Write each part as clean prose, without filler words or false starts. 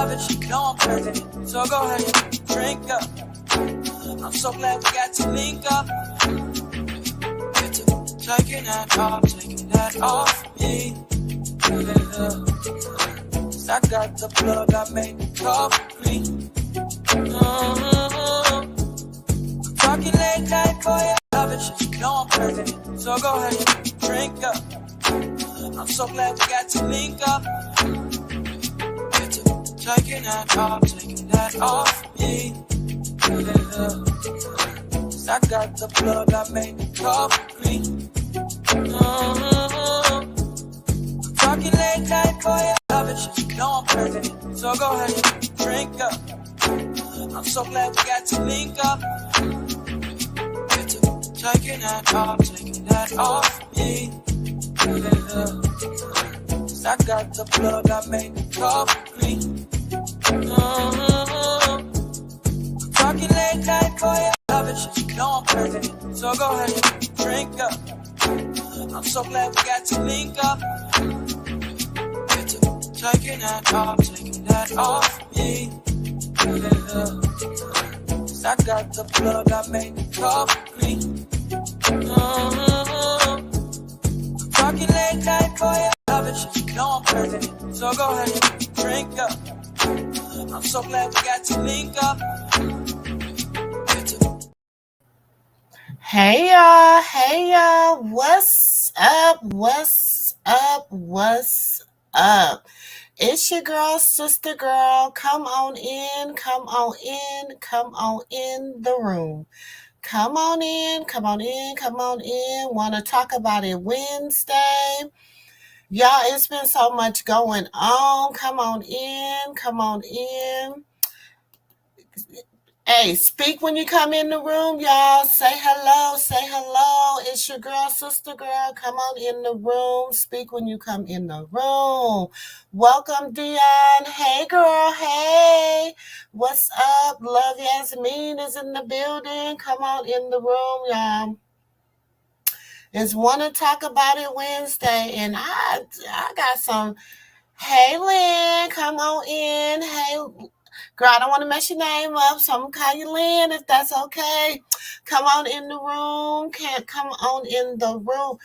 love it, you know I'm crazy. So go ahead and drink up. I'm so glad we got to link up. Taking that off me. I got the plug, I made the coffee. Talking late night for you, love it, you know I'm crazy. So go ahead and drink up. I'm so glad we got to link up. Taking that off me. I got the plug, I made the coffee. Talking late night for you, love it, you know I'm crazy. So go ahead and drink up. I'm so glad we got to link up. Taking that off me. I got the plug, I made the coffee. Talking late night for you, love it, you know I'm crazy. So go ahead and drink up. I'm so glad we got to link up. Taking that off me. I got the plug, I made the coffee. Talking late night for you, love it, you know I'm crazy. So go ahead and drink up. I'm so glad we got to link up. Hey y'all, what's up, what's up, what's up? It's your girl, sister girl. Come on in, come on in, come on in the room. Come on in, come on in, come on in. Want to talk about it Wednesday? Y'all, it's been so much going on. Come on in, come on in. Hey, speak when you come in the room, y'all. Say hello, say hello. It's your girl, sister girl. Come on in the room. Speak when you come in the room. Welcome, Dion. Hey, girl. Hey. What's up? Love Yasmin is in the building. Come on in the room, y'all. It's Want to Talk About It Wednesday, and I got some. Hey, Lynn. Come on in. Hey, girl, I don't want to mess your name up, so I'm going to call you Lynn if that's okay. Come on in the room. Come on in the room.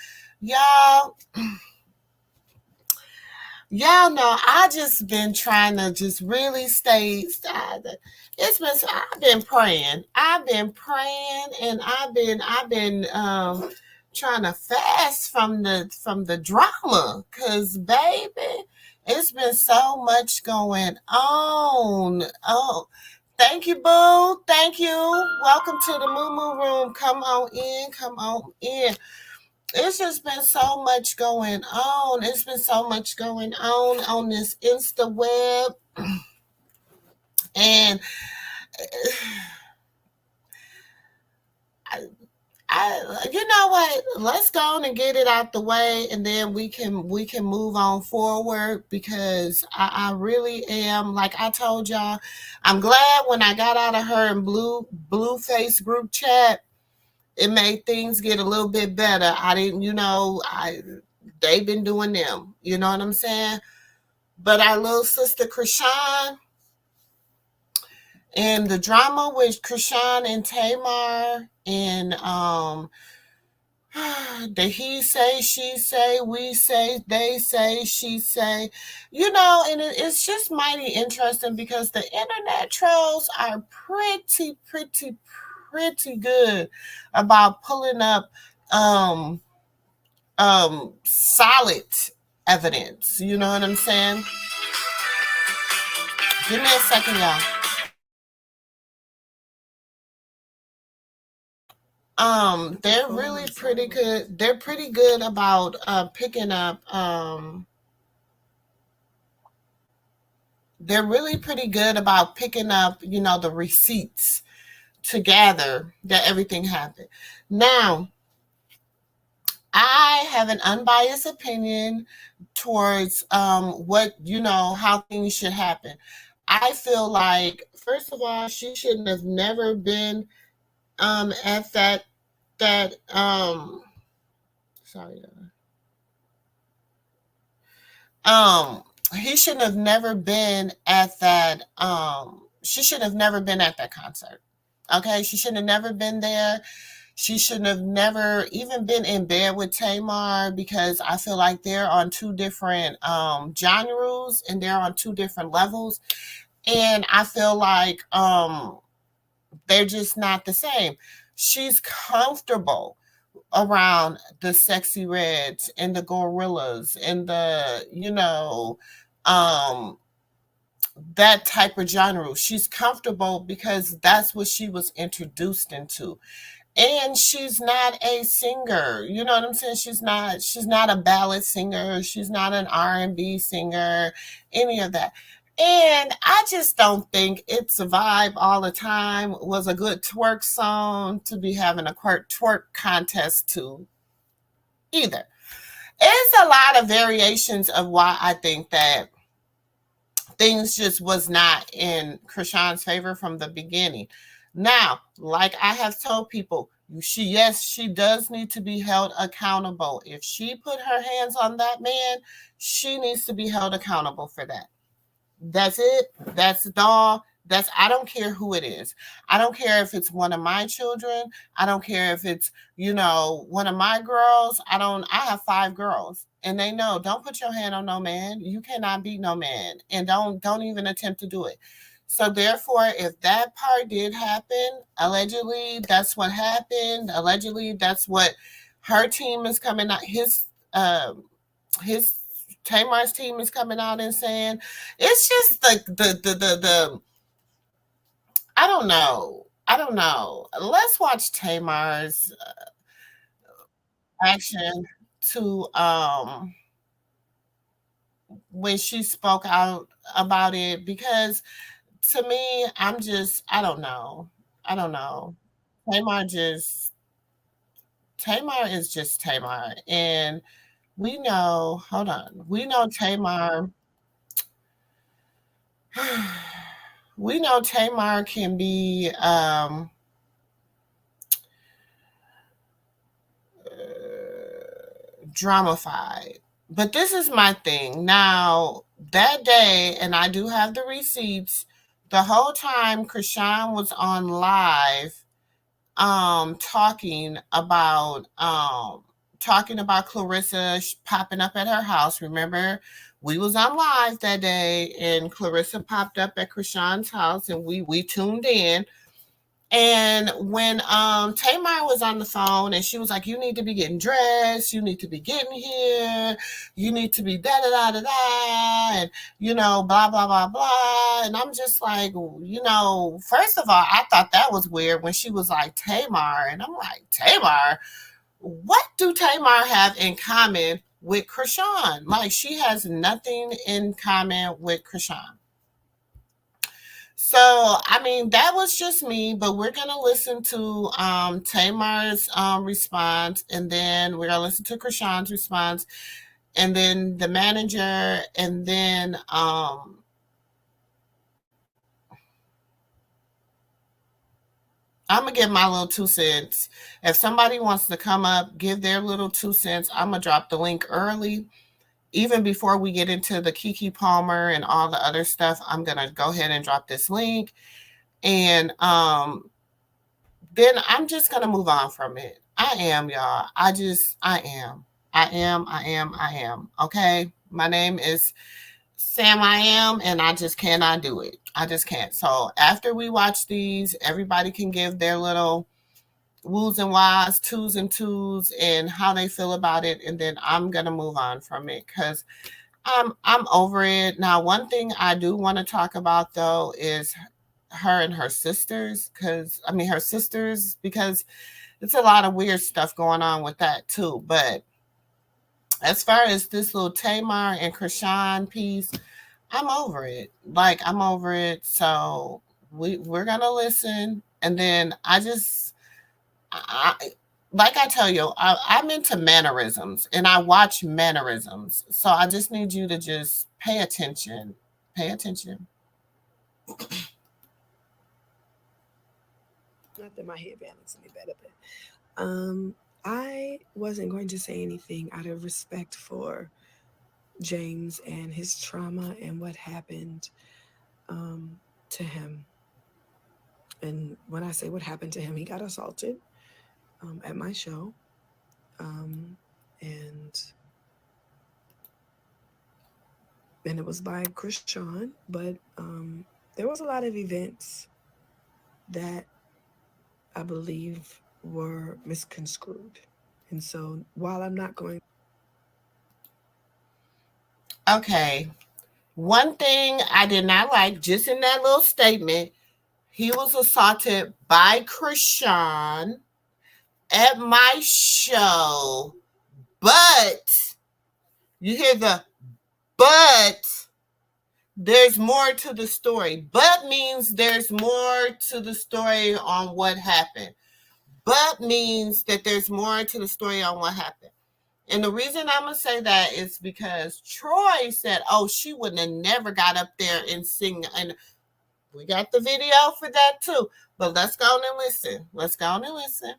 Y'all know I just been trying to just really stay. I've been praying. I've been praying, and I've been trying to fast from the drama, cause baby, it's been so much going on. Oh, thank you, boo. Thank you. Welcome to the MooMoo room. Come on in. Come on in. It's just been so much going on. It's been so much going on this Insta web. And you know what? Let's go on and get it out the way, and then we can move on forward, because I really am, like I told y'all, I'm glad when I got out of her and blue face group chat, it made things get a little bit better. I didn't, they've been doing them, you know what I'm saying? But our little sister Chrisean, and the drama with Chrisean and Tamar, and the he say, she say, we say, they say, she say, and it's just mighty interesting, because the internet trolls are pretty good about pulling up solid evidence. You know what I'm saying? Give me a second, y'all. They're really pretty good. They're pretty good about picking up. They're really pretty good about picking up, the receipts to gather that everything happened. Now, I have an unbiased opinion towards what, how things should happen. I feel like, first of all, she shouldn't have never been at that sorry. he should have never been at that. She should have never been at that concert. Okay, she should have never been there. She shouldn't have never even been in bed with Tamar because I feel like they're on two different genres and they're on two different levels. And I feel like they're just not the same. She's comfortable around the Sexy Reds and the Gorillas and the, um, that type of genre. She's comfortable because that's what she was introduced into. And she's not a singer. You know what I'm saying? She's not a ballad singer. She's not an R&B singer, any of that. And I just don't think It's a Vibe All the Time was a good twerk song to be having a twerk contest to either. It's a lot of variations of why I think that things just was not in Chrisean's favor from the beginning. Now, like I have told people, she does need to be held accountable. If she put her hands on that man, she needs to be held accountable for that. That's it. That's all. I don't care who it is. I don't care if it's one of my children. I don't care if it's, one of my girls. I have 5 girls and they know, don't put your hand on no man. You cannot beat no man. And don't even attempt to do it. So therefore, if that part did happen, allegedly that's what happened. Allegedly that's what her team is coming out. His Tamar's team is coming out and saying. It's just the I don't know. I don't know. Let's watch Tamar's action to when she spoke out about it because to me, I don't know. I don't know. Tamar just Tamar is just Tamar. And we know, hold on. We know Tamar we know Tamar can be dramified. But this is my thing. Now, that day, and I do have the receipts, the whole time Chrisean was on live talking about Karlissa popping up at her house. Remember, we was on live that day and Karlissa popped up at Chrisean's house and we tuned in. And when Tamar was on the phone and she was like, you need to be getting dressed, you need to be getting here, you need to be da da da da da, and blah blah blah blah. And I'm just like, first of all, I thought that was weird when she was like Tamar, and I'm like, Tamar, what do Tamar have in common with Chrisean? Like she has nothing in common with Chrisean. So, I mean, that was just me, but we're going to listen to Tamar's response, and then we're going to listen to Chrisean's response, and then the manager, and then I'm going to give my little 2 cents. If somebody wants to come up, give their little 2 cents, I'm going to drop the link early. Even before we get into the KeKe Palmer and all the other stuff, I'm going to go ahead and drop this link. And then I'm just going to move on from it. I am, y'all. I am. I am. Okay. My name is Sam I Am, and I just cannot do it. I just can't. So after we watch these, everybody can give their little woos and wahs, twos and twos, and how they feel about it. And then I'm going to move on from it because I'm over it. Now, one thing I do want to talk about though is her and her sisters, because it's a lot of weird stuff going on with that too. But as far as this little Tamar and Chrisean piece, I'm over it. Like I'm over it. So we're gonna listen, and then I like I tell you, I'm into mannerisms, and I watch mannerisms. So I just need you to just pay attention. Pay attention. Not that my headband looks any better, but I wasn't going to say anything out of respect for James and his trauma and what happened to him. And when I say what happened to him, he got assaulted at my show. And it was by Chrisean, but there was a lot of events that I believe were misconstrued. And so while I'm not going... Okay. One thing I did not like, just in that little statement, he was assaulted by Chrisean at my show. But, you hear the but, there's more to the story. But means there's more to the story on what happened. But means that there's more to the story on what happened. And the reason I'm going to say that is because Troy said, oh, she wouldn't have never got up there and sing. And we got the video for that too. But let's go on and listen. Let's go on and listen.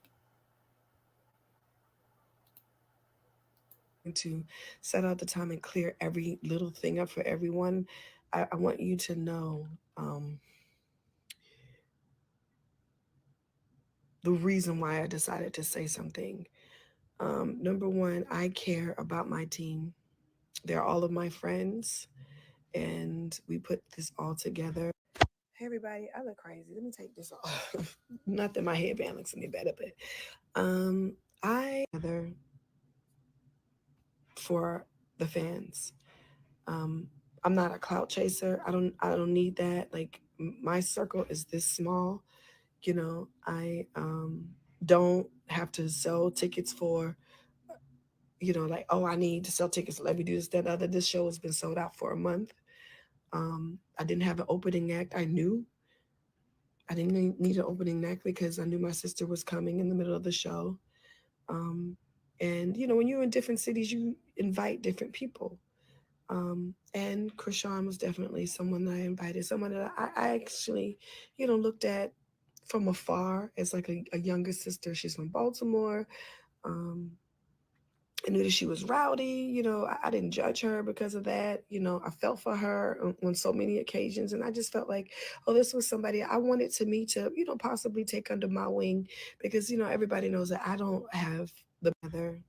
To set out the time and clear every little thing up for everyone. I want you to know the reason why I decided to say something. Number one, I care about my team. They're all of my friends, and we put this all together. Hey everybody, I look crazy. Let me take this off. Not that my headband looks any better, but I for the fans. I'm not a clout chaser. I don't need that. Like, my circle is this small. You know, I don't have to sell tickets for, like, oh, I need to sell tickets. Let me do this, that, other. This show has been sold out for a month. I didn't have an opening act. I knew I didn't need an opening act because I knew my sister was coming in the middle of the show. And, when you're in different cities, you invite different people. And Chrisean was definitely someone that I invited, someone that I actually, looked at from afar as like a younger sister. She's from Baltimore. I knew that she was rowdy. I didn't judge her because of that. I felt for her on so many occasions. And I just felt like, oh, this was somebody I wanted to meet to, possibly take under my wing because, everybody knows that I don't have the other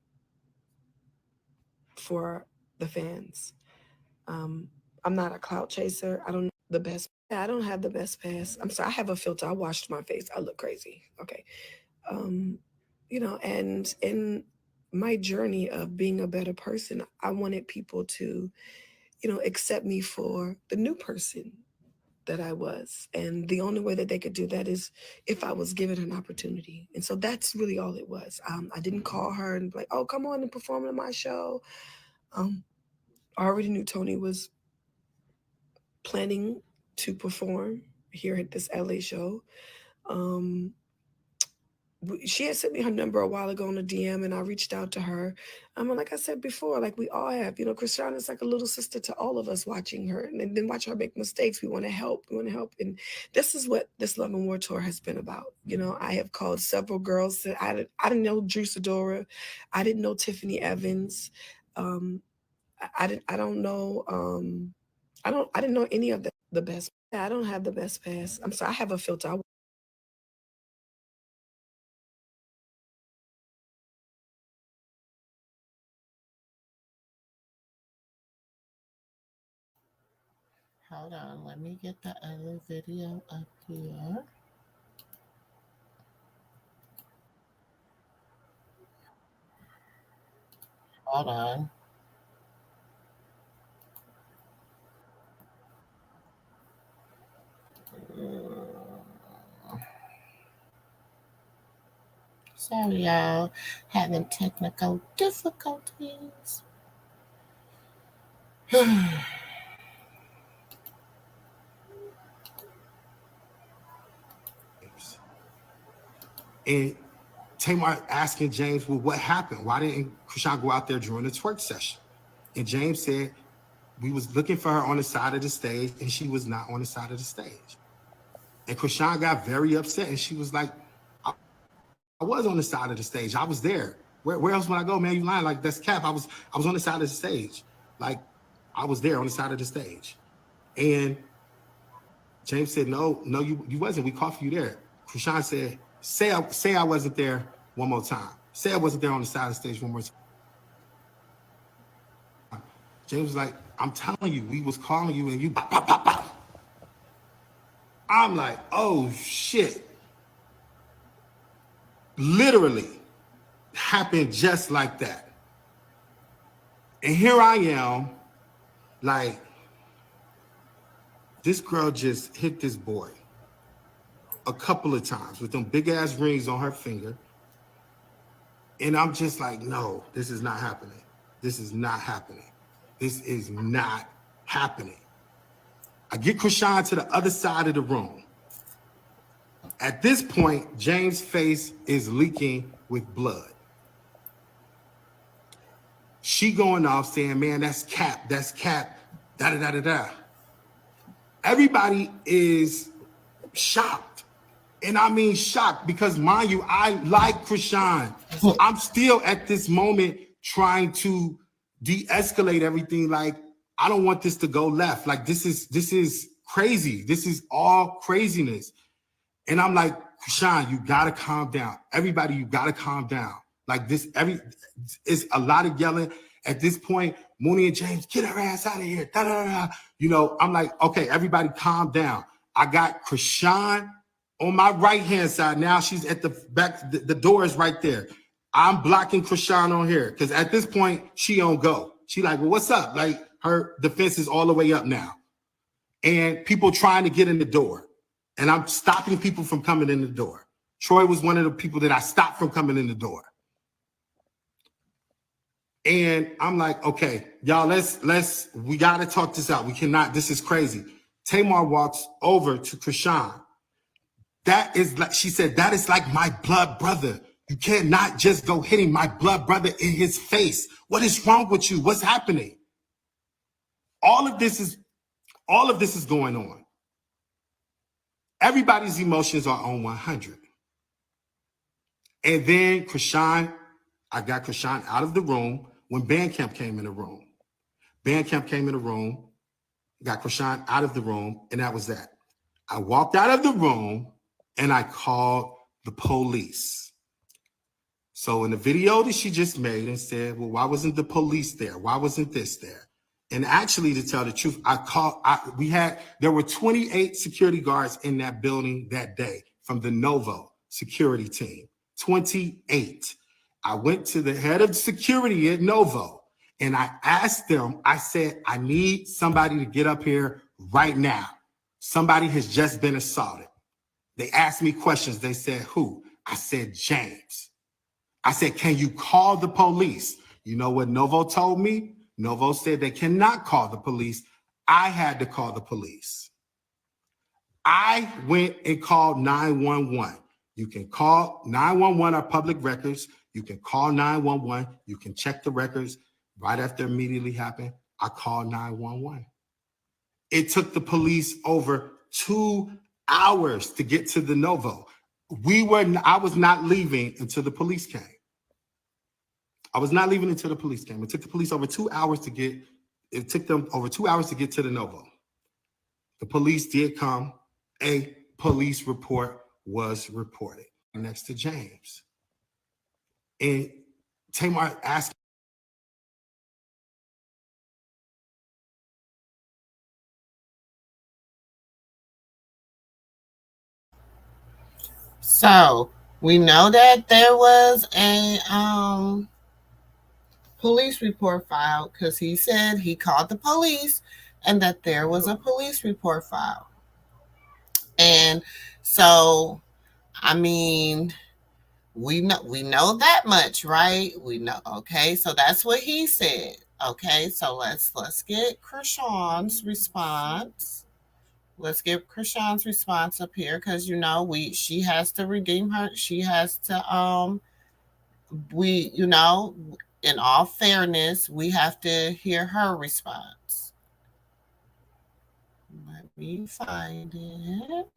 for the fans. I'm not a clout chaser. I don't the best. I don't have the best pass. I'm sorry. I have a filter. I washed my face. I look crazy. Okay. And in my journey of being a better person, I wanted people to, accept me for the new person that I was. And the only way that they could do that is if I was given an opportunity. And so that's really all it was. I didn't call her and be like, oh, come on and perform in my show. I already knew Tony was planning to perform here at this LA show. She had sent me her number a while ago on a DM, and I reached out to her. Like I said before, like we all have, Chrisean is like a little sister to all of us watching her, and then watch her make mistakes. We want to help. And this is what this Love and War tour has been about. I have called several girls that I didn't know Drew Sidora, I didn't know Tiffany Evans, I didn't know I didn't know any of the best. I don't have the best pass. I'm sorry, I have a filter. Hold on, let me get the other video up here. Hold on. Sorry, y'all. Having technical difficulties. And Tamar asking James, well, what happened? Why didn't Chrisean go out there during the twerk session? And James said, we was looking for her on the side of the stage, and she was not on the side of the stage. And Chrisean got very upset, and she was like, I was on the side of the stage. I was there. Where else would I go, man? You lying? Like, that's cap. I was on the side of the stage. Like, I was there on the side of the stage. And James said, no, you wasn't. We caught you there. Chrisean said, say I wasn't there one more time. Say I wasn't there on the side of the stage one more time. James was like, I'm telling you, we was calling you and you pop, pop, pop, pop. I'm like, oh shit. Literally happened just like that. And here I am, like, this girl just hit this boy a couple of times with them big ass rings on her finger. And I'm just like, no, this is not happening. This is not happening. This is not happening. I get Chrisean to the other side of the room. At this point, James' face is leaking with blood. She going off saying, man, that's cap, da da da da da. Everybody is shocked. And I mean shocked because, mind you, I like Chrisean. I'm still at this moment trying to de-escalate everything. Like, I don't want this to go left. Like, this is crazy. This is all craziness. And I'm like, Chrisean, you gotta calm down. Everybody, you gotta calm down. Like this, it's a lot of yelling. At this point, Mooney and James, get her ass out of here. Da, da, da, da. You know, I'm like, okay, everybody calm down. I got Chrisean on my right-hand side. Now she's at the back. The door is right there. I'm blocking Chrisean on here because at this point, she don't go. She like, well, what's up? Like, her defense is all the way up now. And people trying to get in the door. And I'm stopping people from coming in the door. Troy was one of the people that I stopped from coming in the door. And I'm like, okay, y'all, we gotta talk this out. We cannot, this is crazy. Tamar walks over to Chrisean. That is like, she said, that is like my blood brother. You cannot just go hitting my blood brother in his face. What is wrong with you? What's happening? All of this is going on. Everybody's emotions are on 100. And then Chrisean, I got Chrisean out of the room when Bandcamp came in the room. Bandcamp came in the room, got Chrisean out of the room, and that was that. I walked out of the room and I called the police. So in the video that she just made and said, well, why wasn't the police there? Why wasn't this there? And actually, to tell the truth, there were 28 security guards in that building that day from the Novo security team, 28. I went to the head of security at Novo and I asked them, I said, I need somebody to get up here right now. Somebody has just been assaulted. They asked me questions. They said, who? I said, James. I said, can you call the police? You know what Novo told me? Novo said they cannot call the police. I had to call the police. I went and called 911. You can call 911 or public records. You can call 911. You can check the records. Right after immediately happened, I called 911. It took the police over 2 hours to get to the Novo. I was not leaving until the police came. I was not leaving until the police came. It took the police over 2 hours to get, it took them over 2 hours to get to the Novo. The police did come. A police report was reported next to James. And Tamar asked, So we know that there was a police report filed because he said he called the police and that there was a police report filed. And so, I mean, we know that much, right? We know. Okay, so that's what he said. Okay, so let's get Chrisean's response. Let's get Chrisean's response up here because she has to redeem her. She has to in all fairness, we have to hear her response. Let me find it.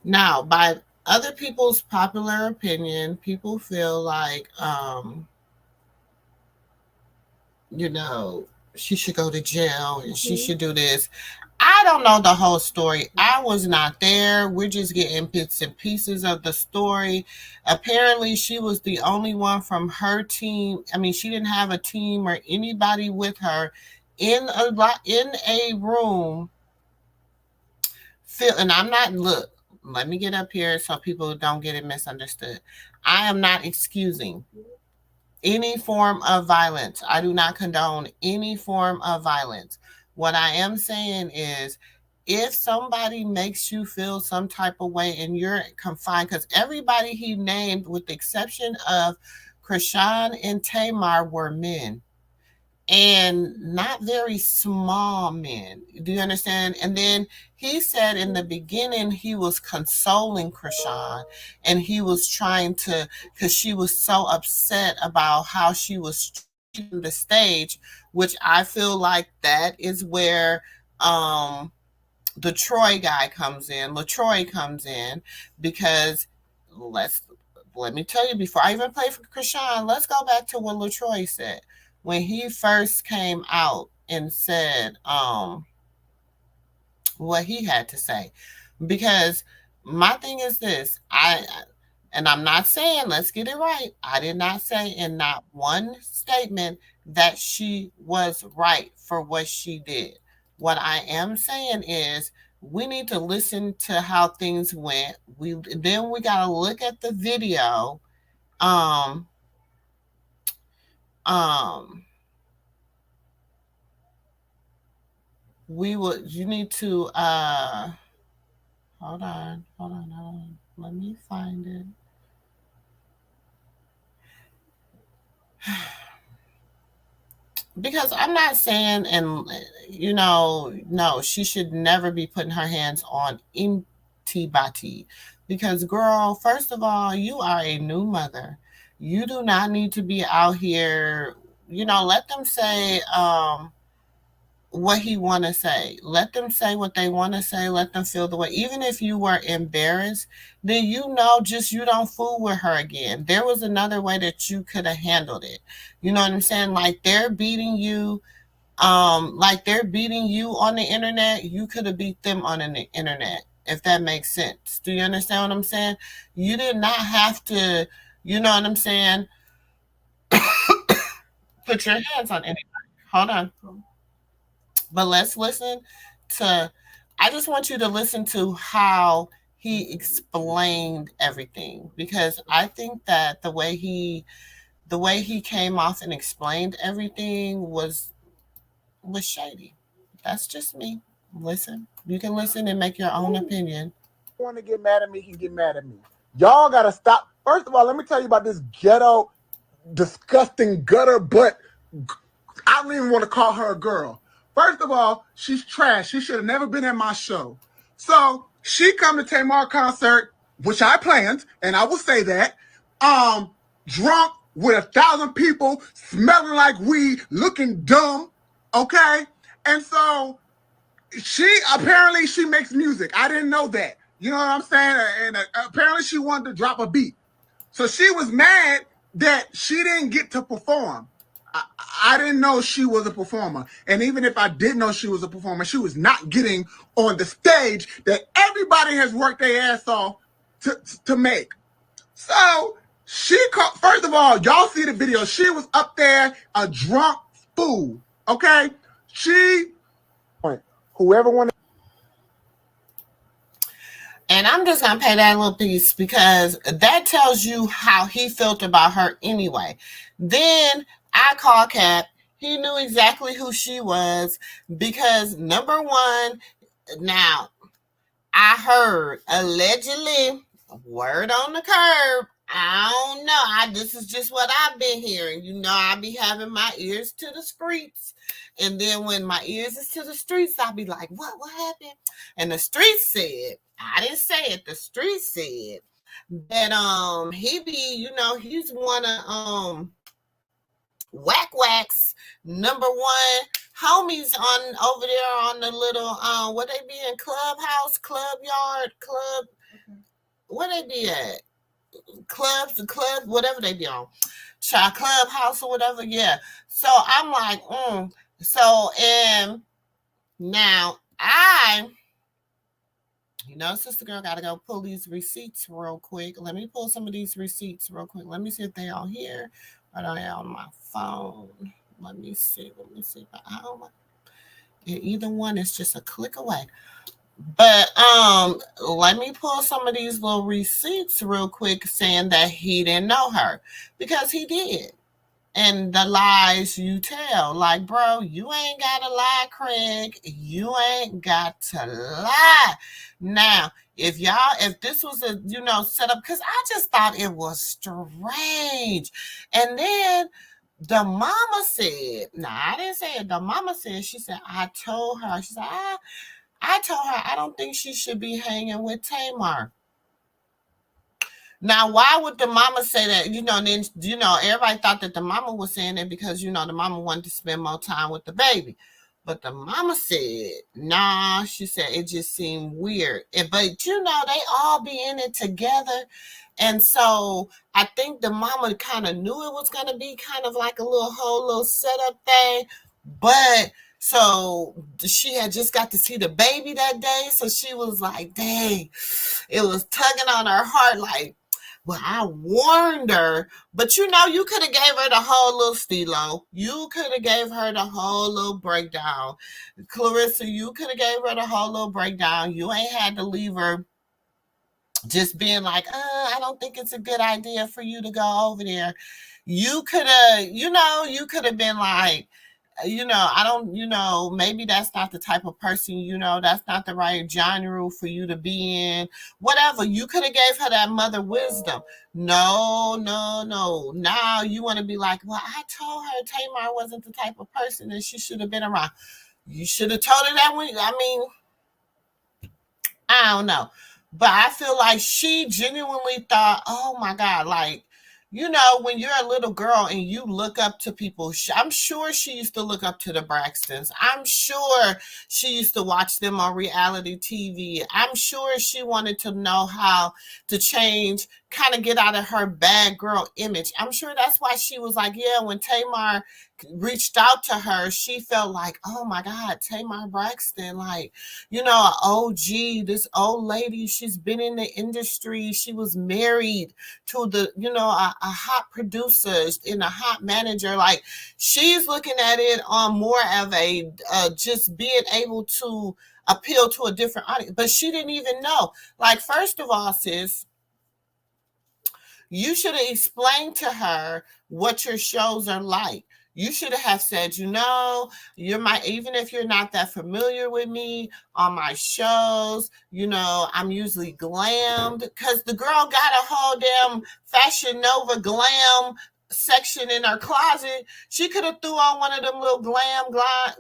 Now, by other people's popular opinion, people feel like, you know, she should go to jail and she should do this. I don't know the whole story. I was not there. We're just getting bits and pieces of the story. Apparently, she was the only one from her team. I mean, she didn't have a team or anybody with her in a room. And I'm not, look, let me get up here so people don't get it misunderstood. I am not excusing any form of violence. I do not condone any form of violence. What I am saying is, if somebody makes you feel some type of way and you're confined, because everybody he named, with the exception of Chrisean and Tamar, were men, and not very small men. Do you understand? And then he said in the beginning he was consoling Chrisean, and he was trying to, because she was so upset about how she was treating the stage, which I feel like that is where the Troy guy comes in. Leray comes in, because let me tell you, before I even play for Chrisean, let's go back to what Leray said when he first came out and said what he had to say. Because my thing is this, and I'm not saying, let's get it right, I did not say in not one statement that she was right for what she did. What I am saying is, we need to listen to how things went. Then we got to look at the video. You need to hold on. Let me find it. Because I'm not saying, and no, she should never be putting her hands on anybody. Because, girl, first of all, you are a new mother. You do not need to be out here. Let them say what he want to say. Let them say what they want to say. Let them feel the way. Even if you were embarrassed, then just you don't fool with her again. There was another way that you could have handled it. You know what I'm saying? Like they're beating you on the internet. You could have beat them on the internet, if that makes sense. Do you understand what I'm saying? You did not have to, you know what I'm saying, put your hands on anybody. Hold on. But let's listen to, I just want you to listen to how he explained everything, because I think that the way he came off and explained everything was shady. That's just me. Listen. You can listen and make your own opinion. Want to get mad at me, can get mad at me. Y'all gotta stop. First of all, let me tell you about this ghetto, disgusting gutter butt. I don't even want to call her a girl. First of all, she's trash. She should have never been at my show. So she come to Tamar concert, which I planned, and I will say that, drunk with 1,000 people, smelling like weed, looking dumb, okay? And so apparently she makes music. I didn't know that. You know what I'm saying? And apparently she wanted to drop a beat. So she was mad that she didn't get to perform. I didn't know she was a performer. And even if I did know she was a performer, she was not getting on the stage that everybody has worked their ass off to make. So first of all, y'all see the video. She was up there, a drunk fool, okay? Whoever wanted. And I'm just going to pay that little piece, because that tells you how he felt about her anyway. Then I call Cap. He knew exactly who she was, because number one, now I heard allegedly, word on the curb, I don't know. This is just what I've been hearing. I be having my ears to the streets. And then when my ears is to the streets, I'll be like, what happened? And the streets said, I didn't say it, the streets said that he be, he's one of Whack's number one homies on over there on the little what they be in, clubhouse, club yard, club. what they be at? Clubs, the club, whatever they be on. Clubhouse or whatever. Yeah. So I'm like, So, and now sister girl got to go pull these receipts real quick. Let me pull some of these receipts real quick. Let me see if they're on here or they're on my phone. Let me see. Either one is just a click away. But let me pull some of these little receipts real quick saying that he didn't know her, because he did. And the lies you tell, like, bro, you ain't got to lie, Craig. You ain't got to lie. Now, if this was a, set up, because I just thought it was strange. And then the mama said, I didn't say it. The mama said, she said, I told her, she said, I told her I don't think she should be hanging with Tamar. Now, why would the mama say that? Then, everybody thought that the mama was saying that because, the mama wanted to spend more time with the baby. But the mama said, nah, she said it just seemed weird. But, they all be in it together. And so I think the mama kind of knew it was going to be kind of like a whole little setup thing. But so she had just got to see the baby that day. So she was like, dang, it was tugging on her heart like, well, I warned her, but you could have gave her the whole little stilo. You could have gave her the whole little breakdown. Karlissa, you could have gave her the whole little breakdown. You ain't had to leave her just being like, I don't think it's a good idea for you to go over there. You could have, you could have been like, I don't, maybe that's not the type of person, that's not the right genre for you to be in. Whatever. You could have gave her that mother wisdom. No. Now you want to be like, well, I told her Tamar wasn't the type of person that she should have been around. You should have told her that I don't know. But I feel like she genuinely thought, oh my God, like, when you're a little girl and you look up to people, I'm sure she used to look up to the Braxtons. I'm sure she used to watch them on reality TV. I'm sure she wanted to know how to change, kind of get out of her bad girl image. I'm sure that's why she was like, yeah, when Tamar reached out to her, she felt like, oh my God, Tamar Braxton, like, an OG, this old lady, she's been in the industry. She was married to the, a hot producer and a hot manager. Like, she's looking at it on more of a just being able to appeal to a different audience. But she didn't even know. Like, first of all, sis, you should have explained to her what your shows are like. You should have said, even if you're not that familiar with me on my shows, I'm usually glammed, because the girl got a whole damn Fashion Nova glam section in her closet. She could have threw on one of them little glam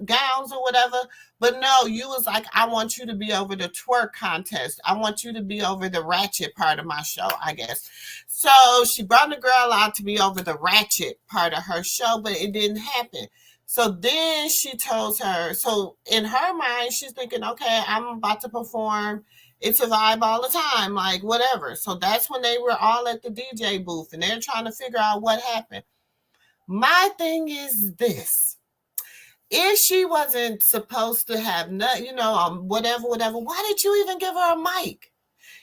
gowns or whatever. But no, you was like, I want you to be over the twerk contest. I want you to be over the ratchet part of my show, I guess. So she brought the girl out to be over the ratchet part of her show, but it didn't happen. So then she tells her, so in her mind, she's thinking, okay, I'm about to perform. It's a vibe all the time, like whatever. So that's when they were all at the DJ booth and they're trying to figure out what happened. My thing is this. If she wasn't supposed to have whatever, why did you even give her a mic?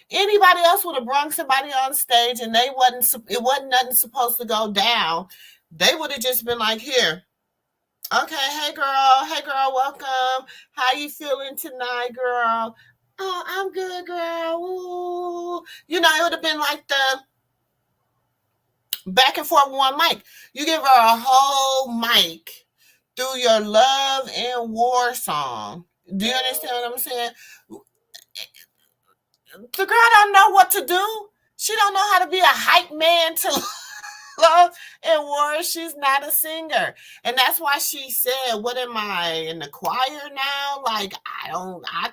Anybody else would have brought somebody on stage and it wasn't nothing supposed to go down. They would have just been like, here. Okay, hey girl, welcome. How you feeling tonight, girl? Oh, I'm good, girl. Ooh. It would have been like the back and forth one mic. You give her a whole mic through your love and war song. Do you understand what I'm saying? The girl don't know what to do. She don't know how to be a hype man to love and war. She's not a singer. And that's why she said, what am I, in the choir now? Like, I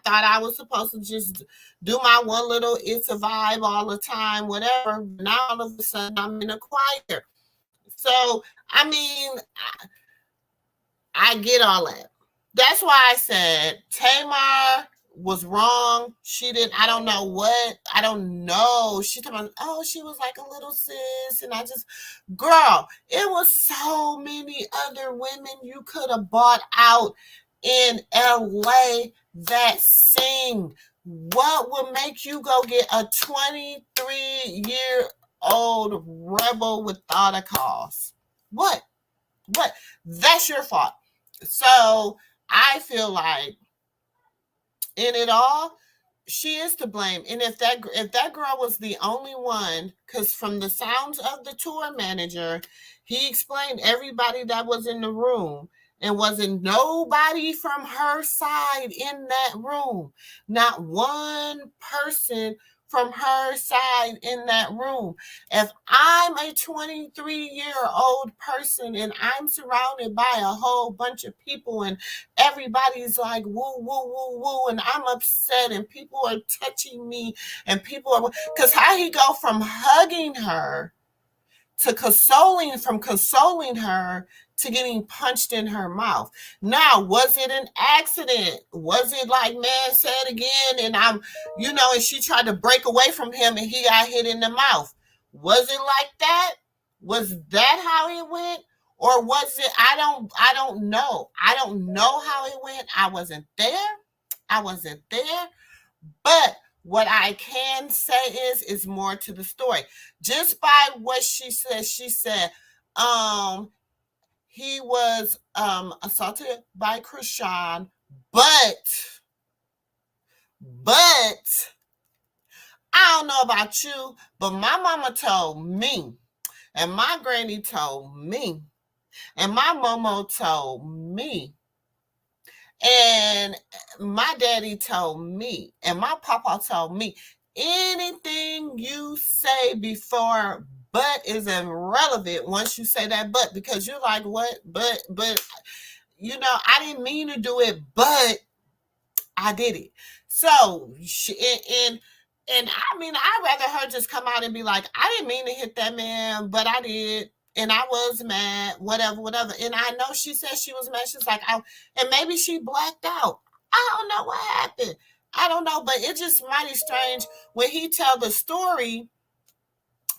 thought I was supposed to just do my one little it's a vibe all the time, whatever. Now all of a sudden I'm in a choir. So, I get all that. That's why I said Tamar was wrong. She didn't, I don't know what, I don't know. She told me, oh, she was like a little sis. And I just, girl, it was so many other women you could have bought out in LA that sing. What would make you go get a 23-year-old rebel without a cause? What? That's your fault. So I feel like in it all, she is to blame. And if that girl was the only one, because from the sounds of the tour manager, he explained everybody that was in the room, and wasn't nobody from her side in that room. Not one person from her side in that room. If I'm a 23-year-old person and I'm surrounded by a whole bunch of people and everybody's like woo, woo, woo, woo, and I'm upset and people are touching me and people are, because how he go from hugging her to consoling her to getting punched in her mouth. Now, was it an accident? Was it like, man, say it again, and I'm, and she tried to break away from him and he got hit in the mouth? Was it like that? Was that how it went? Or was it, I don't know. I don't know how it went. I wasn't there. But what I can say is more to the story. Just by what she said, he was assaulted by Chrisean, but I don't know about you, but my mama told me, and my granny told me, and my mama told me, and my daddy told me, and my papa told me, anything you say before but is irrelevant once you say that but, because you're like, what? But, I didn't mean to do it, but I did it. So, and I mean, I'd rather her just come out and be like, I didn't mean to hit that man, but I did. And I was mad, whatever. And I know she said she was mad. She's like, and maybe she blacked out. I don't know what happened. I don't know, but it's just mighty strange when he tell the story.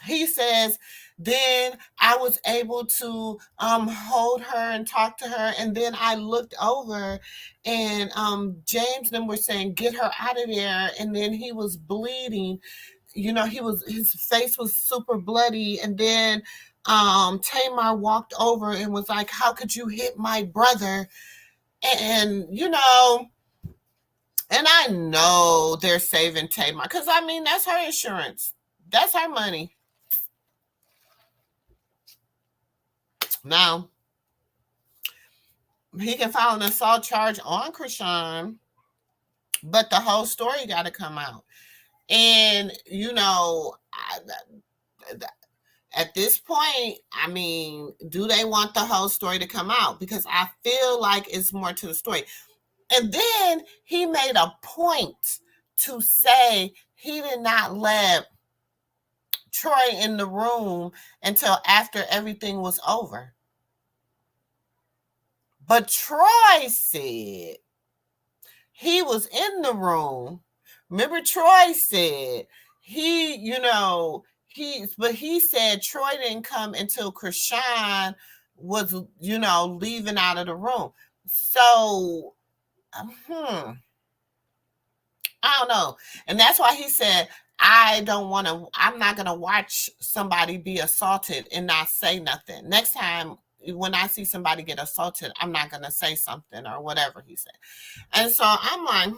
He says, then I was able to hold her and talk to her. And then I looked over and James and them were saying, get her out of there. And then he was bleeding. His face was super bloody. And then Tamar walked over and was like, how could you hit my brother? And, and I know they're saving Tamar because, I mean, that's her insurance. That's her money. Now, he can file an assault charge on Chrisean, but the whole story got to come out. And, at this point, I mean, do they want the whole story to come out? Because I feel like it's more to the story. And then he made a point to say he did not let Troy in the room until after everything was over. But Troy said he was in the room. Remember, Troy said he said Troy didn't come until Chrisean was, leaving out of the room. So, I don't know. And that's why he said, I'm not going to watch somebody be assaulted and not say nothing. Next time, when I see somebody get assaulted, I'm not going to say something or whatever he said. And so I'm like,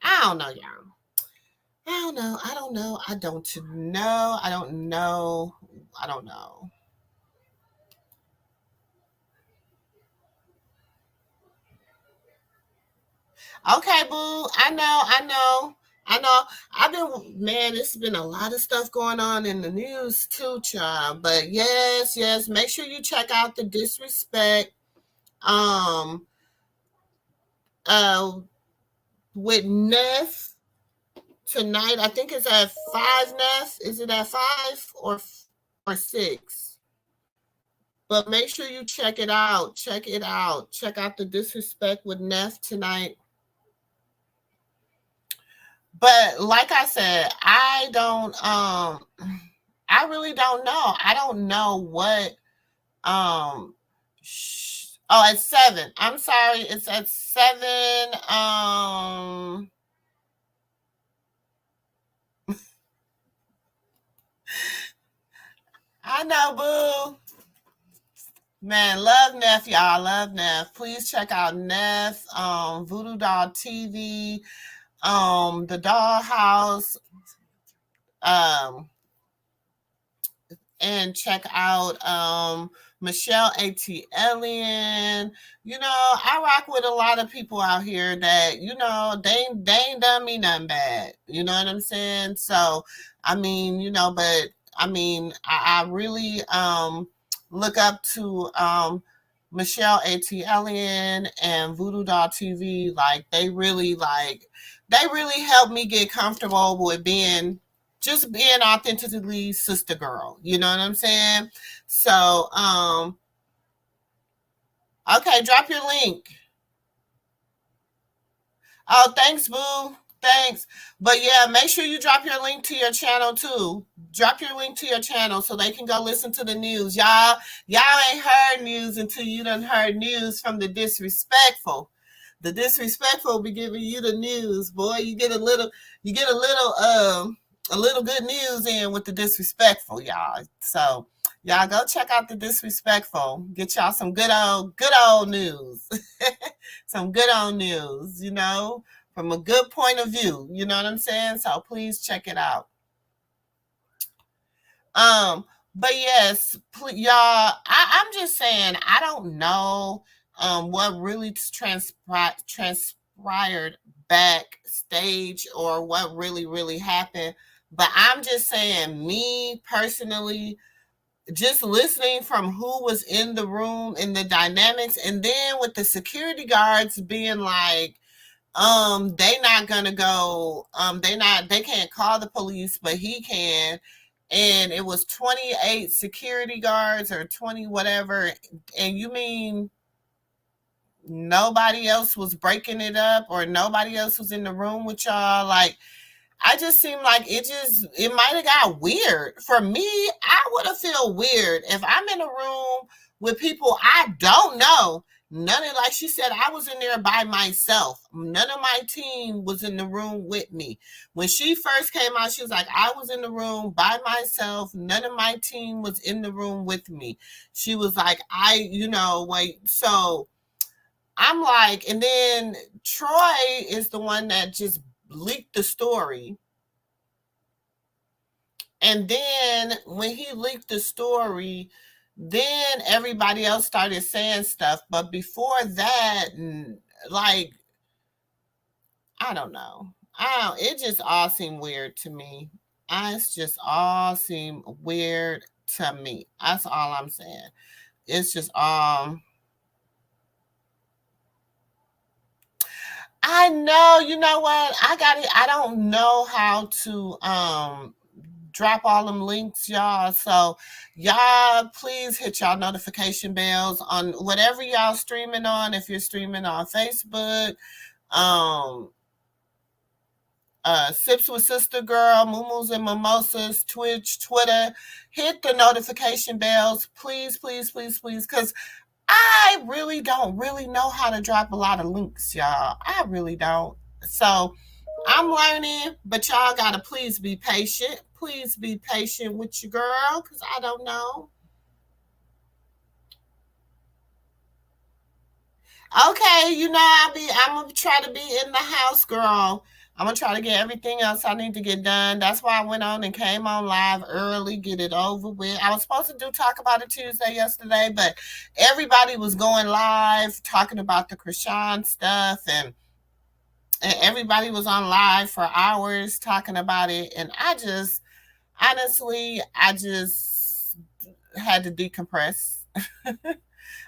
I don't know, y'all. I don't know. Okay, boo. I know. It's been a lot of stuff going on in the news too, child. But yes, make sure you check out the disrespect. With Neff tonight. I think it's at 5, Neff. Is it at 5 or 6? But make sure you check it out. Check out the disrespect with Neff tonight. But like I said, I really don't know. I don't know what at 7. I'm sorry, it's at 7. I know, boo. Man, love Neff, y'all. Love Neff. Please check out Neff, Voodoo Doll TV, the Dollhouse, and check out Michelle A.T. Alien. You know, I rock with a lot of people out here that, you know, they ain't done me nothing bad. You know what I'm saying? So, I mean, you know, but I mean, I really look up to Michelle A.T. Alien and Voodoo Doll TV. Like they really helped me get comfortable with being authentically sister girl. You know what I'm saying? So, okay, drop your link. Oh, thanks, boo. Thanks. But yeah, make sure you drop your link to your channel too. Drop your link to your channel so they can go listen to the news. Y'all ain't heard news until you done heard news from the disrespectful. The disrespectful be giving you the news, boy. You get a little good news in with the disrespectful, y'all. So y'all go check out the disrespectful. Get y'all some good old news. Some good old news, you know, from a good point of view. You know what I'm saying? So please check it out. But yes, y'all, I'm just saying, I don't know what really transpired backstage or what really happened. But I'm just saying, me personally, just listening from who was in the room and the dynamics, and then with the security guards being like, they not gonna go, they can't call the police, but he can. And it was 28 security guards or 20 whatever. And you mean nobody else was breaking it up or nobody else was in the room with y'all? Like, I just seemed like it might have got weird. For me, I would have felt weird if I'm in a room with people I don't know. None of, like she said, I was in there by myself. None of my team was in the room with me. When she first came out, she was like, I was in the room by myself. None of my team was in the room with me. She was like, so I'm like, and then Troy is the one that just leaked the story. And then when he leaked the story, then everybody else started saying stuff. But before that, like, I don't know. It just all seemed weird to me. It's just all seemed weird to me. That's all I'm saying. It's just I know, you know what? I don't know how to drop all them links, y'all. So y'all please hit y'all notification bells on whatever y'all streaming on. If you're streaming on Facebook, Sips with Sister Girl, MooMoo's and Mimosas, Twitch, Twitter, hit the notification bells, please, because I really don't know how to drop a lot of links, y'all. I really don't. So I'm learning, but y'all gotta please be patient. Please be patient with your girl, because I don't know. Okay, you know, I'm gonna try to be in the house, girl. I'm gonna try to get everything else I need to get done. That's why I went on and came on live early, get it over with. I was supposed to Talk About It Tuesday yesterday, but everybody was going live talking about the Chrisean stuff, and everybody was on live for hours talking about it. And I just had to decompress.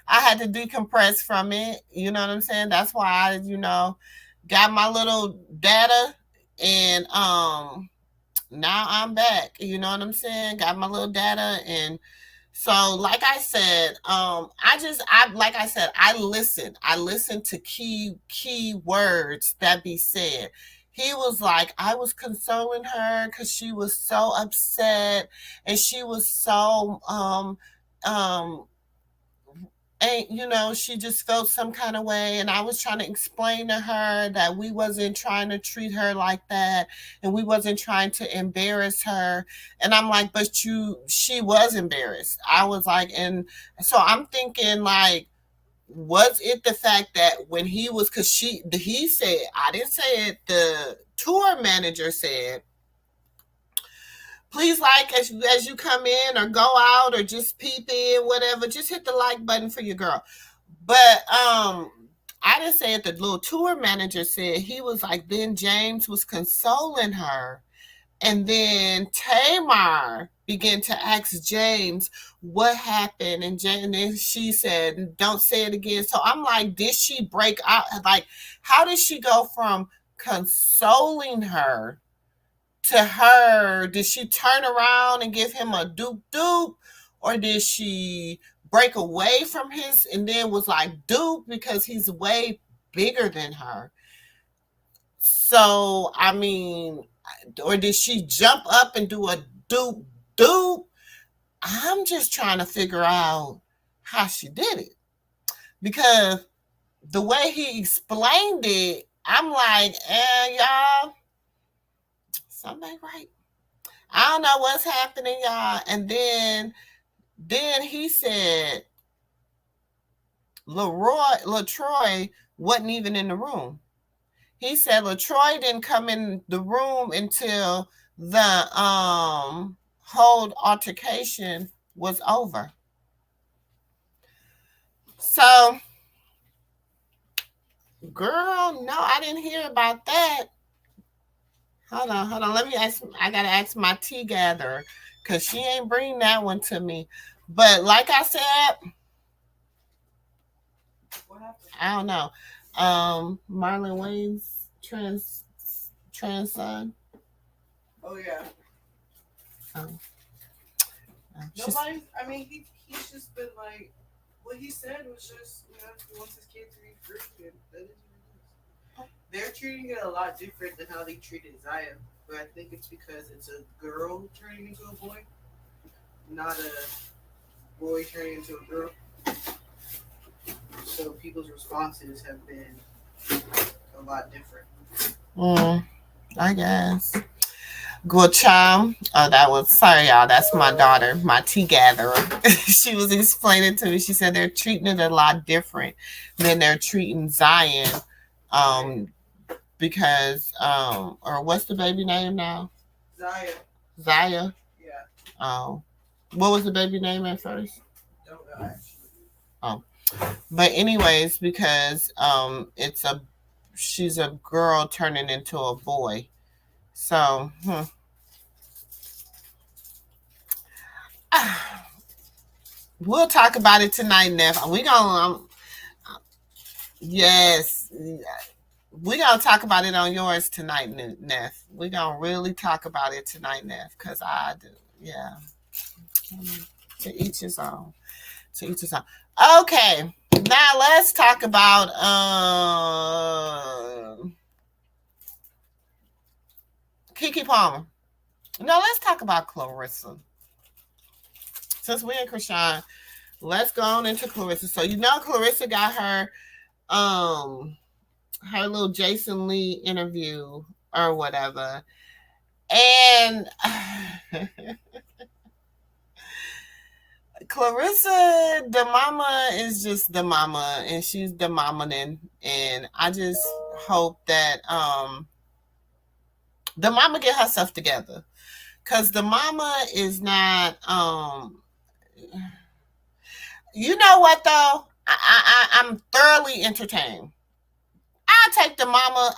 I had to decompress from it. You know what I'm saying? That's why I, got my little data, and now I'm back. You know what I'm saying? Got my little data, and so like I said, I listen to key words that be said. he was like, I was consoling her because she was so upset and she was so and you know, she just felt some kind of way, and I was trying to explain to her that we wasn't trying to treat her like that and we wasn't trying to embarrass her. And I'm like, but she was embarrassed. I was like, and so I'm thinking like, was it the fact that when he was, because he said, I didn't say it, the tour manager said, please like as you come in or go out or just peep in, whatever, just hit the like button for your girl. But I didn't say it, the little tour manager said. He was like, then James was consoling her. And then Tamar began to ask James what happened. And then she said, don't say it again. So I'm like, did she break out? Like, how did she go from consoling her to her? Did she turn around and give him a doop doop? Or did she break away from his and then was like doop because he's way bigger than her? So, I mean, or did she jump up and do a doop doop? I'm just trying to figure out how she did it. Because the way he explained it, I'm like, y'all, something ain't right. I don't know what's happening, y'all. And then he said LaTroy wasn't even in the room. He said LaTroy didn't come in the room until the whole altercation was over. So, girl, no, I didn't hear about that. Hold on. Let me ask. I gotta ask my tea gatherer because she ain't bring that one to me. But like I said, What happened? I don't know. Marlon Wayne's trans son. Oh yeah. Oh. Nobody. I mean, he's just been like, what he said was just, you know, he wants his kid to be free, and that is what it is. They're treating it a lot different than how they treated Zaya, but I think it's because it's a girl turning into a boy, not a boy turning into a girl. So people's responses have been a lot different. I guess. Good charm. Oh, that was, sorry, y'all. That's my daughter, my tea gatherer. She was explaining to me. She said they're treating it a lot different than they're treating Zion. Because, or what's the baby name now? Zaya. Zaya? Yeah. Oh. What was the baby name at first? Don't know, actually. Oh. But anyways, because she's a girl turning into a boy. So, we'll talk about it tonight, Neff. We gonna yes, we gonna talk about it on yours tonight, Neff. We gonna really talk about it tonight, Neff, because I do. Yeah. To each his own. To each his own. Okay. Now let's talk about KeKe Palmer. No, let's talk about Karlissa. Since we're in Chrisean, let's go on into Karlissa. So you know Karlissa got her little Jason Lee interview or whatever. And Karlissa, the mama is just the mama, and she's the mama then. And I just hope that the mama get herself together. Cause the mama is not you know what though? I'm thoroughly entertained. I'll take the mama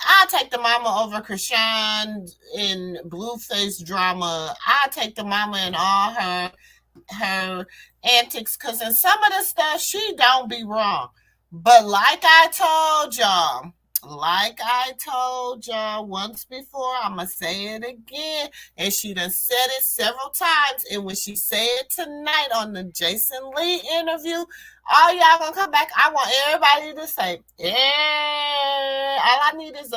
over Chrisean in Blueface drama. I'll take the mama in all her antics, because in some of the stuff she don't be wrong. But like I told y'all once before, I'ma say it again, and she done said it several times, and when she say it tonight on the Jason Lee interview, all y'all gonna come back. I want everybody to say, all I need is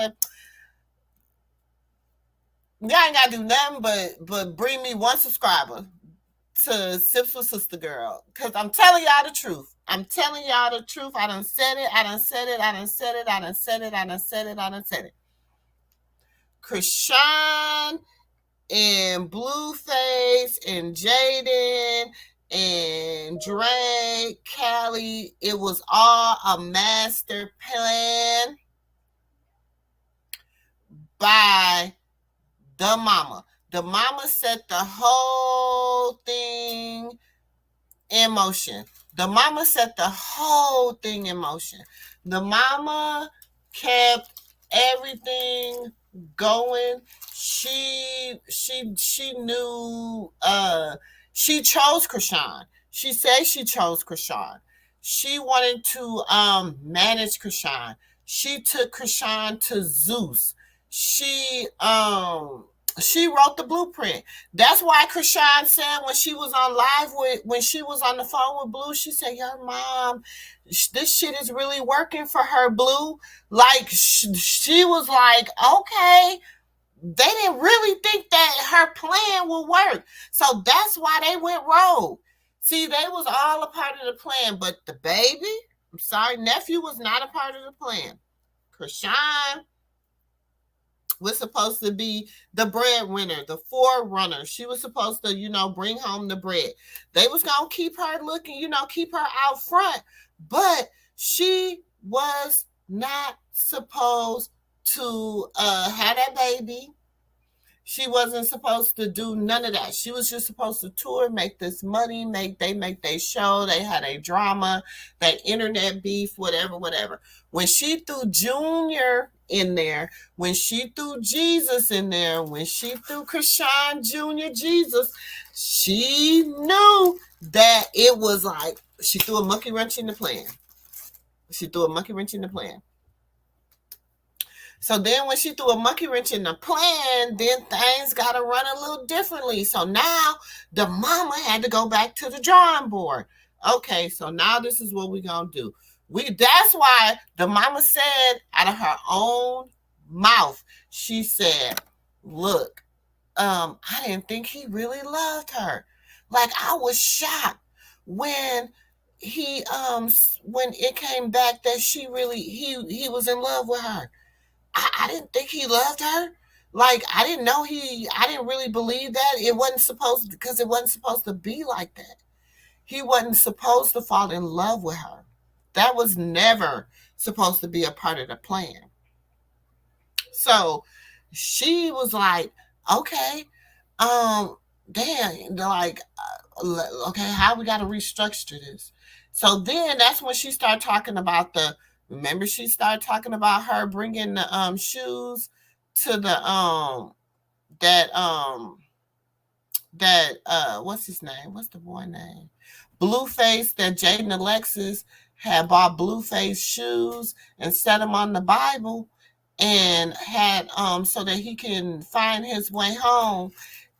y'all ain't gotta do nothing but bring me one subscriber to Sips with Sister Girl. Cause I'm telling y'all the truth. I'm telling y'all the truth. I done said it. I done said it. I done said it. I done said it. I done said it. I done said it. Chrisean and Blueface and Jaden and Drake, Callie, it was all a master plan by the mama. The mama set the whole thing in motion. The mama set the whole thing in motion. The mama kept everything going. She knew she chose Chrisean. She said she chose Chrisean. She wanted to manage Chrisean. She took Chrisean to Zeus. She wrote the blueprint. That's why Chrisean said when she was on live when she was on the phone with Blue, she said, "Your mom, this shit is really working for her, Blue." Like she was like, okay. They didn't really think that her plan would work. So that's why they went rogue. See, they was all a part of the plan, but the baby, I'm sorry, nephew was not a part of the plan. Chrisean was supposed to be the breadwinner, the forerunner. She was supposed to, bring home the bread. They was going to keep her looking, keep her out front. But she was not supposed to have that baby. She wasn't supposed to do none of that. She was just supposed to tour, make this money, make their show. They had a drama, that internet beef, whatever. When she threw Junior in there, when she threw Jesus in there, when she threw Chrisean Jr. Jesus, she knew that it was like she threw a monkey wrench in the plan. So then when she threw a monkey wrench in the plan, then things got to run a little differently. So now the mama had to go back to the drawing board. Okay, so now this is what we're going to do. That's why the mama said out of her own mouth, she said, look, I didn't think he really loved her. Like, I was shocked when when it came back that he was in love with her. I didn't think he loved her. Like, I didn't really believe that. It wasn't supposed to be like that. He wasn't supposed to fall in love with her. That was never supposed to be a part of the plan. So she was like, okay, damn, like, okay, how we got to restructure this? So then that's when she started talking about remember she started talking about her bringing the shoes to the what's his name? What's the boy name? Blueface, that Jaden Alexis had bought Blueface shoes and set them on the Bible and had so that he can find his way home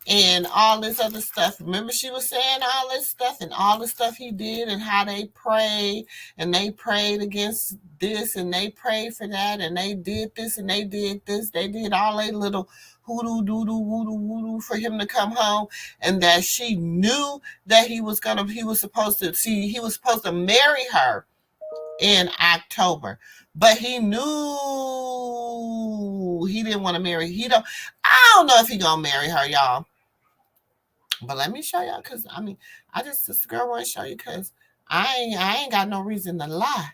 and all this other stuff. Remember she was saying all this stuff and all the stuff he did and how they prayed and they prayed against this and they prayed for that and they did this and they did this. They did all a little hoodoo, doodoo, woodoo, woodoo for him to come home, and that she knew that he was supposed to marry her in October. But he knew he didn't want to marry. I don't know if he gonna marry her, y'all. But let me show y'all, because this girl want to show you, because I ain't got no reason to lie.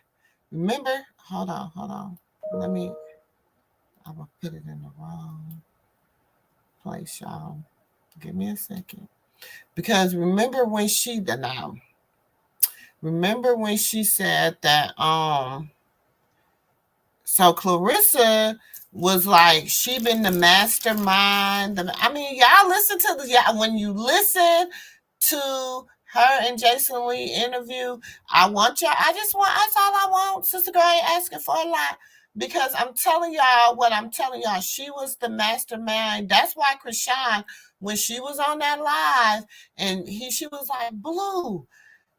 Remember? Hold on. I'm gonna put it in the wrong place, y'all. Give me a second. Because remember when she said that so Karlissa was like, she been the mastermind. Y'all listen to when you listen to her and Jason Lee interview, that's all I want. Sister Girl ain't asking for a lot. Because I'm telling y'all, she was the mastermind. That's why Chrisean, when she was on that live, and she was like, Blue,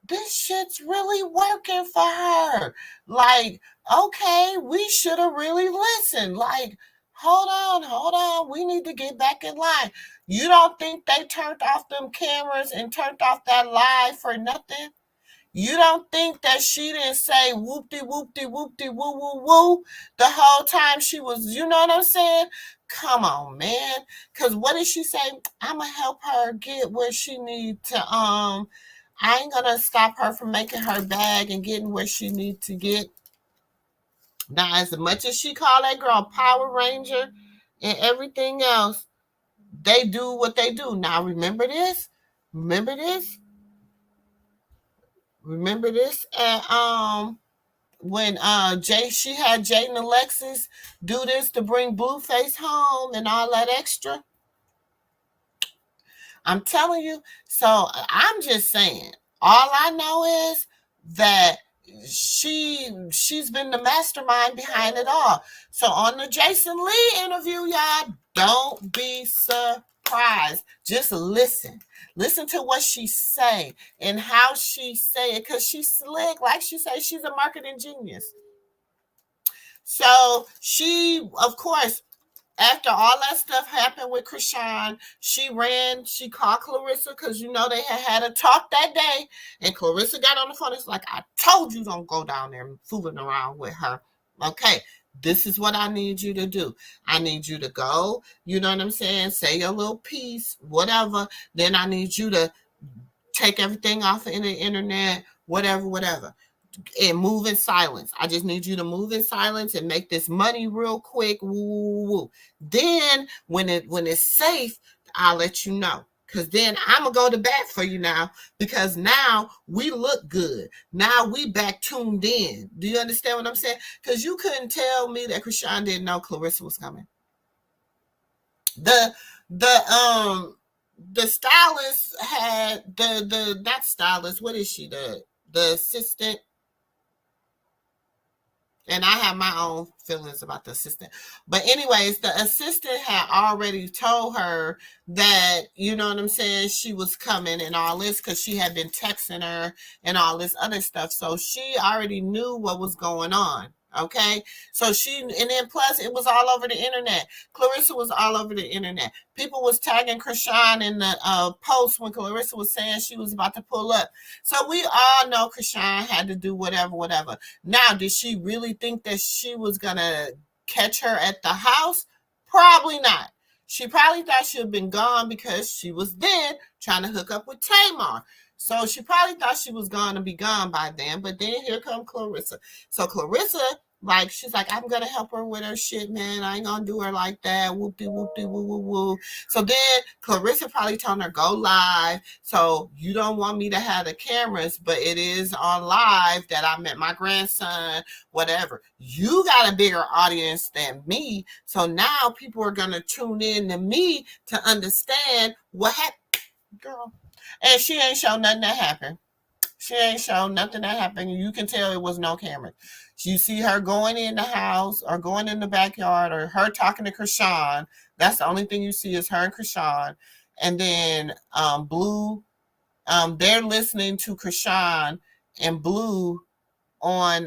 this shit's really working for her. Like, okay, we should have really listened. Like, hold on. We need to get back in line. You don't think they turned off them cameras and turned off that live for nothing? You don't think that she didn't say whoopty whoopty whoopty woo woo woo the whole time she was, you know what I'm saying? Come on, man. Cause what did she say? I'ma help her get where she need to I ain't gonna stop her from making her bag and getting where she need to get. Now, as much as she call that girl Power Ranger and everything else, they do what they do. Now remember this? Remember this? Remember this? And when she had Jaden and Alexis do this to bring Blueface home and all that extra. I'm telling you. So I'm just saying. All I know is that she's been the mastermind behind it all. So on the Jason Lee interview, y'all, don't be surprised. Just listen. Listen to what she say and how she say it, because she's slick. Like she says, she's a marketing genius. So she, of course, after all that stuff happened with Chrisean, she called Karlissa, because you know they had a talk that day, and Karlissa got on the phone. It's like, I told you don't go down there fooling around with her. Okay, this is what I need you to do. I need you to go, you know what I'm saying, say your little piece, whatever. Then I need you to take everything off of the internet, whatever. And move in silence. I just need you to move in silence and make this money real quick. Woo. Then when it's safe, I'll let you know. Because then I'm going to go to bat for you now, because now we look good. Now we back tuned in. Do you understand what I'm saying? Because you couldn't tell me that Chrisean didn't know Karlissa was coming. The stylist had not stylist, what is she? The assistant. And I have my own feelings about the assistant. But anyways, the assistant had already told her that, you know what I'm saying, she was coming and all this, because she had been texting her and all this other stuff. So she already knew what was going on. Okay, so and then plus it was all over the internet. Karlissa was all over the internet. People was tagging Chrisean in the post when Karlissa was saying she was about to pull up. So we all know Chrisean had to do whatever. Now, did she really think that she was gonna catch her at the house? Probably not. She probably thought she had been gone because she was then trying to hook up with Tamar. So she probably thought she was going to be gone by then. But then here come Karlissa. So Karlissa, like, she's like, I'm going to help her with her shit, man. I ain't going to do her like that. Whoop-de, whoop-de, woo-woo-woo. So then Karlissa probably told her, go live. So you don't want me to have the cameras, but it is on live that I met my grandson, whatever. You got a bigger audience than me. So now people are going to tune in to me to understand what happened. Girl. And she ain't show nothing that happened. She ain't show nothing that happened. You can tell it was no camera. You see her going in the house or going in the backyard or her talking to Chrisean. That's the only thing you see is her and Chrisean. And then Blue, they're listening to Chrisean and Blue on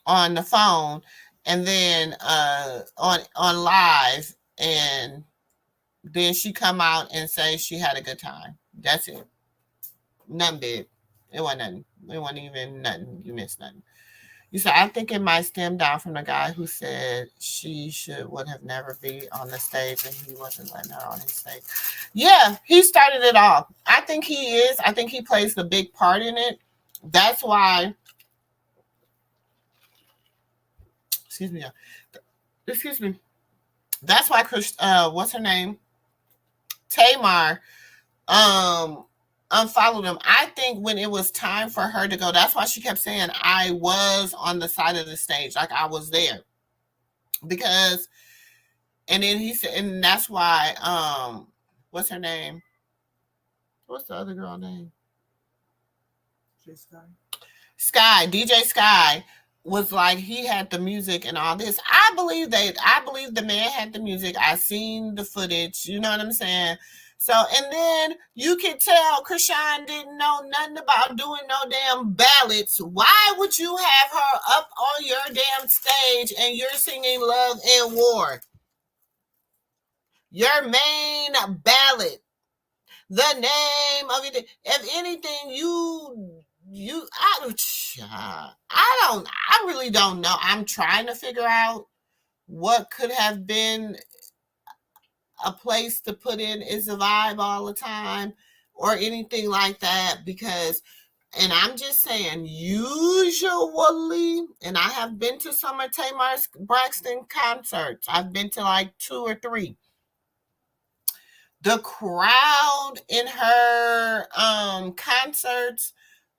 the phone, and then on live, and then she come out and say she had a good time. That's it. Nothing big. It wasn't nothing. It wasn't even nothing. You missed nothing. You said, I think it might stem down from the guy who said she would have never be on the stage and he wasn't letting her on his stage. Yeah, he started it all. I think he is. I think he plays the big part in it. That's why. Excuse me. That's why what's her name? Tamar unfollowed him. I think when it was time for her to go, that's why she kept saying I was on the side of the stage, like I was there. Because, and then he said, and that's why what's her name? What's the other girl name? Sky, DJ Sky was like, he had the music and all this. I believe the man had the music. I seen the footage, you know what I'm saying? So, and then you can tell Chrisean didn't know nothing about doing no damn ballads. Why would you have her up on your damn stage and you're singing Love and War? Your main ballad, the name of it. If anything, I really don't know. I'm trying to figure out what could have been a place to put in Is a Vibe all the time or anything like that, because, and I'm just saying, usually, and I have been to some of Tamar Braxton concerts. I've been to like 2 or 3. The crowd in her concerts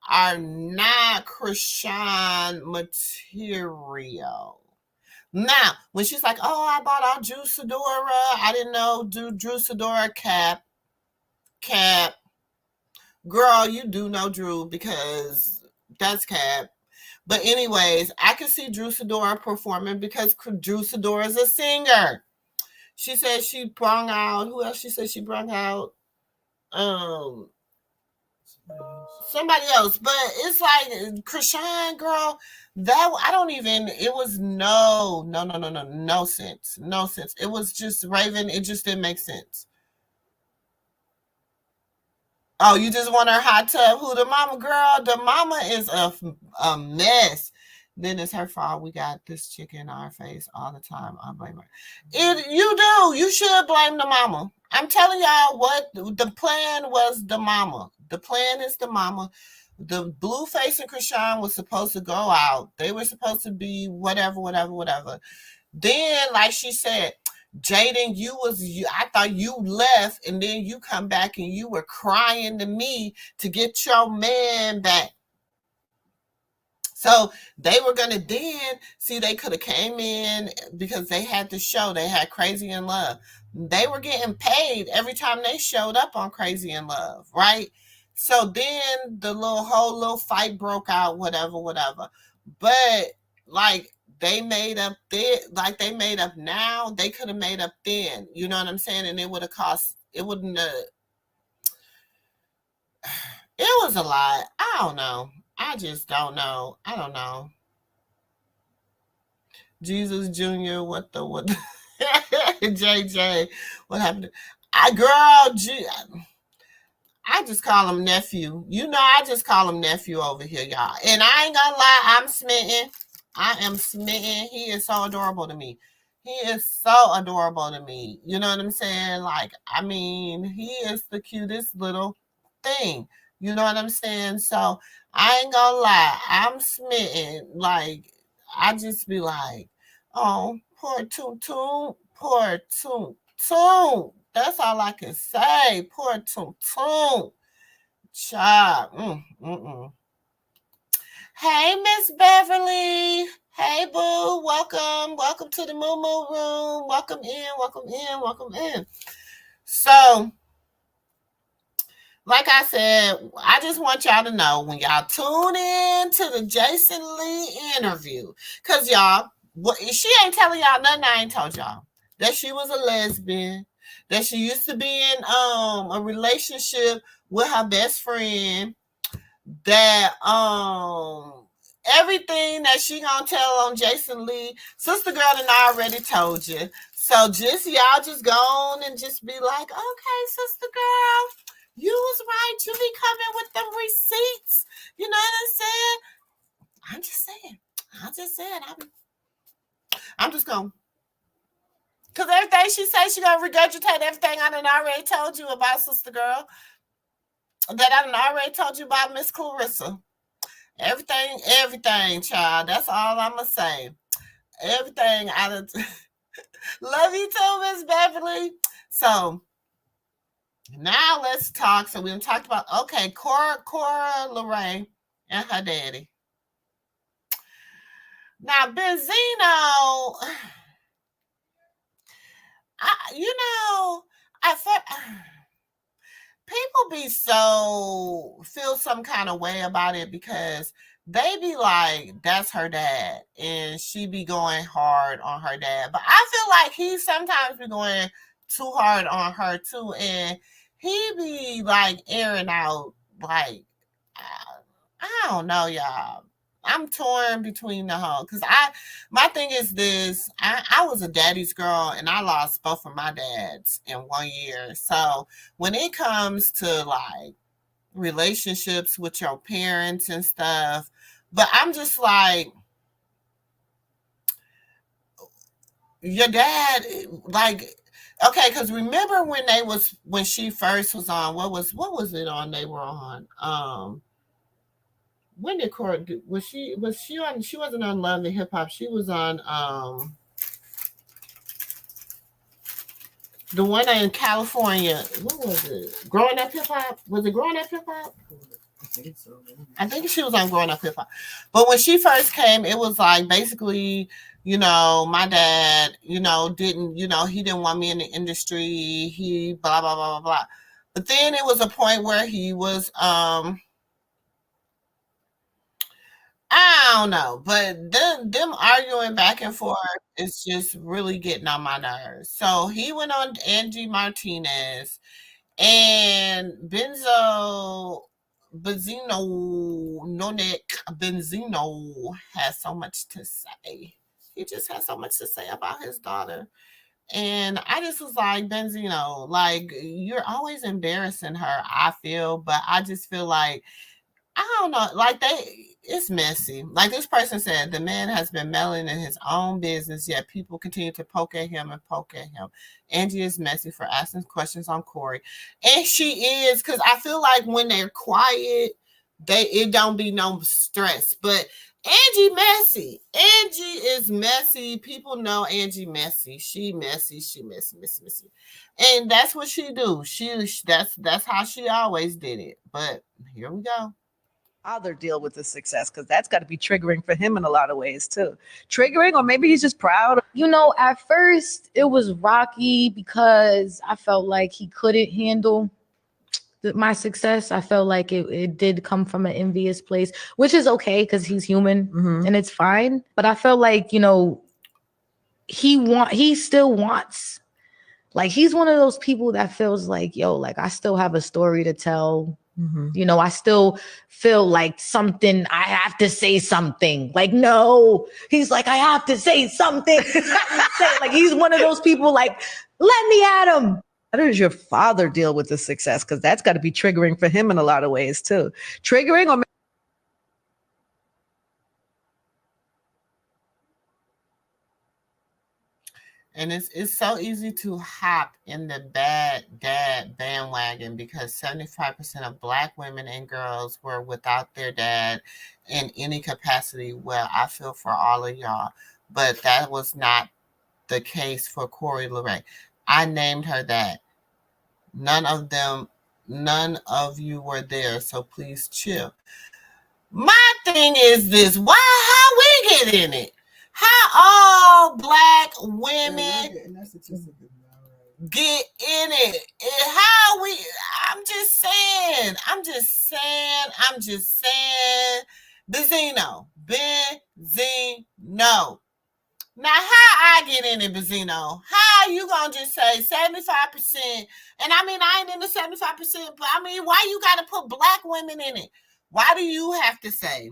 are not Chrisean material. Now, when she's like, oh, I bought all Drew Sidora, I didn't know Drew Sidora cap. Girl, you do know Drew because that's cap. But anyways, I can see Drew Sidora performing because Drew Sidora is a singer. She said she brung out, who else she said she brung out? Somebody else. But it's like Chrisean, girl, that I don't even, it was no sense. No sense. It was just Raven, it just didn't make sense. Oh, you just want her hot tub? Who, the mama? Girl, the mama is a mess. Then it's her fault. We got this chick in our face all the time. I blame her. You do. You should blame the mama. I'm telling y'all what the plan was. The mama. The plan is the mama. The Blueface and Chrisean was supposed to go out. They were supposed to be whatever. Then, like she said, Jaden, I thought you left, and then you come back and you were crying to me to get your man back. So they were gonna then see, they could have came in because they had the show. They had Crazy in Love. They were getting paid every time they showed up on Crazy in Love, right? So then the whole little fight broke out, whatever. But like, they made up now, they could have made up then. You know what I'm saying? And it would have cost, it wouldn't have, it was a lot. I don't know. I just don't know. I don't know. Jesus Jr., what JJ, what happened? I just call him nephew. You know, I just call him nephew over here, y'all. And I ain't gonna lie, I'm smitten. I am smitten. He is so adorable to me. He is so adorable to me. You know what I'm saying? Like, I mean, he is the cutest little thing. You know what I'm saying? So I ain't gonna lie, I'm smitten. Like, I just be like, oh, poor Toon Toon, poor Toon Toon. That's all I can say. Poor Toon Toon. Child. Hey, Miss Beverly. Hey, boo. Welcome. Welcome to the MooMoo room. Welcome in. So, like I said, I just want y'all to know, when y'all tune in to the Jason Lee interview, because y'all, she ain't telling y'all nothing I ain't told y'all. That she was a lesbian, that she used to be in a relationship with her best friend, that everything that she gonna tell on Jason Lee, Sister Girl and I already told you. So just y'all just go on and just be like, okay, Sister Girl, you was right. You be coming with them receipts. You know what I'm saying? I'm just saying. I'm just going. Because everything she says, she going to regurgitate everything I done already told you about, Sister Girl. That I done already told you about Miss Karlissa. Everything, child. That's all I'm going to say. Everything I done. Love you too, Miss Beverly. So, now let's talk. So we done talked about, okay, Cora Leray and her daddy. Now, Benzino, people be feel some kind of way about it because they be like, that's her dad, and she be going hard on her dad. But I feel like he sometimes be going too hard on her too, and he be like airing out like I don't know, y'all. I'm torn between the whole because my thing is this. I was a daddy's girl and I lost both of my dads in 1 year. So when it comes to like relationships with your parents and stuff, but I'm just like your dad, like okay, because remember when she first was on, what was it on they were on? When did Cori was she on? She wasn't on Love and Hip Hop. She was on the one in California. What was it? Growing Up Hip Hop. Was it Growing Up Hip Hop? I think so. I think she was on Growing Up Hip Hop. But when she first came, it was like basically, my dad, didn't, he didn't want me in the industry. He blah blah blah blah blah. But then it was a point where he was I don't know, but them arguing back and forth is just really getting on my nerves. So he went on Angie Martinez and Benzino has so much to say. He just has so much to say about his daughter. And I just was like, Benzino, like, you're always embarrassing her, I feel, but I just feel like I don't know. Like it's messy. Like this person said, the man has been meddling in his own business, yet people continue to poke at him and poke at him. Angie is messy for asking questions on Cori, and she is because I feel like when they're quiet, it don't be no stress. But Angie messy. Angie is messy. People know Angie messy. She messy. She messy, messy, messy, and that's what she do. That's how she always did it. But here we go. Father deal with the success because that's got to be triggering for him in a lot of ways too. Triggering, or maybe he's just proud. At first it was rocky because I felt like he couldn't handle my success. I felt like it did come from an envious place, which is okay because he's human and it's fine. But I felt like, he still wants, like, he's one of those people that feels like, yo, like I still have a story to tell. I still feel like something, I have to say something. Like, no, he's like, I have to say something. Like, he's one of those people like, let me at him. How does your father deal with the success? Because that's got to be triggering for him in a lot of ways too. Triggering, or And it's so easy to hop in the bad dad bandwagon because 75% of Black women and girls were without their dad in any capacity. Well, I feel for all of y'all, but that was not the case for Cori Leray. I named her that. None of you were there, so please chill. My thing is this: how we get in it? How all Black women get in it? How we? I'm just saying. Benzino. Now, how I get in it, Benzino? How you gonna just say 75%? And I mean, I ain't in the 75%, but I mean, why you gotta put Black women in it? Why do you have to say,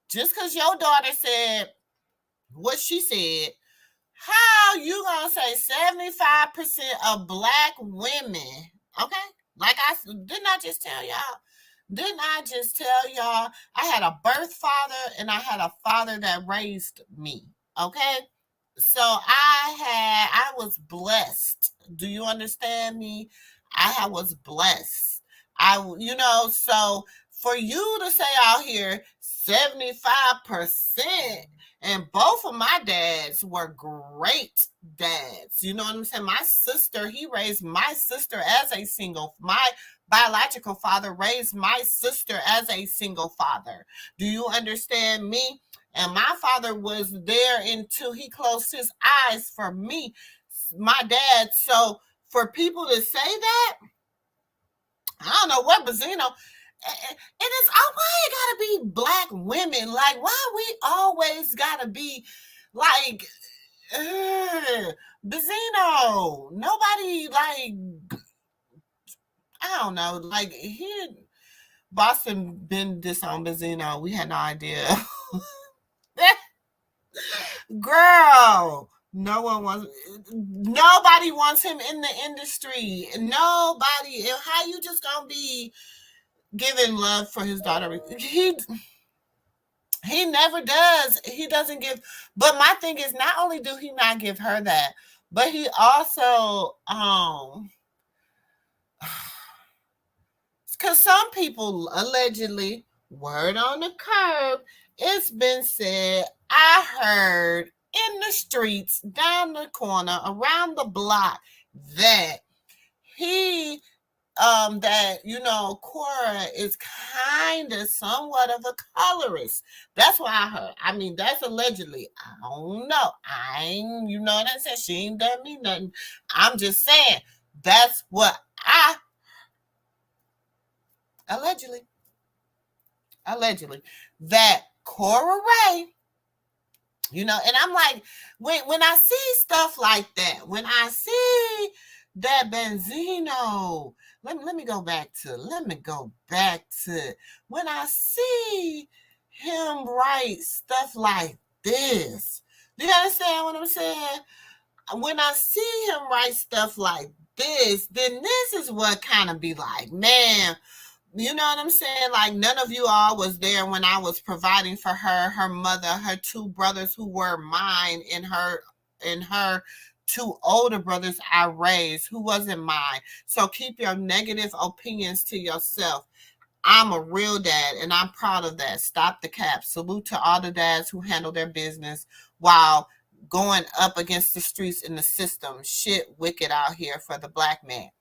just because your daughter said what she said, how you gonna say 75% of Black women? Okay, like didn't I just tell y'all? I had a birth father and I had a father that raised me. Okay, so I was blessed. Do you understand me? I was blessed. So for you to say out here 75%, and both of my dads were great dads. You know what I'm saying? My sister, he raised my sister as a single. My biological father raised my sister as a single father. Do you understand me? And my father was there until he closed his eyes for me, my dad. So for people to say that, I don't know what Benzino. And it's why it gotta be Black women? Like, why we always gotta be like Benzino? Nobody like I don't know. Like Boston been disowned Benzino. We had no idea. Girl, nobody wants him in the industry. Nobody. How you just gonna be giving love for his daughter? He never does. He doesn't give. But my thing is, not only do he not give her that, but he also because some people allegedly, word on the curb, it's been said, I heard in the streets, down the corner, around the block, that he that Cora is kind of somewhat of a colorist. That's what I heard. I mean, that's allegedly. I don't know. I ain't, you know what I'm saying? She ain't done me nothing. I'm just saying that's what I allegedly that Cora Ray, and I'm like, when I see stuff like that, when I see that Benzino, let me go back to when I see him write stuff like this. Do you understand what I'm saying? When I see him write stuff like this, then this is what kind of be like, man, you know what I'm saying? Like, none of you all was there when I was providing for her mother, her two brothers who were mine, and her two older brothers I raised who wasn't mine. So keep your negative opinions to yourself. I'm a real dad, and I'm proud of that. Stop the cap. Salute to all the dads who handle their business while going up against the streets in the system. Shit wicked out here for the black man.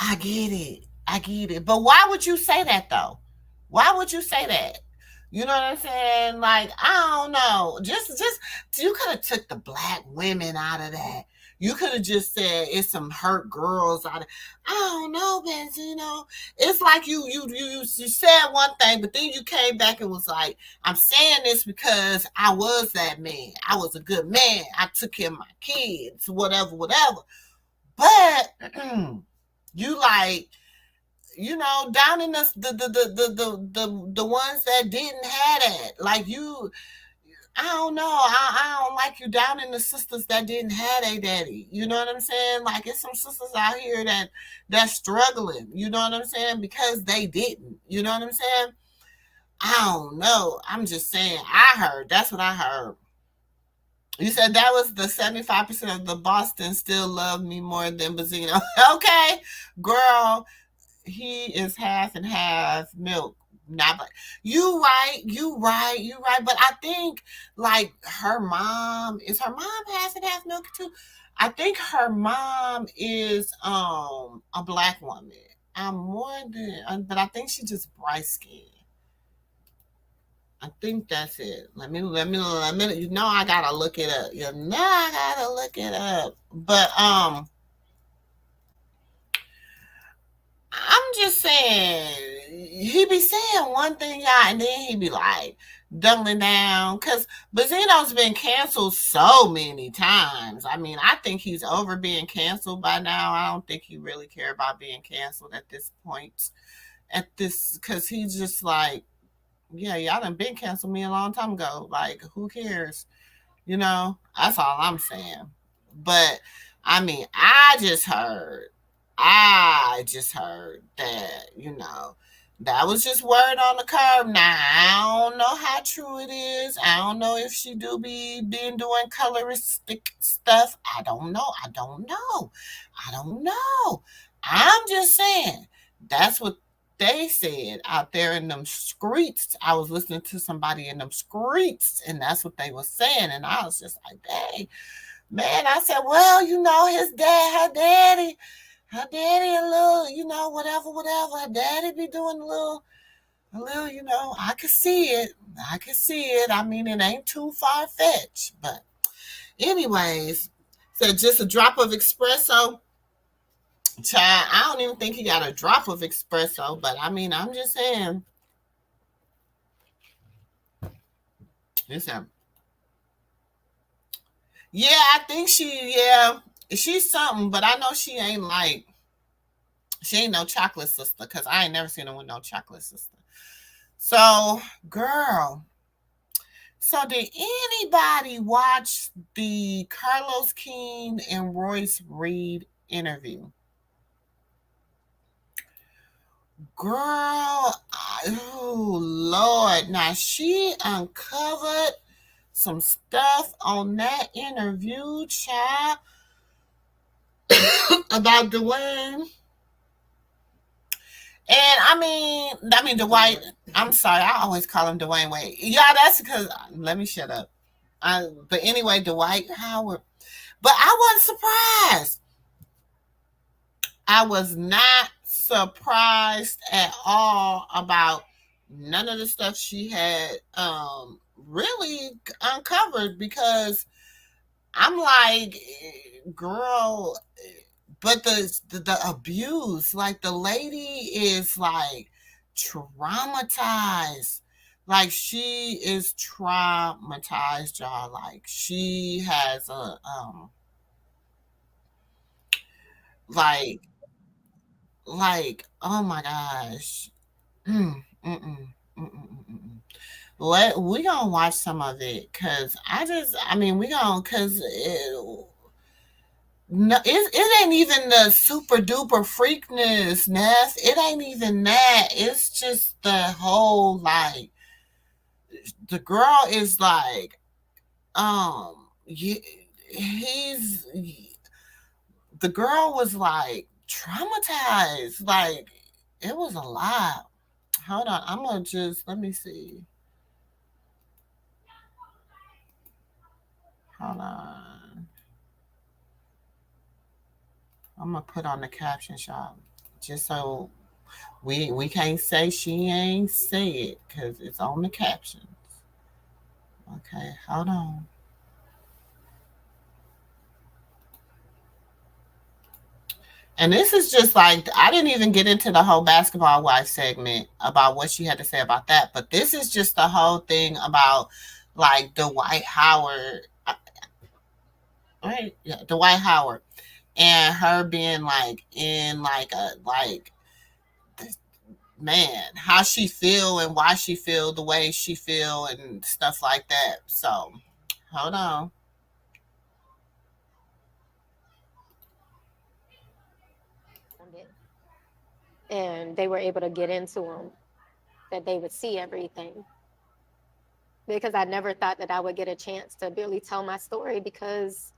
I get it. But why would you say that, though? Why would you say that? You know what I'm saying? Like, I don't know. Just you could have took the black women out of that. You could have just said it's some hurt girls out of. I don't know, Benzino. It's like you said one thing, but then you came back and was like, I'm saying this because I was that man. I was a good man. I took care of my kids, whatever. But you like, down in the ones that didn't have that. Like you, I don't know. I don't like you down in the sisters that didn't have a daddy. You know what I'm saying? Like, it's some sisters out here that's struggling. You know what I'm saying? Because they didn't. You know what I'm saying? I don't know. I'm just saying. That's what I heard. You said that was the 75% of the Boston still love me more than Benzino. Okay, girl, he is half and half milk. Not but you right. But I think like her mom half and half milk too. I think her mom is a black woman. But I think she's just bright skinned. I think that's it. Let me. I gotta look it up. But I'm just saying, he be saying one thing, y'all, and then he be like doubling down. Cause Benzino's been canceled so many times. I mean, I think he's over being canceled by now. I don't think he really care about being canceled at this point. Cause he's just like, yeah, y'all done been canceled me a long time ago. Like, who cares? That's all I'm saying. But I mean, I just heard that, that was just word on the curb. Now, I don't know how true it is. I don't know if she do be doing coloristic stuff. I don't know. I'm just saying, that's what they said out there in them streets. I was listening to somebody in them streets, and that's what they were saying. And I was just like, dang, man. I said, well, his dad, her daddy a little, whatever. Her daddy be doing a little, I could see it. I mean, it ain't too far-fetched. But anyways, so just a drop of espresso. Child, I don't even think he got a drop of espresso, but I mean, I'm just saying. Listen. Yeah, I think she's something, but I know she ain't like She ain't no chocolate sister, because I ain't never seen her with no chocolate sister. So, girl. So, did anybody watch the Carlos King and Royce Reed interview? Girl, oh Lord. Now, she uncovered some stuff on that interview, child, about Dwayne. And I mean Dwight. I'm sorry, I always call him Dwayne Wade. Yeah, that's because let me shut up. But anyway, Dwight Howard. But I wasn't surprised. I was not surprised at all about none of the stuff she had really uncovered, because I'm like, girl, but the abuse, like the lady is like traumatized. Like she is traumatized, y'all. Like she has a like oh my gosh. Mm, mm, mm, mm, mm, mm, we gonna watch some of it, because we gonna, because no, it ain't even the super duper freakness, Ness. It ain't even that. It's just the whole, like, the girl is like, he's, the girl was like traumatized. Like, it was a lot. Hold on. I'm gonna just, let me see. Hold on. I'm gonna put on the caption shop just so we can't say she ain't say it, because it's on the captions. Okay, hold on. And this is just like, I didn't even get into the whole basketball wife segment about what she had to say about that, but this is just the whole thing about like Dwight Howard, right? Yeah, Dwight Howard, and her being like in like a like, man, how she feel and why she feel the way she feel and stuff like that. So hold on. And they were able to get into them, that they would see everything. Because I never thought that I would get a chance to really tell my story, because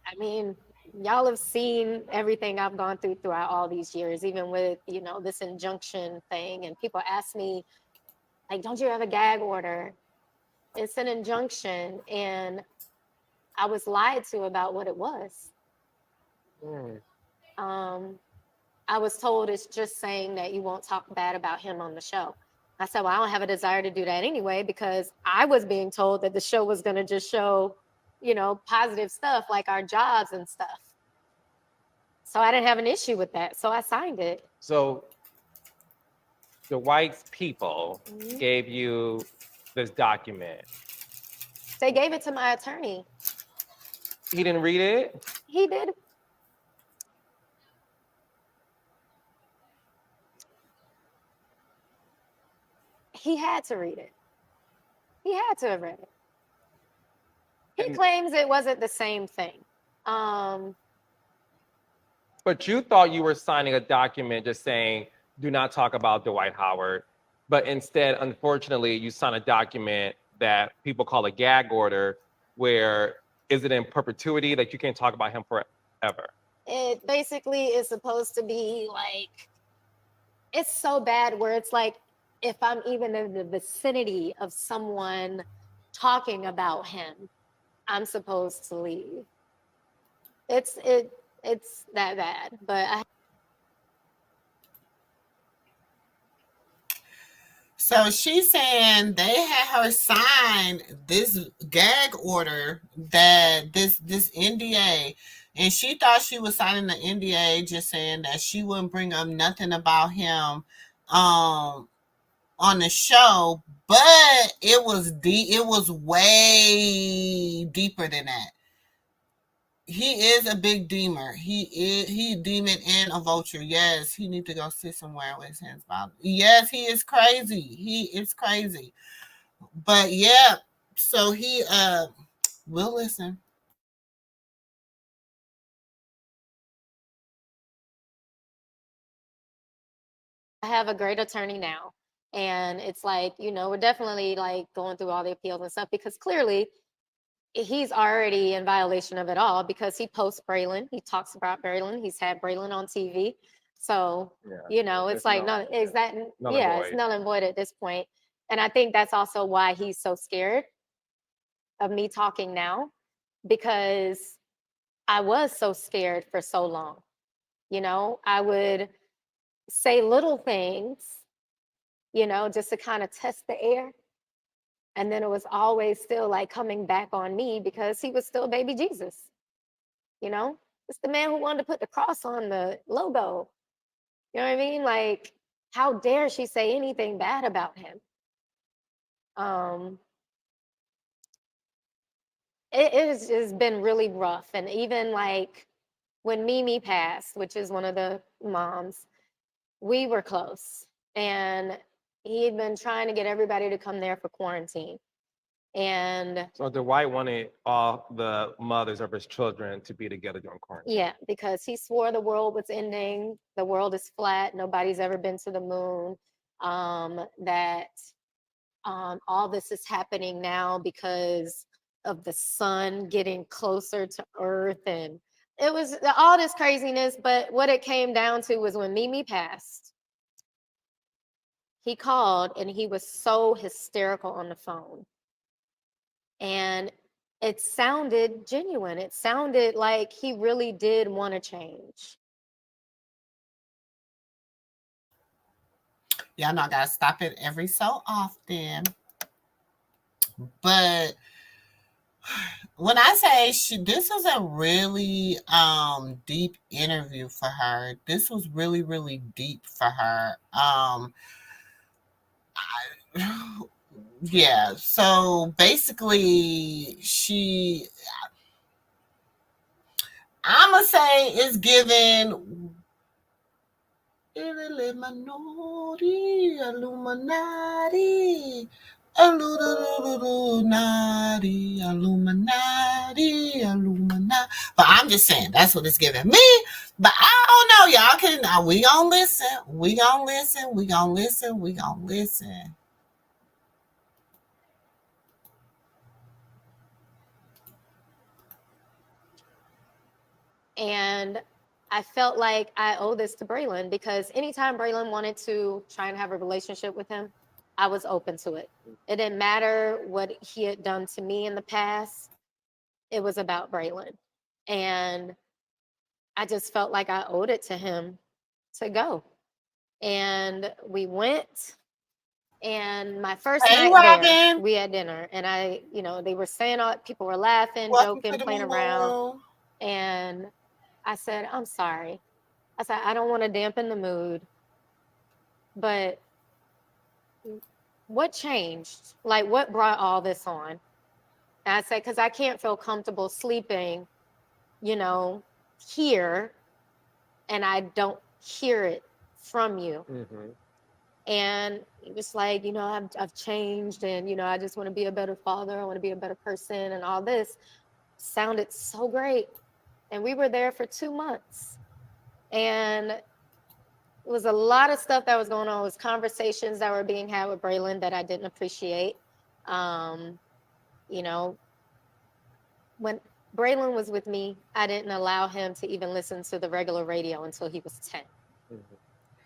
I mean, y'all have seen everything I've gone through throughout all these years, even with, this injunction thing. And people ask me, like, don't you have a gag order? It's an injunction. And I was lied to about what it was. I was told it's just saying that you won't talk bad about him on the show. I said, well, I don't have a desire to do that anyway, because I was being told that the show was going to just show, positive stuff like our jobs and stuff. So I didn't have an issue with that. So I signed it. So the white people gave you this document. They gave it to my attorney. He didn't read it? He did. He had to read it. He had to have read it. He claims it wasn't the same thing. But you thought you were signing a document just saying, do not talk about Dwight Howard. But instead, unfortunately, you signed a document that people call a gag order, where is it in perpetuity that you can't talk about him forever? It basically is supposed to be like, it's so bad where it's like, if I'm even in the vicinity of someone talking about him, I'm supposed to leave. It's that bad, but So she's saying they had her sign this gag order, that this NDA, and she thought she was signing the NDA just saying that she wouldn't bring up nothing about him on the show, but it was deep. It was way deeper than that. he is a big deemer. He a demon and a vulture. Yes, he need to go sit somewhere with his hands bound. Yes, he is crazy. He is crazy. But yeah, so he will listen. I have a great attorney now. And it's like, we're definitely like going through all the appeals and stuff because clearly he's already in violation of it all because he posts Braylon. He talks about Braylon. He's had Braylon on TV. So, it's like, it's null and void at this point. And I think that's also why he's so scared of me talking now because I was so scared for so long. I would say little things, just to kind of test the air. And then it was always still like coming back on me because he was still baby Jesus. It's the man who wanted to put the cross on the logo. You know what I mean? Like, how dare she say anything bad about him? It's been really rough. And even like when Mimi passed, which is one of the moms, we were close. And he had been trying to get everybody to come there for quarantine. And so Dwight wanted all the mothers of his children to be together during quarantine. Yeah, because he swore the world was ending. The world is flat. Nobody's ever been to the moon. That all this is happening now because of the sun getting closer to Earth, and it was all this craziness. But what it came down to was when Mimi passed, he called and he was so hysterical on the phone. And it sounded genuine. It sounded like he really did want to change. Y'all know I gotta stop it every so often. But when I say this was a really deep interview for her. This was really, really deep for her. Yeah, so basically I'ma say it's given Illuminati, Illuminati, Illuminati, Illuminati. But I'm just saying that's what it's giving me. But I don't know, y'all can. We gonna listen. We gonna listen. We gonna listen. We gonna listen. And I felt like I owe this to Braylon because anytime Braylon wanted to try and have a relationship with him, I was open to it. It didn't matter what he had done to me in the past. It was about Braylon. And I just felt like I owed it to him to go. And we went. And my first Hey, night there, Robin. we had dinner. And they were saying people were laughing, Welcome joking, to the playing MooMoo around. room. And I said, I'm sorry. I said, I don't want to dampen the mood, but what changed? Like, what brought all this on? And I said, because I can't feel comfortable sleeping, here, and I don't hear it from you. Mm-hmm. And he was like, I've changed, and, I just want to be a better father. I want to be a better person, and all this sounded so great. And we were there for 2 months. And it was a lot of stuff that was going on. It was conversations that were being had with Braylon that I didn't appreciate. When Braylon was with me, I didn't allow him to even listen to the regular radio until he was 10.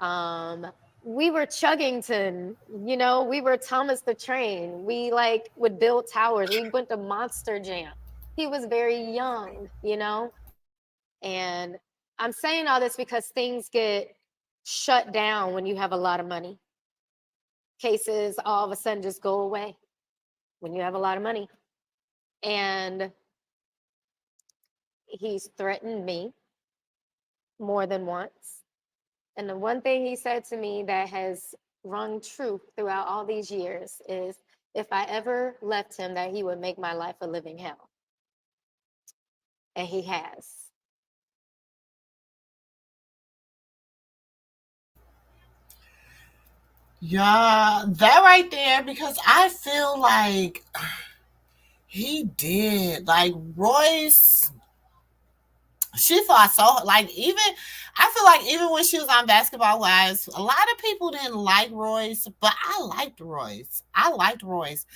Mm-hmm. We were Chuggington, we were Thomas the Train. We would build towers. We went to Monster Jam. He was very young, and I'm saying all this because things get shut down when you have a lot of money. Cases all of a sudden just go away when you have a lot of money. And he's threatened me more than once. And the one thing he said to me that has rung true throughout all these years is if I ever left him, that he would make my life a living hell. and he has. Yeah, that right there, because I feel like he did. Like Royce, she fought so like even I feel like even when she was on Basketball Wives, a lot of people didn't like Royce, but I liked Royce. I liked Royce.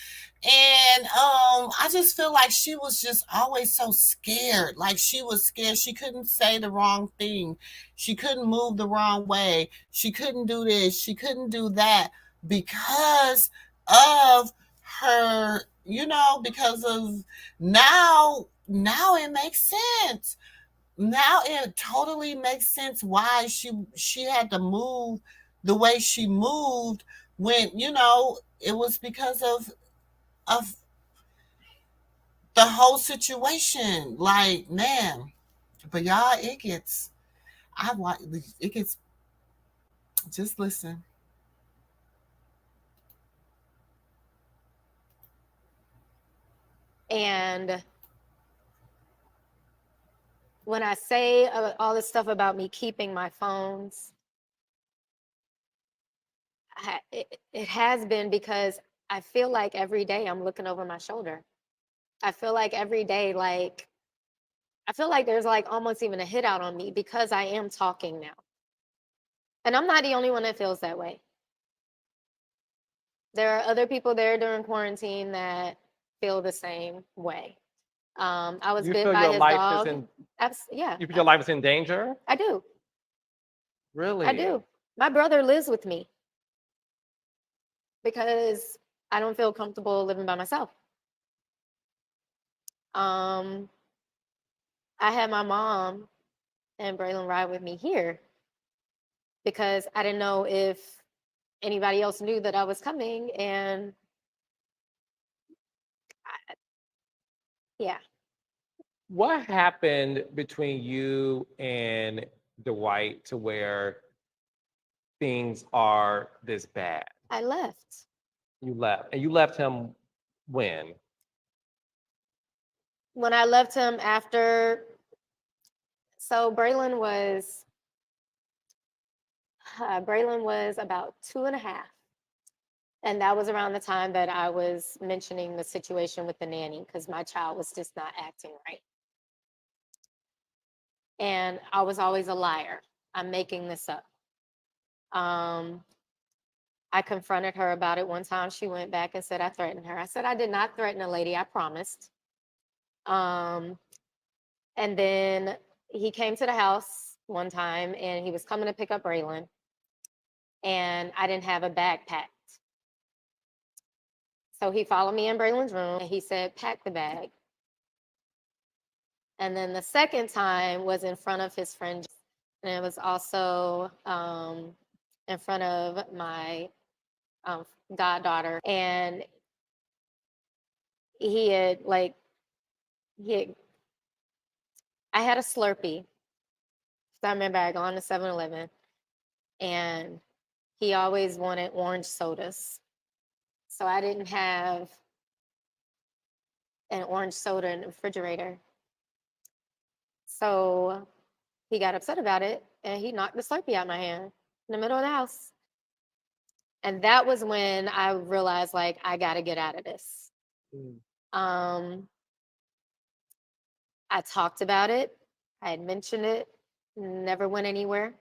And I just feel like she was just always so scared. Like she was scared. She couldn't say the wrong thing. She couldn't move the wrong way. She couldn't do this. She couldn't do that because of her, because of now it makes sense. Now it totally makes sense why she had to move the way she moved when, it was because of the whole situation. Like, man, but y'all, it gets, just listen. And when I say all this stuff about me keeping my phones, it has been because I feel like every day I'm looking over my shoulder. I feel like every day, I feel like there's like almost even a hit out on me because I am talking now. And I'm not the only one that feels that way. There are other people there during quarantine that feel the same way. I was You bit feel by your his life dog. is in Yeah, you feel your life is in danger? I do. Really? I do. My brother lives with me because I don't feel comfortable living by myself. I had my mom and Braylon ride with me here because I didn't know if anybody else knew that I was coming, and yeah. What happened between you and Dwight to where things are this bad? I left. You left. And you left him when? When I left him after, so Braylon was about 2.5. And that was around the time that I was mentioning the situation with the nanny because my child was just not acting right. And I was always a liar. I'm making this up. I confronted her about it one time. She went back and said I threatened her. I said I did not threaten a lady. I promised. And then he came to the house one time and he was coming to pick up Braylon. And I didn't have a bag packed. So he followed me in Braylon's room and he said, pack the bag. And then the second time was in front of his friend. And it was also in front of my goddaughter. And I had a Slurpee. So I remember I gone to 7-Eleven and he always wanted orange sodas. So I didn't have an orange soda in the refrigerator. So he got upset about it and he knocked the Slurpee out of my hand in the middle of the house. And that was when I realized, like, I got to get out of this. I talked about it. I had mentioned it. Never went anywhere.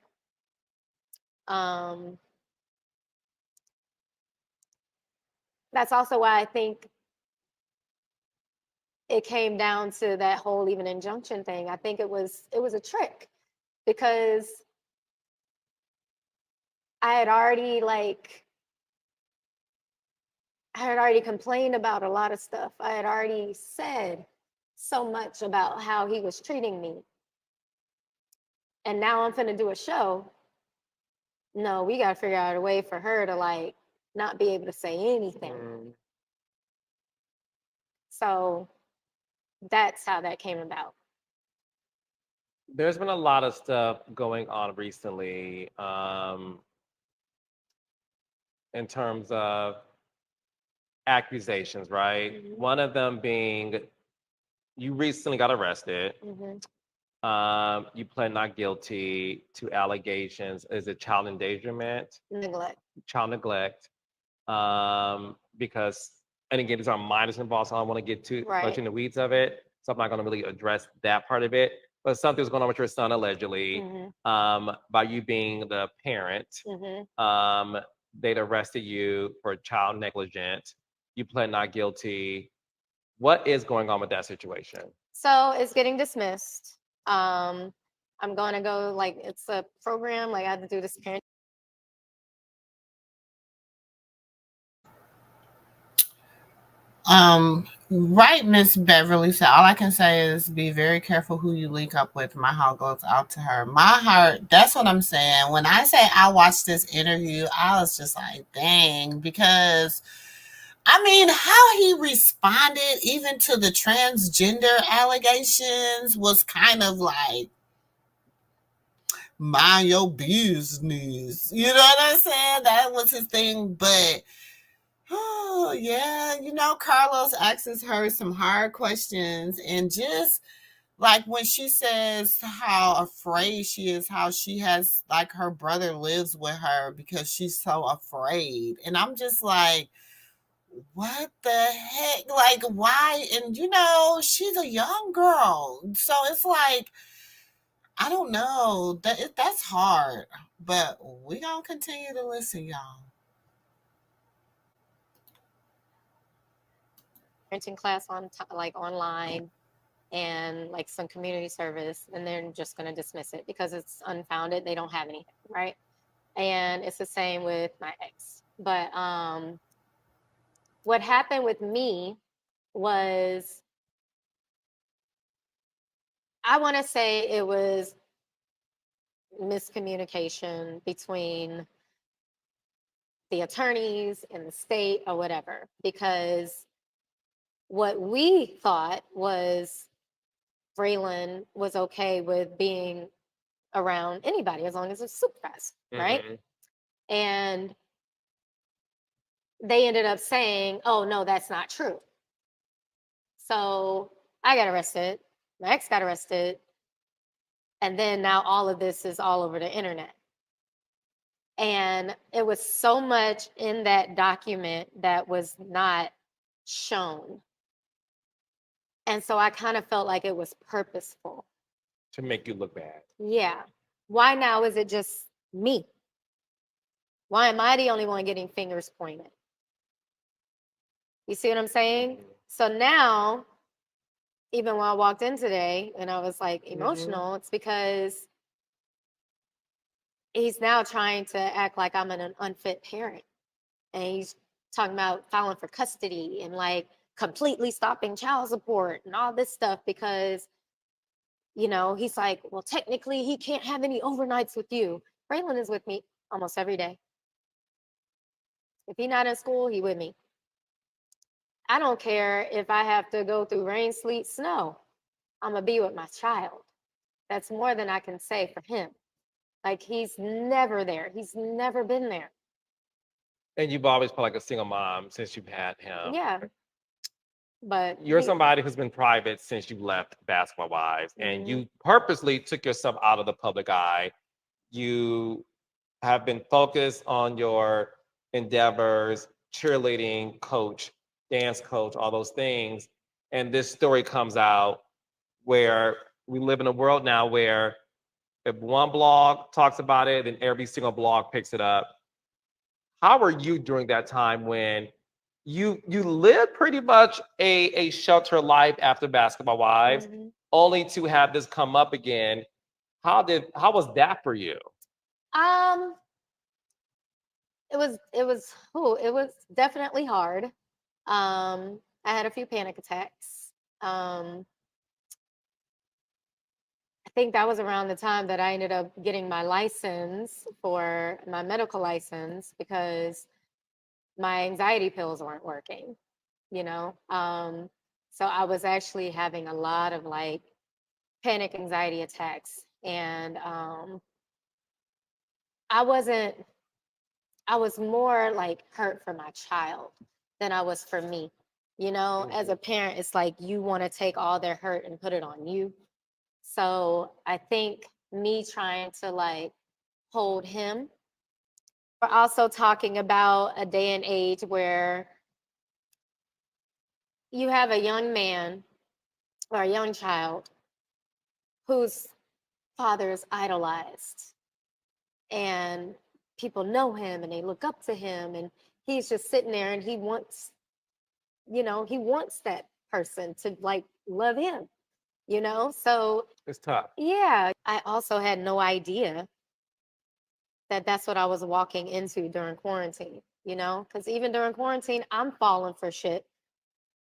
That's also why I think it came down to that whole even injunction thing. I think it was a trick because I had already complained about a lot of stuff. I had already said so much about how he was treating me. And now I'm finna do a show. No, we gotta figure out a way for her to not be able to say anything. So that's how that came about. There's been a lot of stuff going on recently in terms of accusations, right? One of them being You recently got arrested. You pled not guilty to allegations. Is it child endangerment? Neglect. Child neglect. Because, and again, these are minors involved, so I don't want to get too much in the weeds of it. So I'm not going to really address that part of it. But something's going on with your son allegedly, by you being the parent. They'd arrested you for child negligence. You pled not guilty. What is going on with that situation? So it's getting dismissed. I'm going to go, like, it's a program, like I have to do this parent. Right, Miss Beverly. So all I can say is be very careful who you link up with. My heart goes out to her. My heart, that's what I'm saying. When I say I watched this interview, I was just like, dang, because I mean, how he responded even to the transgender allegations was kind of like, mind your business. You know what I'm saying? That was his thing. But oh, yeah, Carlos asks her some hard questions, and just like when she says how afraid she is, how she has, like, her brother lives with her because she's so afraid. And I'm just like, what the heck? Like, why? And, she's a young girl. So it's like, I don't know. That's hard. But we going to continue to listen, y'all. Parenting class like online and like some community service, and they're just going to dismiss it because it's unfounded. They don't have anything, right? And it's the same with my ex. But what happened with me was, I want to say it was miscommunication between the attorneys and the state or whatever, because what we thought was Braylon was okay with being around anybody as long as it's supervised, right? And they ended up saying, oh, no, that's not true. So I got arrested. My ex got arrested. And then now all of this is all over the internet. And it was so much in that document that was not shown. And so I kind of felt like it was purposeful. To make you look bad. Yeah. Why now is it just me? Why am I the only one getting fingers pointed? You see what I'm saying? So now, even when I walked in today and I was like emotional, it's because he's now trying to act like I'm an unfit parent. And he's talking about filing for custody and like completely stopping child support and all this stuff because, he's like, well, technically he can't have any overnights with you. Braylon is with me almost every day. If he's not in school, he with me. I don't care if I have to go through rain, sleet, snow. I'm going to be with my child. That's more than I can say for him. Like, he's never there. He's never been there. And you've always felt like a single mom since you've had him. Yeah. But you're somebody who's been private since you left Basketball Wives, and you purposely took yourself out of the public eye. You have been focused on your endeavors, cheerleading coach, dance coach, all those things. And this story comes out where we live in a world now where if one blog talks about it, then every single blog picks it up. How were you during that time when you lived pretty much a sheltered life after Basketball Wives, only to have this come up again? How was that for you? It was definitely hard. I had a few panic attacks. I think that was around the time that I ended up getting my license for my medical license because my anxiety pills weren't working, So I was actually having a lot of like panic anxiety attacks. And I was more like hurt for my child than I was for me. You know, as a parent, it's like you want to take all their hurt and put it on you. So I think me trying to like hold him. We're also talking about a day and age where you have a young man or a young child whose father is idolized, and people know him and they look up to him, and he's just sitting there and he wants, you know, he wants that person to like love him, you know? So It's tough. yeah, I also had no idea that that's what I was walking into during quarantine, you know? Because even during quarantine, I'm falling for shit.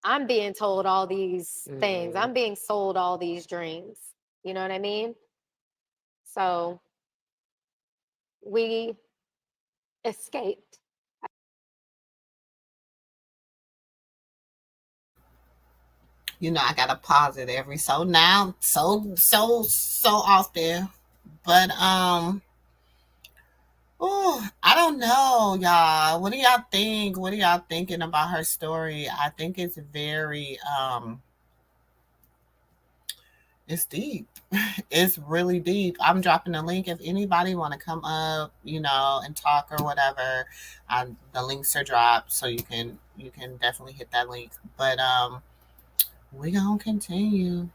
I'm being told all these things. I'm being sold all these dreams. You know what I mean? So we escaped. You know, I gotta pause it every so now, so often. But oh, I don't know, y'all. What do y'all think? What are y'all thinking about her story? I think it's very it's deep. It's really deep. I'm dropping a link if anybody want to come up, you know, and talk or whatever. The links are dropped, so you can definitely hit that link. But we gonna continue.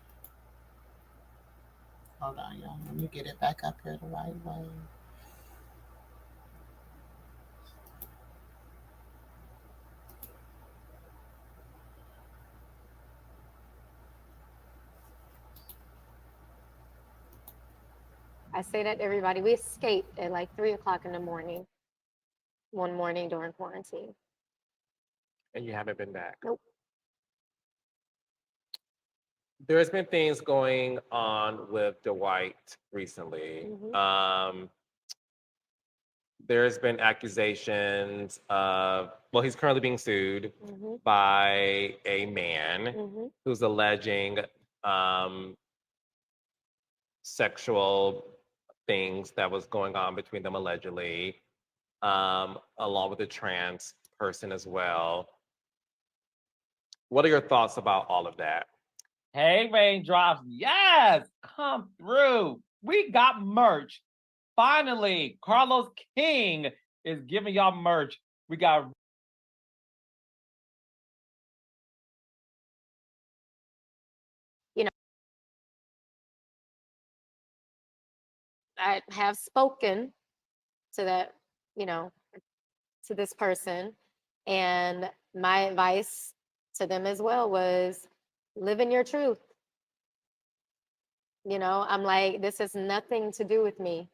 Hold on, y'all. Let me get it back up here the right way. I say that to everybody. We escaped at like 3 o'clock in the morning, one morning during quarantine. And you haven't been back. Nope. There's been things going on with Dwight recently. There's been accusations of, well, he's currently being sued by a man who's alleging sexual things that was going on between them allegedly, along with a trans person as well. What are your thoughts about all of that? Hey, Raindrops. Yes, come through. We got merch. Finally, Carlos King is giving y'all merch. We got I have spoken to that, you know, to this person. And my advice to them as well was live in your truth. You know, I'm like, this has nothing to do with me.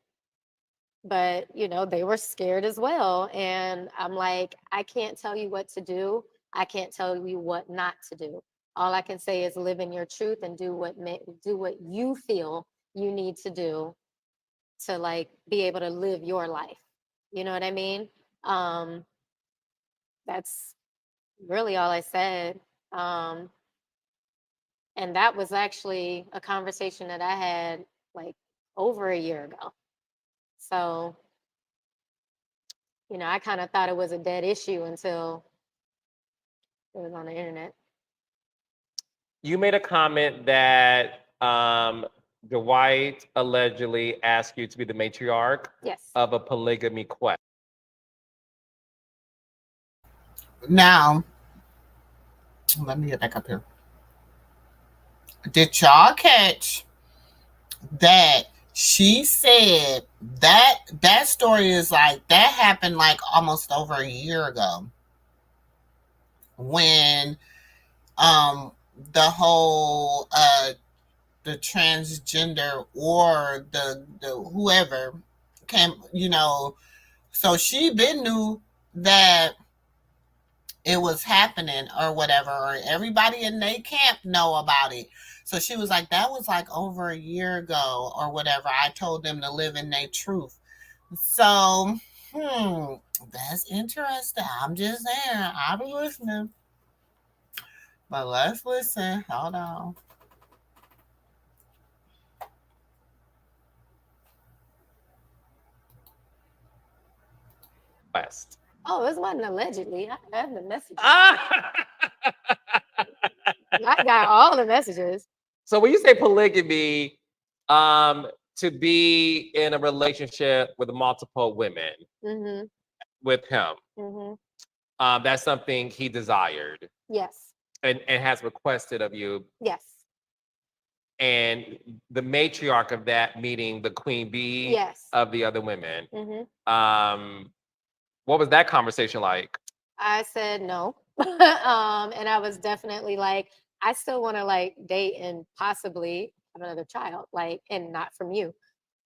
But, you know, they were scared as well. And I'm like, I can't tell you what to do. I can't tell you what not to do. All I can say is live in your truth and do what you feel you need to do to like be able to live your life. You know what I mean? That's really all I said. And that was actually a conversation that I had like over a year ago. So, you know, I kind of thought it was a dead issue until it was on the internet. You made a comment that Dwight allegedly asked you to be the matriarch of a polygamy quest. Now, let me get back up here. Did y'all catch that she said that story is like that happened like almost over a year ago when the whole the transgender or the whoever came, you know, so she been knew that it was happening or whatever, or everybody in their camp know about it. So she was like, that was like over a year ago or whatever. I told them to live in their truth. So, that's interesting. I'm just saying, I'll be listening. But let's listen. Hold on. Quest. Oh, it wasn't allegedly. I have the message. I got all the messages. So when you say polygamy, to be in a relationship with multiple women Mm-hmm. with him, Mm-hmm. that's something he desired Yes. and has requested of you. Yes. And the matriarch of that, meaning the queen bee Yes. of the other women. Mm-hmm. What was that conversation like? I said no. And I was definitely like, I still want to like date and possibly have another child, like, and not from you.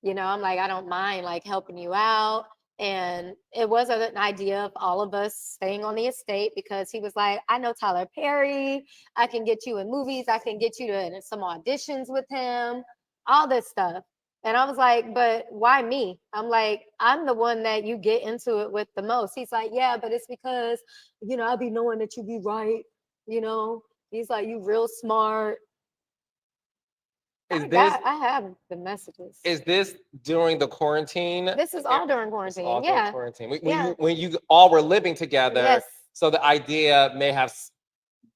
You know, I'm like, I don't mind like helping you out. And it was an idea of all of us staying on the estate because he was like, I know Tyler Perry. I can get you in movies. I can get you to some auditions with him, all this stuff. And I was like, but why me? I'm like, I'm the one that you get into it with the most. He's like, yeah, but it's because, you know, I'll be knowing that you be right. You know, he's like, you real smart. I have the messages. Is this during the quarantine? This is all during quarantine. All yeah. during quarantine. When, Yeah. when you all were living together, Yes. so the idea may have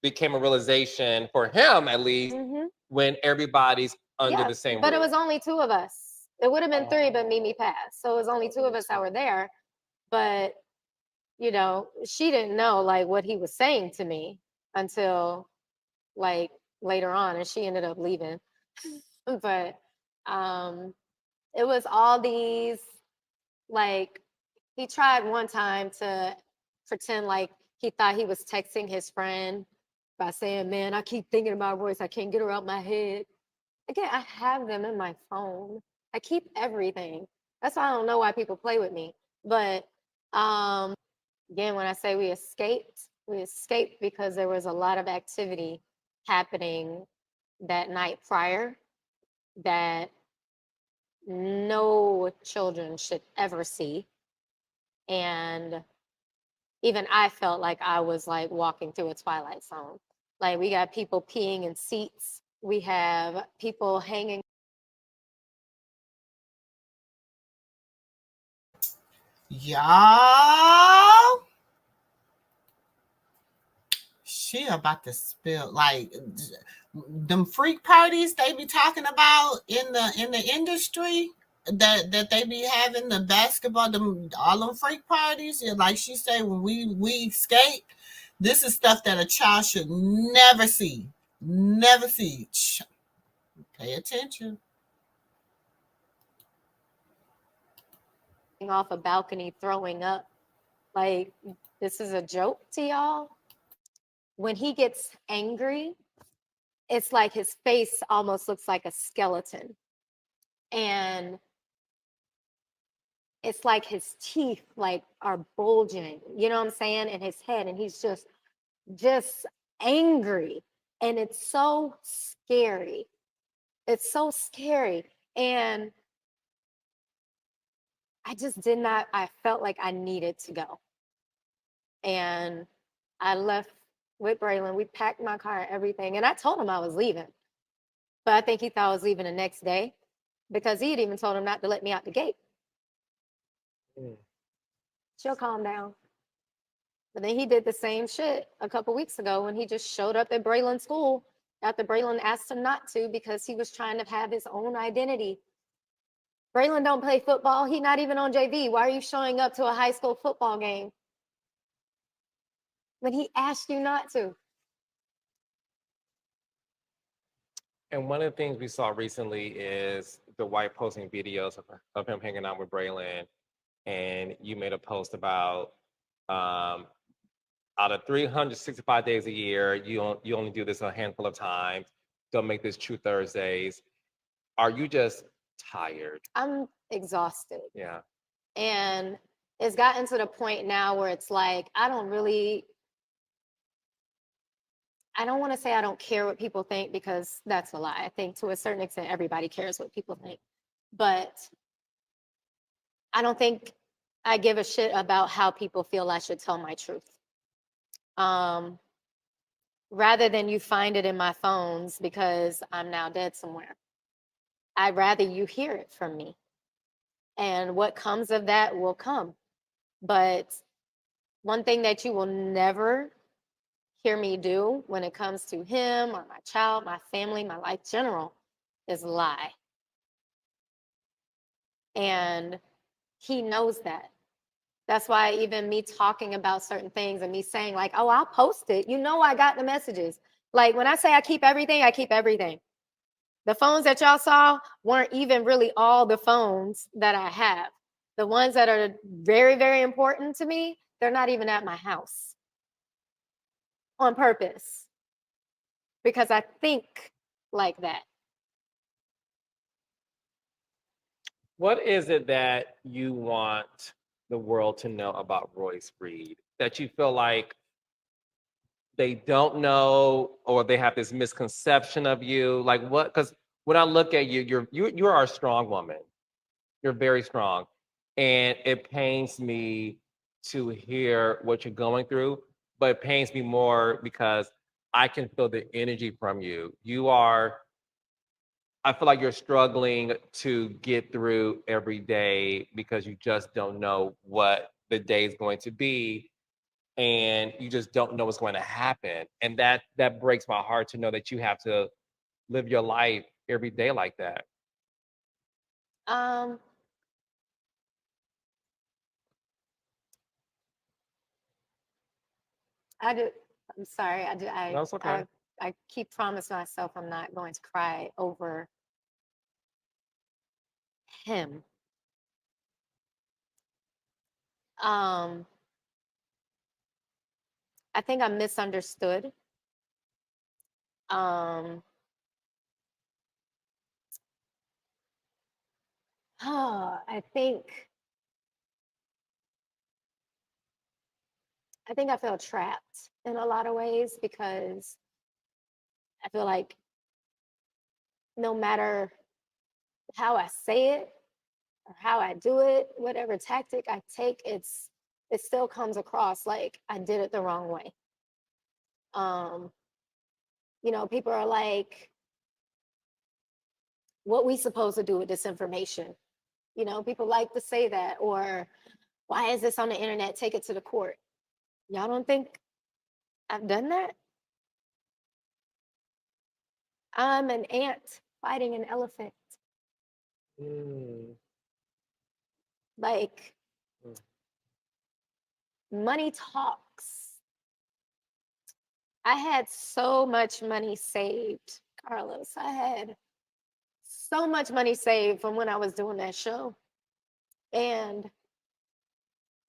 became a realization for him at least Mm-hmm. when everybody's under the Yes, same but it roof. was only two of us. It would have been three, but Mimi passed. So it was only two of us that were there. But, you know, she didn't know like what he was saying to me until like later on, and she ended up leaving. But it was all these like he tried one time to pretend like he thought he was texting his friend by saying, man, I keep thinking about Royce. I can't get her out my head. Again, I have them in my phone. I keep everything. That's why I don't know why people play with me. But again, when I say we escaped because there was a lot of activity happening that night prior that no children should ever see. And even I felt like I was like walking through a twilight zone. Like we got people peeing in seats. We have people hanging. Y'all, she about to spill like them freak parties they be talking about in the industry that they be having the basketball, them all them freak parties. And like she said, when we escape, this is stuff that a child should never see, never see. Pay attention. Off a balcony throwing up. Like, this is a joke to y'all. When he gets angry, it's like his face almost looks like a skeleton. And it's like his teeth like are bulging, you know what I'm saying, in his head. And he's just angry. And it's so scary. It's so scary. And I just did not, I felt like I needed to go. And I left with Braylon. We packed my car and everything. And I told him I was leaving. But I think he thought I was leaving the next day because he had even told him not to let me out the gate. She'll calm down. But then he did the same shit a couple weeks ago when he just showed up at Braylon's school after Braylon asked him not to because he was trying to have his own identity. Braylon don't play football. He's not even on JV. Why are you showing up to a high school football game when he asked you not to? And one of the things we saw recently is the Dwight posting videos of him hanging out with Braylon. And you made a post about out of 365 days a year, you only do this a handful of times. Don't make this True Thursdays. Are you just tired? I'm exhausted. Yeah. And it's gotten to the point now where it's like, I don't want to say I don't care what people think because that's a lie. I think to a certain extent, everybody cares what people think. But I don't think I give a shit about how people feel I should tell my truth. Rather than you find it in my phones because I'm now dead somewhere. I'd rather you hear it from me. And what comes of that will come. But one thing that you will never hear me do when it comes to him or my child, my family, my life general is lie. And he knows that. That's why even me talking about certain things and me saying like, oh, I'll post it. You know, I got the messages. Like when I say I keep everything, I keep everything. The phones that y'all saw weren't even really all the phones that I have. The ones that are very, very important to me, they're not even at my house on purpose because I think like that. What is it that you want the world to know about Royce Reed that you feel like they don't know or they have this misconception of you? Like what? Because when I look at you, you are a strong woman. You're very strong, and it pains me to hear what you're going through. But it pains me more because I can feel the energy from you. I feel like you're struggling to get through every day because you just don't know what the day is going to be and you just don't know what's going to happen. And that breaks my heart to know that you have to live your life every day like that. Um, I do. I'm sorry. I do. That's okay. I keep promising myself I'm not going to cry over him. I think I'm misunderstood. I think I feel trapped in a lot of ways because I feel like no matter how I say it or how I do it, whatever tactic I take, it still comes across like I did it the wrong way. People are like, what we supposed to do with this information? People like to say that, or why is this on the internet? Take it to the court. Y'all don't think I've done that? I'm an ant fighting an elephant. Like, money talks. I had so much money saved, Carlos. I had so much money saved from when I was doing that show. And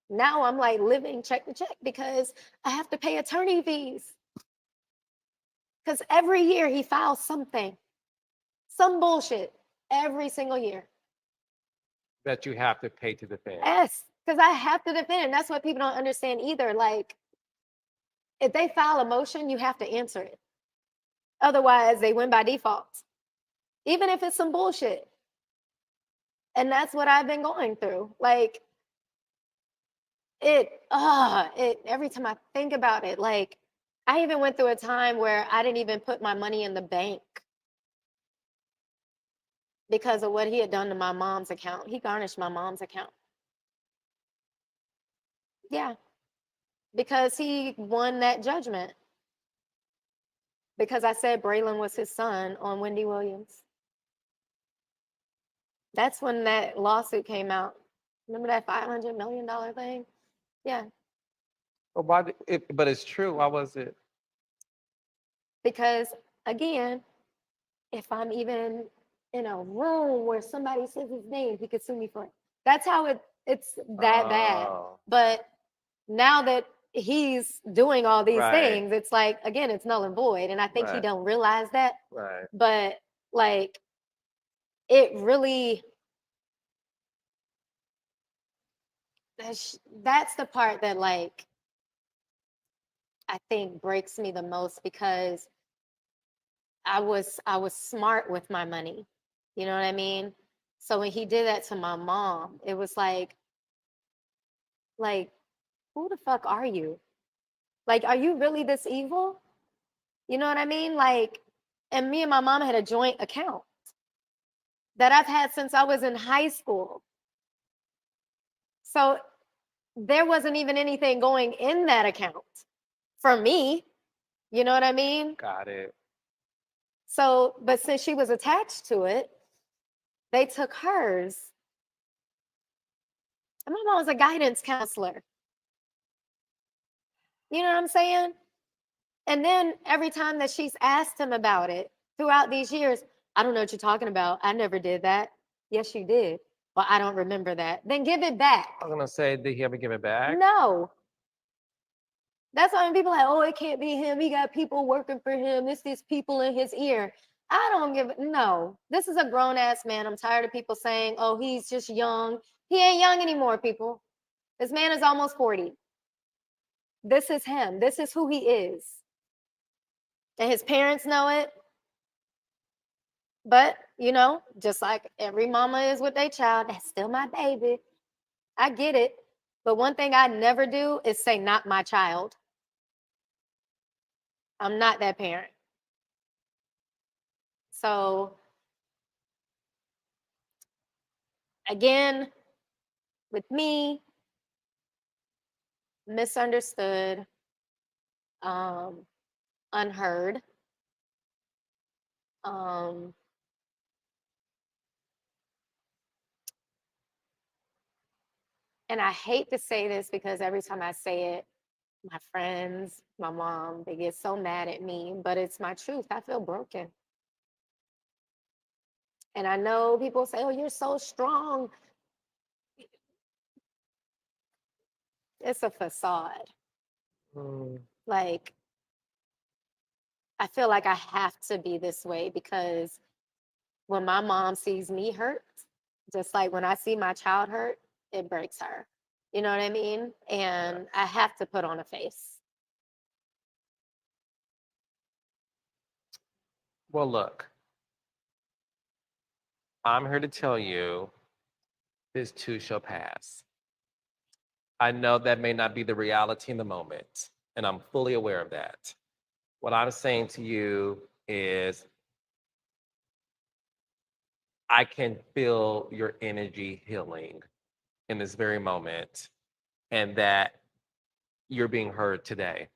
now I'm like living check to check because I have to pay attorney fees. Because every year he files something, some bullshit, every single year. That you have to pay to defend. Yes, because I have to defend. And that's what people don't understand either. Like, if they file a motion, you have to answer it. Otherwise, they win by default, even if it's some bullshit. And that's what I've been going through. Like, every time I think about it, like, I even went through a time where I didn't even put my money in the bank because of what he had done to my mom's account. He garnished my mom's account. Yeah, because he won that judgment. Because I said Braylon was his son on Wendy Williams. That's when that lawsuit came out. Remember that $500 million thing? Yeah. But but it's true. Why was it? Because again, if I'm even in a room where somebody says his name, he could sue me for it. That's how it's that bad. But now that he's doing all these things, it's like, again, it's null and void. And I think he don't realize that. Right. But like, it really, that's the part that like, I think breaks me the most because I was smart with my money. You know what I mean? So when he did that to my mom, it was like, who the fuck are you? Like, are you really this evil? You know what I mean? Like, and me and my mom had a joint account that I've had since I was in high school. So there wasn't even anything going in that account for me. You know what I mean? Got it. So, but since she was attached to it, they took hers. And my mom was a guidance counselor. You know what I'm saying? And then every time that she's asked him about it throughout these years, I don't know what you're talking about. I never did that. Yes, you did. Well, I don't remember that. Then give it back. I was gonna say, did he ever give it back? No. That's why when people are like, oh, it can't be him. He got people working for him. It's these people in his ear. I don't give it. No. This is a grown ass man. I'm tired of people saying, oh, he's just young. He ain't young anymore, people. This man is almost 40. This is him. This is who he is. And his parents know it. But, you know, just like every mama is with their child, that's still my baby. I get it. But one thing I never do is say, not my child. I'm not that parent. So, again, with me, misunderstood, unheard. And I hate to say this because every time I say it, my friends, my mom, they get so mad at me, but it's my truth. I feel broken. And I know people say, oh, you're so strong. It's a facade. Like, I feel like I have to be this way because when my mom sees me hurt, just like when I see my child hurt, it breaks her. You know what I mean? And I have to put on a face. Well, look, I'm here to tell you this too shall pass. I know that may not be the reality in the moment, and I'm fully aware of that. What I'm saying to you is I can feel your energy healing in this very moment, and that you're being heard today.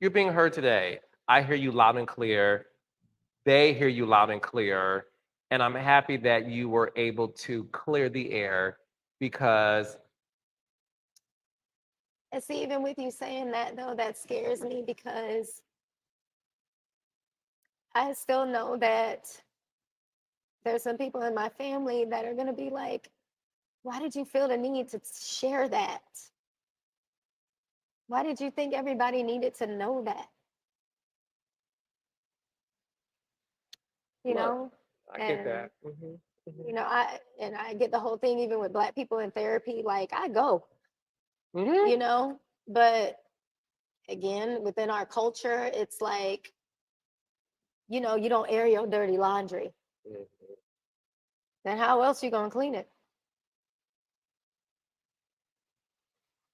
You're being heard today. I hear you loud and clear. They hear you loud and clear. And I'm happy that you were able to clear the air because. And see, even with you saying that, though, that scares me because I still know that there's some people in my family that are going to be like, why did you feel the need to share that? Why did you think everybody needed to know that? You know? I get that. You know, I get the whole thing even with Black people in therapy. Like, I go, you know, but again, within our culture, it's like, you know, you don't air your dirty laundry. Then how else you gonna clean it?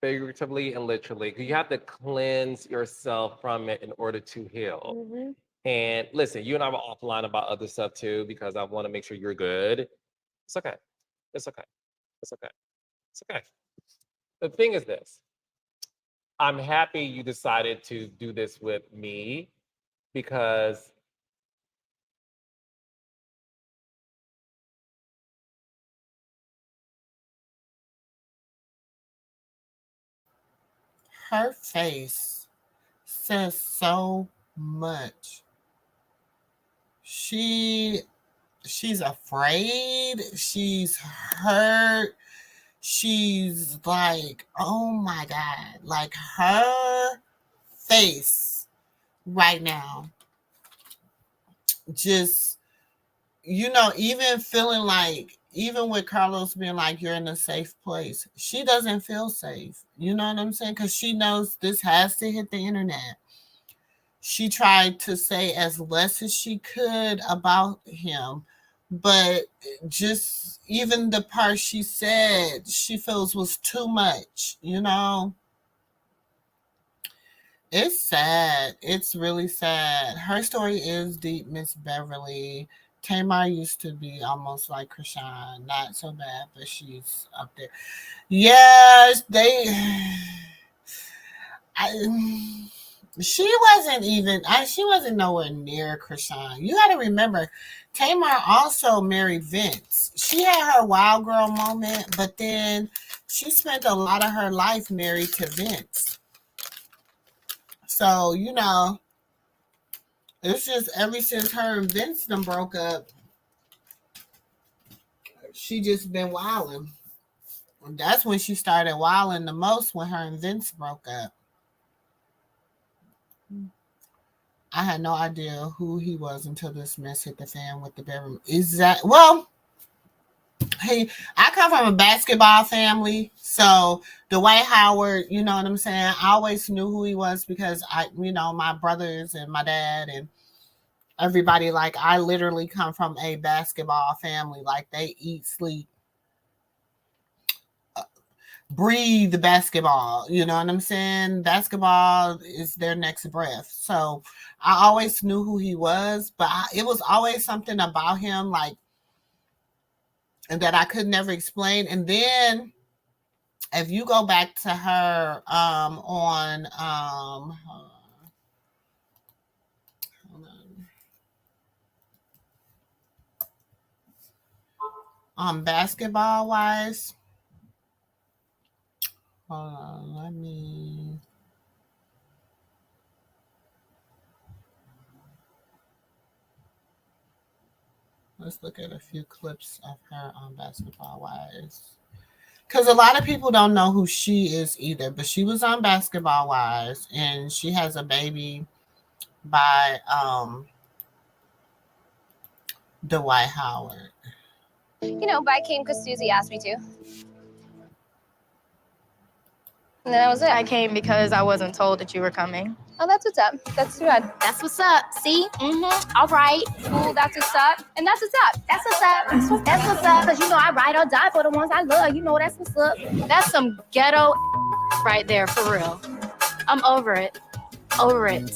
Figuratively and literally, because you have to cleanse yourself from it in order to heal. And listen, you and I were offline about other stuff too, because I want to make sure you're good. It's okay. It's okay. It's okay. It's okay. The thing is this. I'm happy you decided to do this with me because Her face says so much. She's afraid. She's hurt. She's like, oh my God. Like her face right now. Just, you know, even feeling like, even with Carlos being like, you're in a safe place, she doesn't feel safe. You know what I'm saying? Because she knows this has to hit the internet. She tried to say as less as she could about him, but just even the part she said she feels was too much, you know? It's sad. It's really sad. Her story is deep, Miss Beverly. Tamar used to be almost like Chrisean. Not so bad, but she's up there. Yes, they. I, She wasn't nowhere near Chrisean. You got to remember, Tamar also married Vince. She had her wild girl moment, but then she spent a lot of her life married to Vince. So, it's just ever since her and Vince done broke up, she just been wilding. That's when she started wilding the most, when her and Vince broke up. I had no idea who he was until this mess hit the fan with the bedroom. I come from a basketball family, so Dwight Howard, you know what I'm saying? I always knew who he was because my brothers and my dad and everybody, like, I literally come from a basketball family. Like, they eat, sleep, breathe basketball. You know what I'm saying? Basketball is their next breath. So I always knew who he was, but it was always something about him, like, and that I could never explain. And then if you go back to her on basketball wise, hold on, let's look at a few clips of her on basketball wise. Because a lot of people don't know who she is either, but she was on Basketball Wives, and she has a baby by Dwight Howard. But I came because Susie asked me to. And that was it. I came because I wasn't told that you were coming. Oh, that's what's up. That's too bad. That's what's up. See? All right. Cool, that's what's up. And that's what's up. That's what's up. That's what's up. Because I ride or die for the ones I love. That's what's up. That's some ghetto right there, for real. I'm over it. Over it.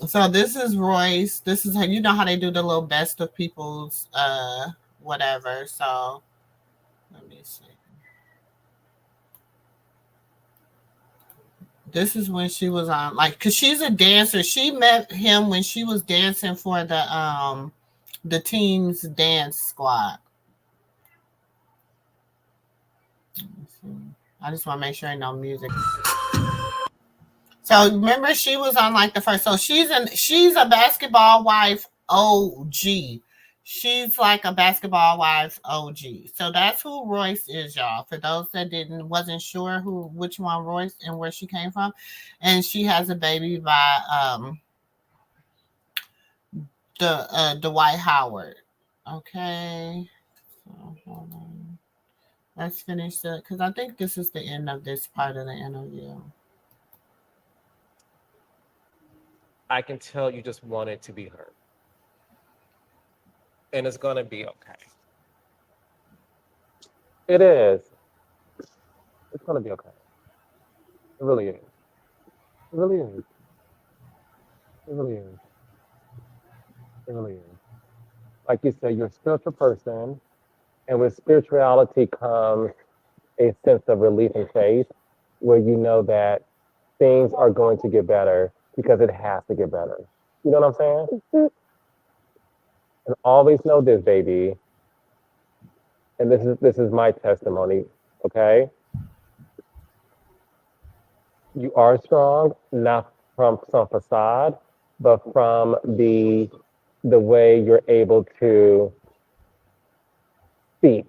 So this is Royce. This is how how they do the little best of people's whatever. So let me see. This is when she was on, like, because she's a dancer. She met him when she was dancing for the team's dance squad. I just want to make sure ain't no music. So remember, she was on like the first. So she's a Basketball Wife OG. She's like a Basketball Wives OG. So that's who Royce is, y'all. For those that wasn't sure which one Royce and where she came from. And she has a baby by Dwight Howard. Okay. So hold on. Let's finish it, because I think this is the end of this part of the interview. I can tell you just want it to be heard. And it's gonna be okay. It is. It's gonna be okay. It really is. It really is. It really is. It really is. Like you said, you're a spiritual person, and with spirituality comes a sense of relief and faith, where you know that things are going to get better because it has to get better. You know what I'm saying? And always know this, baby. And this is my testimony, okay? You are strong, not from some facade, but from the way you're able to speak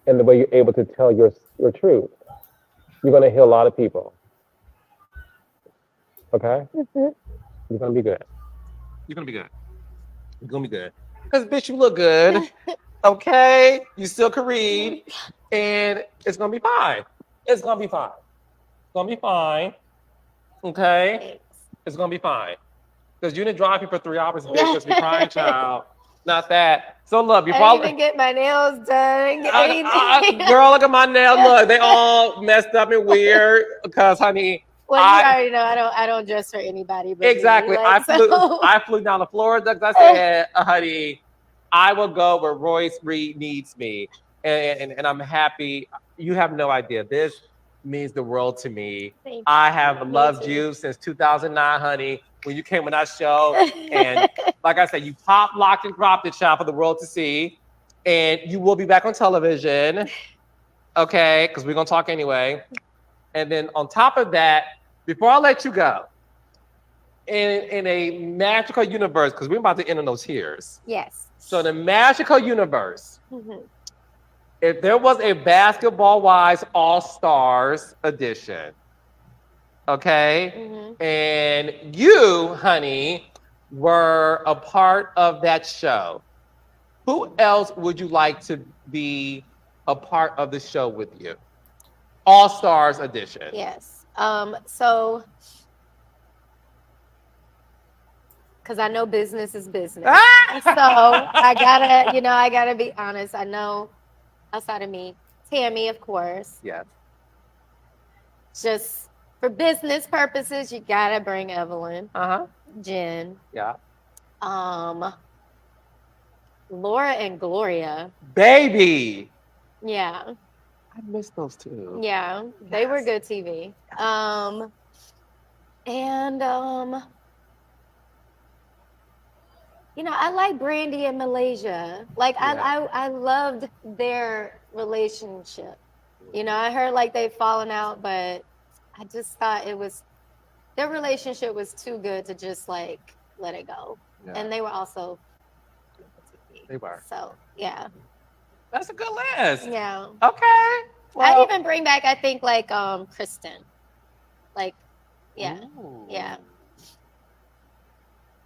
and the way you're able to tell your truth. You're gonna heal a lot of people. Okay? You're gonna be good. You're gonna be good. You're gonna be good. Because bitch, you look good. Okay? You still can read. And it's gonna be fine. It's gonna be fine. It's gonna be fine. Okay? It's gonna be fine. Because you didn't drive me for 3 hours, bitch. Just be crying, child. Not that. So look, you I probably didn't even get my nails done. girl, look at my nails. Look, they all messed up and weird. Because, honey, Well, you already know I don't dress for anybody. But exactly. Me, like, I flew down to Florida because I said, honey, I will go where Royce Reed needs me, and I'm happy. You have no idea. This means the world to me. Thank I have Me loved too. you since 2009, honey, when you came on our show. And like I said, you pop, locked, and dropped it, child, for the world to see. And you will be back on television, okay? Because we're going to talk anyway. And then on top of that, before I let you go, in a magical universe, because we're about to end on those tears. Yes. So in a magical universe, Mhm. if there was a Basketball Wives All-Stars edition, okay, Mhm. and you, honey, were a part of that show, who else would you like to be a part of the show with you? All-Stars edition. Yes. So, because I know business is business. So I gotta be honest. I know outside of me, Tammy, of course. Yes. Just for business purposes, you gotta bring Evelyn. Uh-huh. Jen. Yeah. Laura and Gloria. Baby. Yeah. I miss those two. Yeah. They were good TV. I like Brandy and Malaysia. Like I loved their relationship. I heard like they've fallen out, but I just thought their relationship was too good to just like let it go. Yeah. And they were also They were. So yeah. That's a good list. Yeah. Okay. Well, I'd even bring back, I think, like Kristen. Like, yeah. Ooh. Yeah.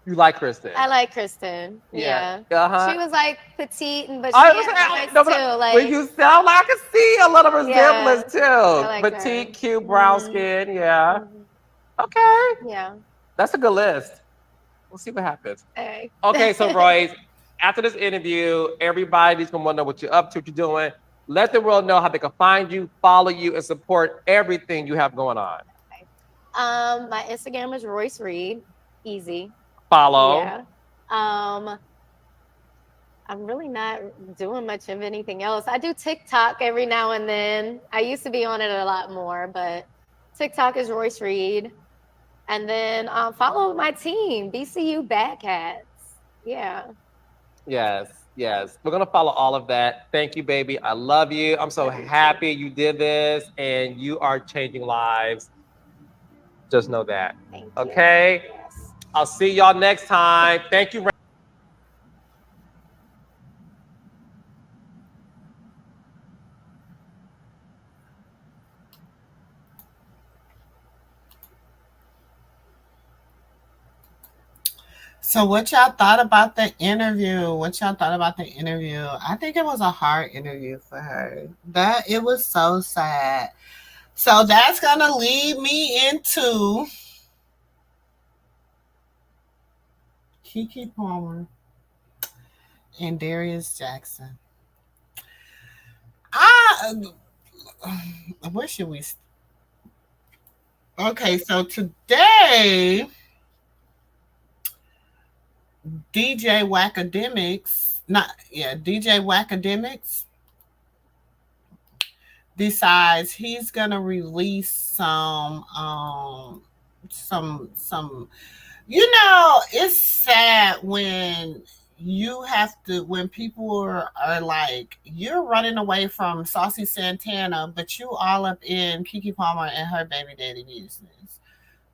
You like Kristen? I like Kristen. Yeah. Yeah. Uh-huh. She was like petite, but she I had was eyes no, too. Like, when you sound like I can see a little resemblance too. like Petite, her. cute, brown skin. Yeah. Okay. Yeah. That's a good list. We'll see what happens. Hey. Okay, so Royce, after this interview, everybody's gonna want to know what you're up to, what you're doing. Let the world know how they can find you, follow you, and support everything you have going on. Okay. My Instagram is Royce Reed. Easy. Follow. Yeah. I'm really not doing much of anything else. I do TikTok every now and then. I used to be on it a lot more, but TikTok is Royce Reed. And then follow my team, BCU Bad Cats. Yeah. Yes, yes. We're going to follow all of that. Thank you, baby. I love you. I'm so happy you did this, and you are changing lives. Just know that. Thank you. Okay? Yes. I'll see y'all next time. Thank you. So what y'all thought about the interview? I think it was a hard interview for her. It was so sad. So that's gonna lead me into KeKe Palmer and Darius Jackson. Where should we? Okay, so today, DJ Wackademics decides he's gonna release some it's sad when people are like, you're running away from Saucy Santana, but you all up in KeKe Palmer and her baby daddy business.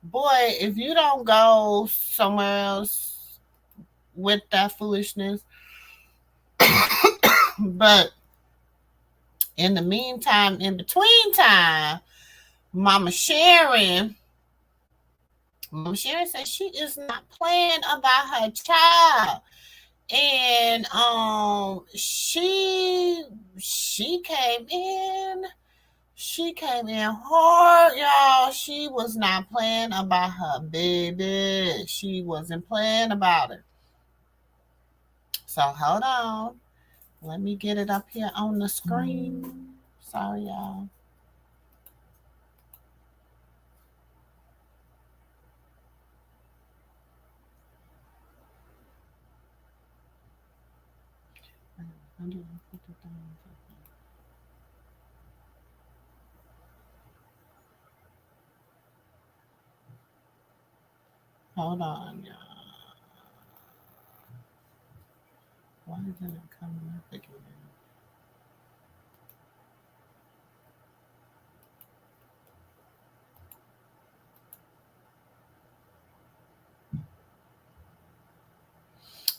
Boy, if you don't go somewhere else with that foolishness. But in the meantime, in between time, Mama Sharon says she is not playing about her child. And she came in hard, y'all. She was not playing about her baby. She wasn't playing about it. So hold on. Let me get it up here on the screen. Sorry, y'all. Hold on, y'all. Why isn't it coming up again?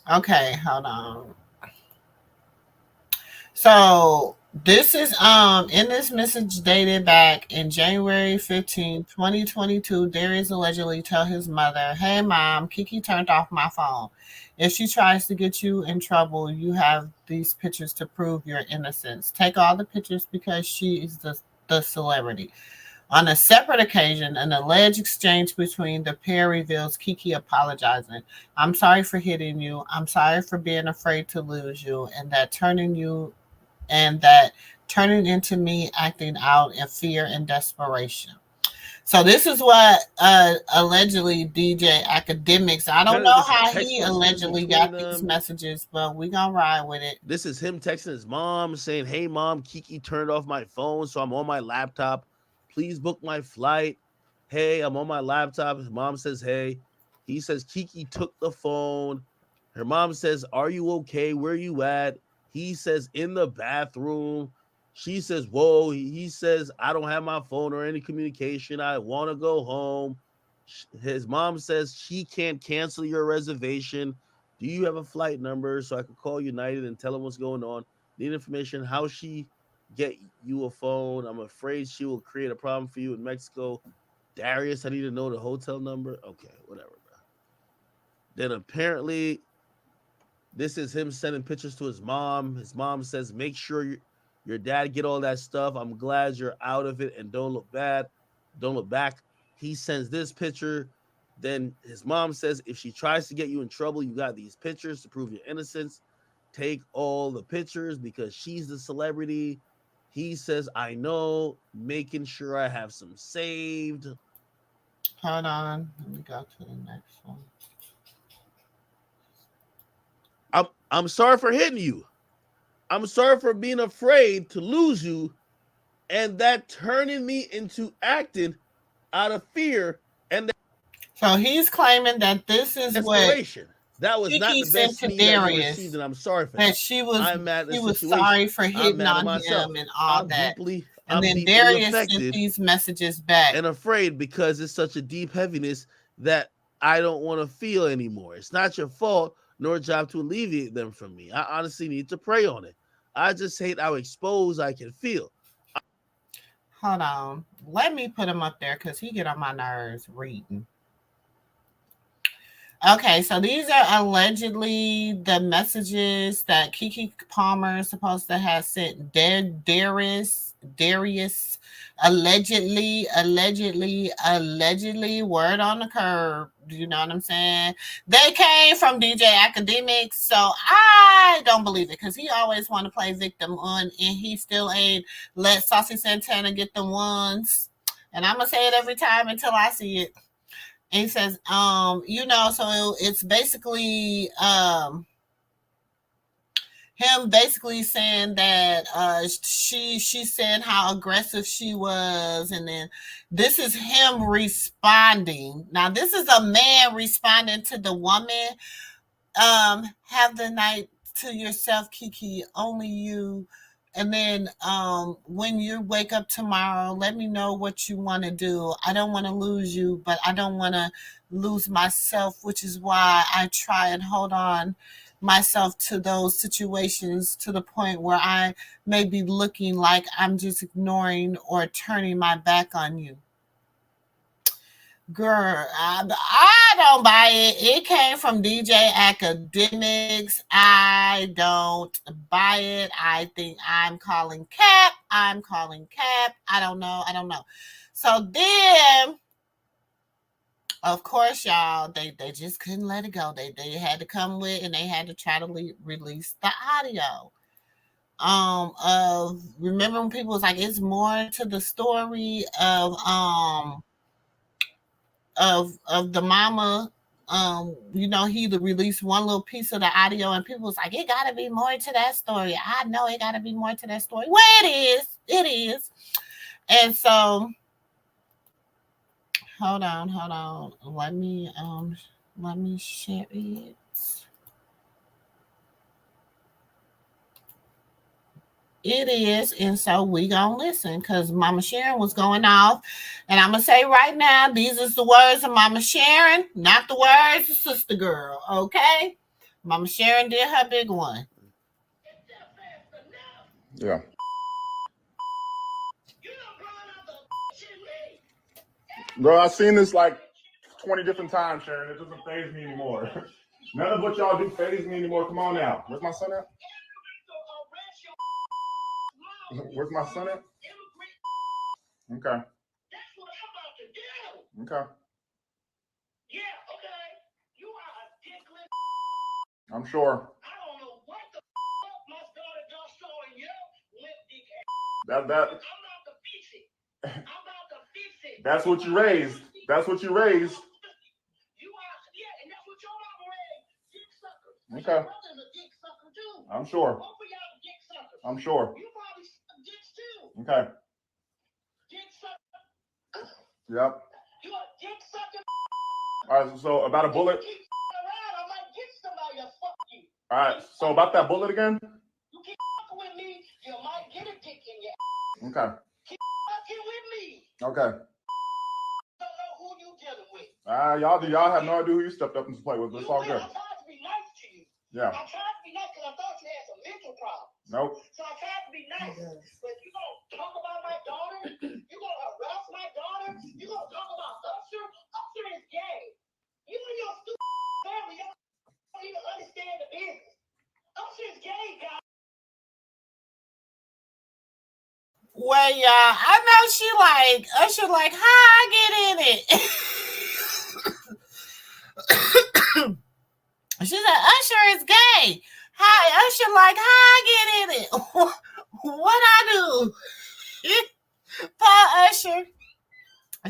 Okay, hold on. So this is in this message dated back in January 15, 2022, Darius allegedly told his mother, "Hey mom, KeKe turned off my phone. If she tries to get you in trouble, you have these pictures to prove your innocence. Take all the pictures because she is the celebrity." On a separate occasion, an alleged exchange between the pair reveals KeKe apologizing. "I'm sorry for hitting you. I'm sorry for being afraid to lose you, and that turning into me acting out in fear and desperation." So this is what allegedly DJ Academics. I don't Apparently, know there's a how text he message allegedly between got these them. messages, but we gonna ride with it. This is him texting his mom saying, "Hey mom, KeKe turned off my phone, so I'm on my laptop. Please book my flight. Hey, I'm on my laptop." His mom says, "Hey." He says, "KeKe took the phone." Her mom says, "Are you okay? Where you at?" He says, "In the bathroom." She says, "Whoa." He says, "I don't have my phone or any communication. I want to go home." His mom says she can't cancel your reservation. "Do you have a flight number so I could call United and tell them what's going on? Need information how she get you a phone. I'm afraid she will create a problem for you in Mexico. Darius, I need to know the hotel number." Okay, whatever, bro. Then apparently this is him sending pictures to his mom. His mom says, "Make sure your dad get all that stuff. I'm glad you're out of it and don't look bad. Don't look back." He sends this picture. Then his mom says, "If she tries to get you in trouble, you got these pictures to prove your innocence. Take all the pictures because she's the celebrity." He says, "I know, making sure I have some saved." Hold on, let me go to the next one. I'm sorry for hitting you. I'm sorry for being afraid to lose you, and that turning me into acting out of fear and So he's claiming that this is what desperation. That was not KeKe the sent best to me that you received, Darius, and I'm sorry for that that. she was I'm mad at the she was situation. sorry for I'm hitting mad at on him myself. and all I'm that. deeply, And I'm then deeply Darius sent affected these messages back. and afraid because it's such a deep heaviness that I don't want to feel anymore. It's not your fault nor job to alleviate them from me. I honestly need to pray on it. I just hate how exposed I can feel. Hold on. Let me put him up there because he get on my nerves reading. Okay, so these are allegedly the messages that KeKe Palmer is supposed to have sent Darius, allegedly, word on the curb. You know what I'm saying? They came from DJ Academics, so I don't believe it because he always want to play victim on, and he still ain't let Saucy Santana get the ones. And I'm gonna say it every time until I see it. And he says, so it's basically him basically saying that she said how aggressive she was, and then this is him responding. Now this is a man responding to the woman. Have the night to yourself, KeKe, only you. And then when you wake up tomorrow, let me know what you want to do. I don't want to lose you, but I don't want to lose myself, which is why I try and hold on myself to those situations to the point where I may be looking like I'm just ignoring or turning my back on you. Girl, I don't buy it. It came from DJ Academics. I don't buy it. I think I'm calling cap. I'm calling cap. I don't know. So then, of course, y'all, they just couldn't let it go. They had to come with, and they had to try to release the audio. Of remember when people was like, it's more to the story of the mama. He released one little piece of the audio, and people was like, it gotta be more to that story. I know it gotta be more to that story. Well, it is. And so Hold on. Let me share it. It is, and so we gonna listen because Mama Sharon was going off, and I'm gonna say right now, these is the words of Mama Sharon, not the words of Sister Girl. Okay, Mama Sharon did her big one. Yeah. Bro, I've seen this like 20 different times, Sharon. It doesn't faze me anymore. None of what y'all do faze me anymore. Come on now. Where's my son at? Where's my son at? Okay. Okay. I'm sure. That's what you raised. That's what you raised. Okay. I'm sure. I'm sure. Okay. Yep. All right, so about a bullet. All right, so about that bullet again. Okay. Okay. Y'all have no idea who you stepped up to play with, but it's all good. Yeah. Nope. So I tried to be nice, but you gonna talk about my daughter? You gonna harass my daughter? You gonna talk about Usher? Usher is gay. You and your stupid family don't even understand the business. Usher is gay, guys. Well, y'all, I know she like Usher. Like, how I get in it? She said Usher is gay. Hi, Usher. Like, how I get in it? What I do? Paul Usher.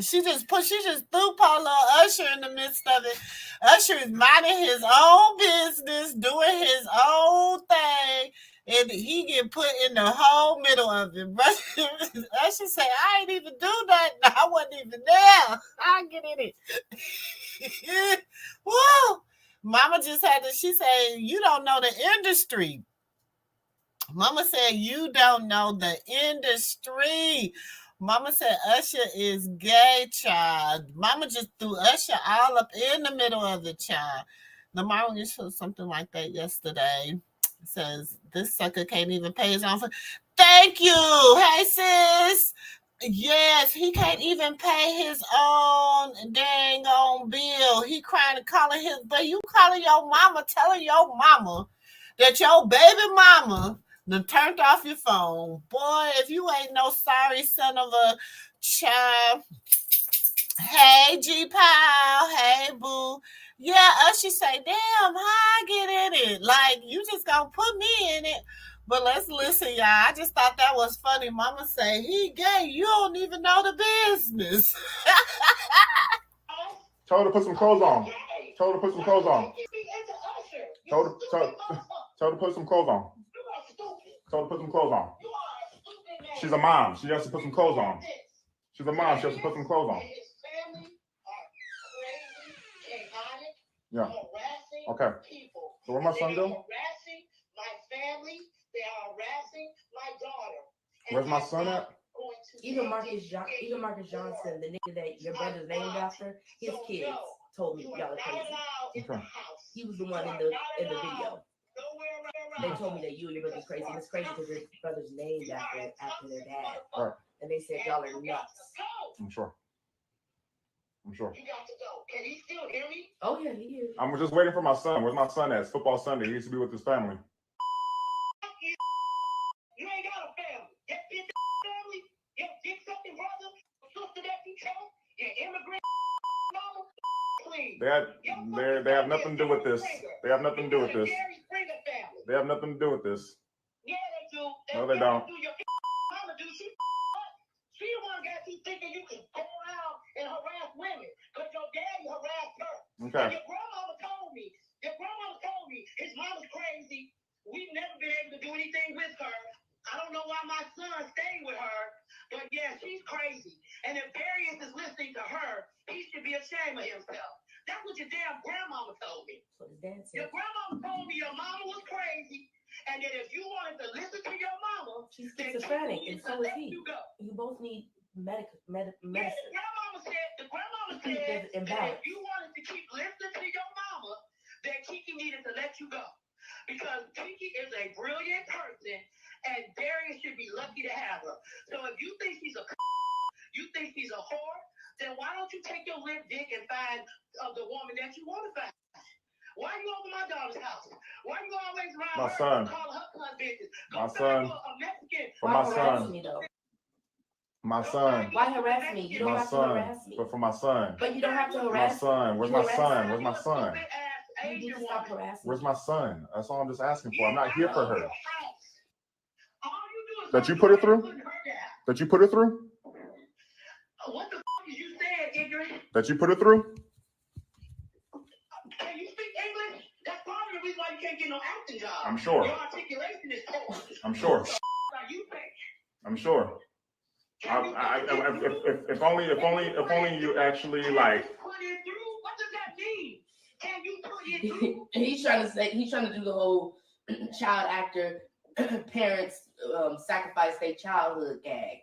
She just threw Paul Usher in the midst of it. Usher is minding his own business, doing his own thing, and he get put in the whole middle of it. Usher say, I ain't even do that. I wasn't even there. I get in it. Woo! Mama just had to, she said, you don't know the industry. Mama said, you don't know the industry. Mama said, Usher is gay, child. Mama just threw Usher all up in the middle of the child. The mama just said something like that yesterday. It says, this sucker can't even pay his own. Thank you. Hey, sis. Yes, he can't even pay his own dang on bill. He crying and calling his, but you calling your mama, telling your mama that your baby mama done turned off your phone. Boy, if you ain't no sorry son of a child. Hey, G-Pal. Hey, boo. Yeah, Usher say, damn, how I get in it? Like, you just gonna put me in it. But let's listen, y'all. I just thought that was funny. Mama say, he gay. You don't even know the business. Told her to put some clothes on. Told her to put some clothes on. Told her to put some clothes on. Told her to put some clothes on. She's a mom. She has to put some clothes on. She's a mom. She has to put some clothes on. Yeah. Okay. So where my son go? Where's my son at? Even Marcus Johnson, the nigga that your brother's named after, his kids told me y'all are crazy. Okay. He was the one in the video. They told me that you and your brother's crazy. And it's crazy because your brother's named after their dad. Right. And they said y'all are nuts. I'm sure. You got to go. Can he still hear me? Oh yeah, he is. I'm just waiting for my son. Where's my son at? It's football Sunday. He needs to be with his family. You ain't got a family. Your bitch family, your dick sucking brother, sister that you chose, your immigrant mama. Please. They have nothing to do with this. They have nothing to do with this. They have nothing to do with this. Yeah, they do. No, they don't. Your mama do. She the one got you thinking you can go around and harass women because your daddy harassed her. Okay. And your grandmama told me his mama's crazy. We've never been able to do anything with her. I don't know why my son stayed with her, but yeah, she's crazy. And if Darius is listening to her, he should be ashamed of himself. That's what your damn grandmama told me. Your grandmama told me your mama was crazy, and that if you wanted to listen to your mama, she's schizophrenic, and so is he. You go. You both need medicine. Yeah, the grandmama said that if you wanted to keep listening to your mama, then KeKe needed to let you go. Because KeKe is a brilliant person, and Darius should be lucky to have her. So if you think she's a whore, then why don't you take your limp dick and find the woman that you want to find? Why you over my daughter's house? Why you always around my her son. and call her son bitches? My Go son. find you a Mexican. For my son. Me, though? My son. Why harass me? You don't My have to son. harass me. But for my son. But you don't have to My harass son. Where's my son? Where's my son? me. You need to stop harassing Where's me. my son? That's all I'm just asking for. I'm not here for her. All you do is That you put her through? That you put her through? What the fuck is you saying, ignorant? That you put her through? Can you speak English? That's part of the reason why you can't get no acting job. I'm sure. Your articulation is poor. I'm sure. What the fuck are you saying? I'm sure. If only you actually like. Put it through? What does that mean? Can you put it through? He's trying to do the whole child actor parents sacrifice their childhood gag.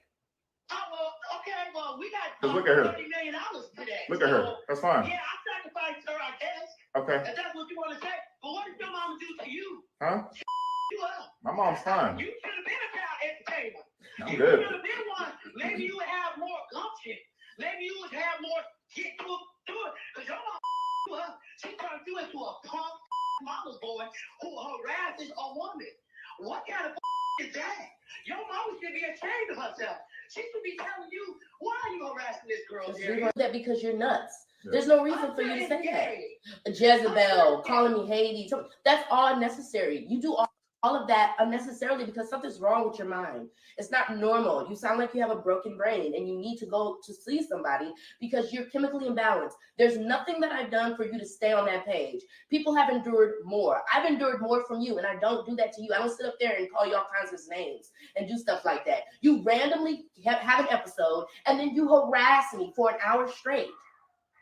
Oh, well, okay, well, we got Look at her. $30 million today. Look at her. That's fine. Yeah, I sacrificed her, I guess. Okay. If that's what you want to say. But what did your mama do to you? Huh? You up. My mom's fine. You should have been a child entertainer. I'm You good. should have been one. Maybe you would have more gumption. Maybe you would have more get to it. Because your mama, she turned you into a punk mama's boy who harasses a woman. What kind of is that? Your mama should be ashamed of herself. She should be telling you, why are you harassing this girl? You're that because you're nuts. Yeah. There's no reason for you to say that. Jezebel, calling me Hades, that's all unnecessary. You do all of that unnecessarily because something's wrong with your mind. It's not normal. You sound like you have a broken brain and you need to go to see somebody because you're chemically imbalanced. There's nothing that I've done for you to stay on that page. People have endured more. I've endured more from you, and I don't do that to you. I don't sit up there and call you all kinds of names and do stuff like that. You randomly have an episode and then you harass me for an hour straight.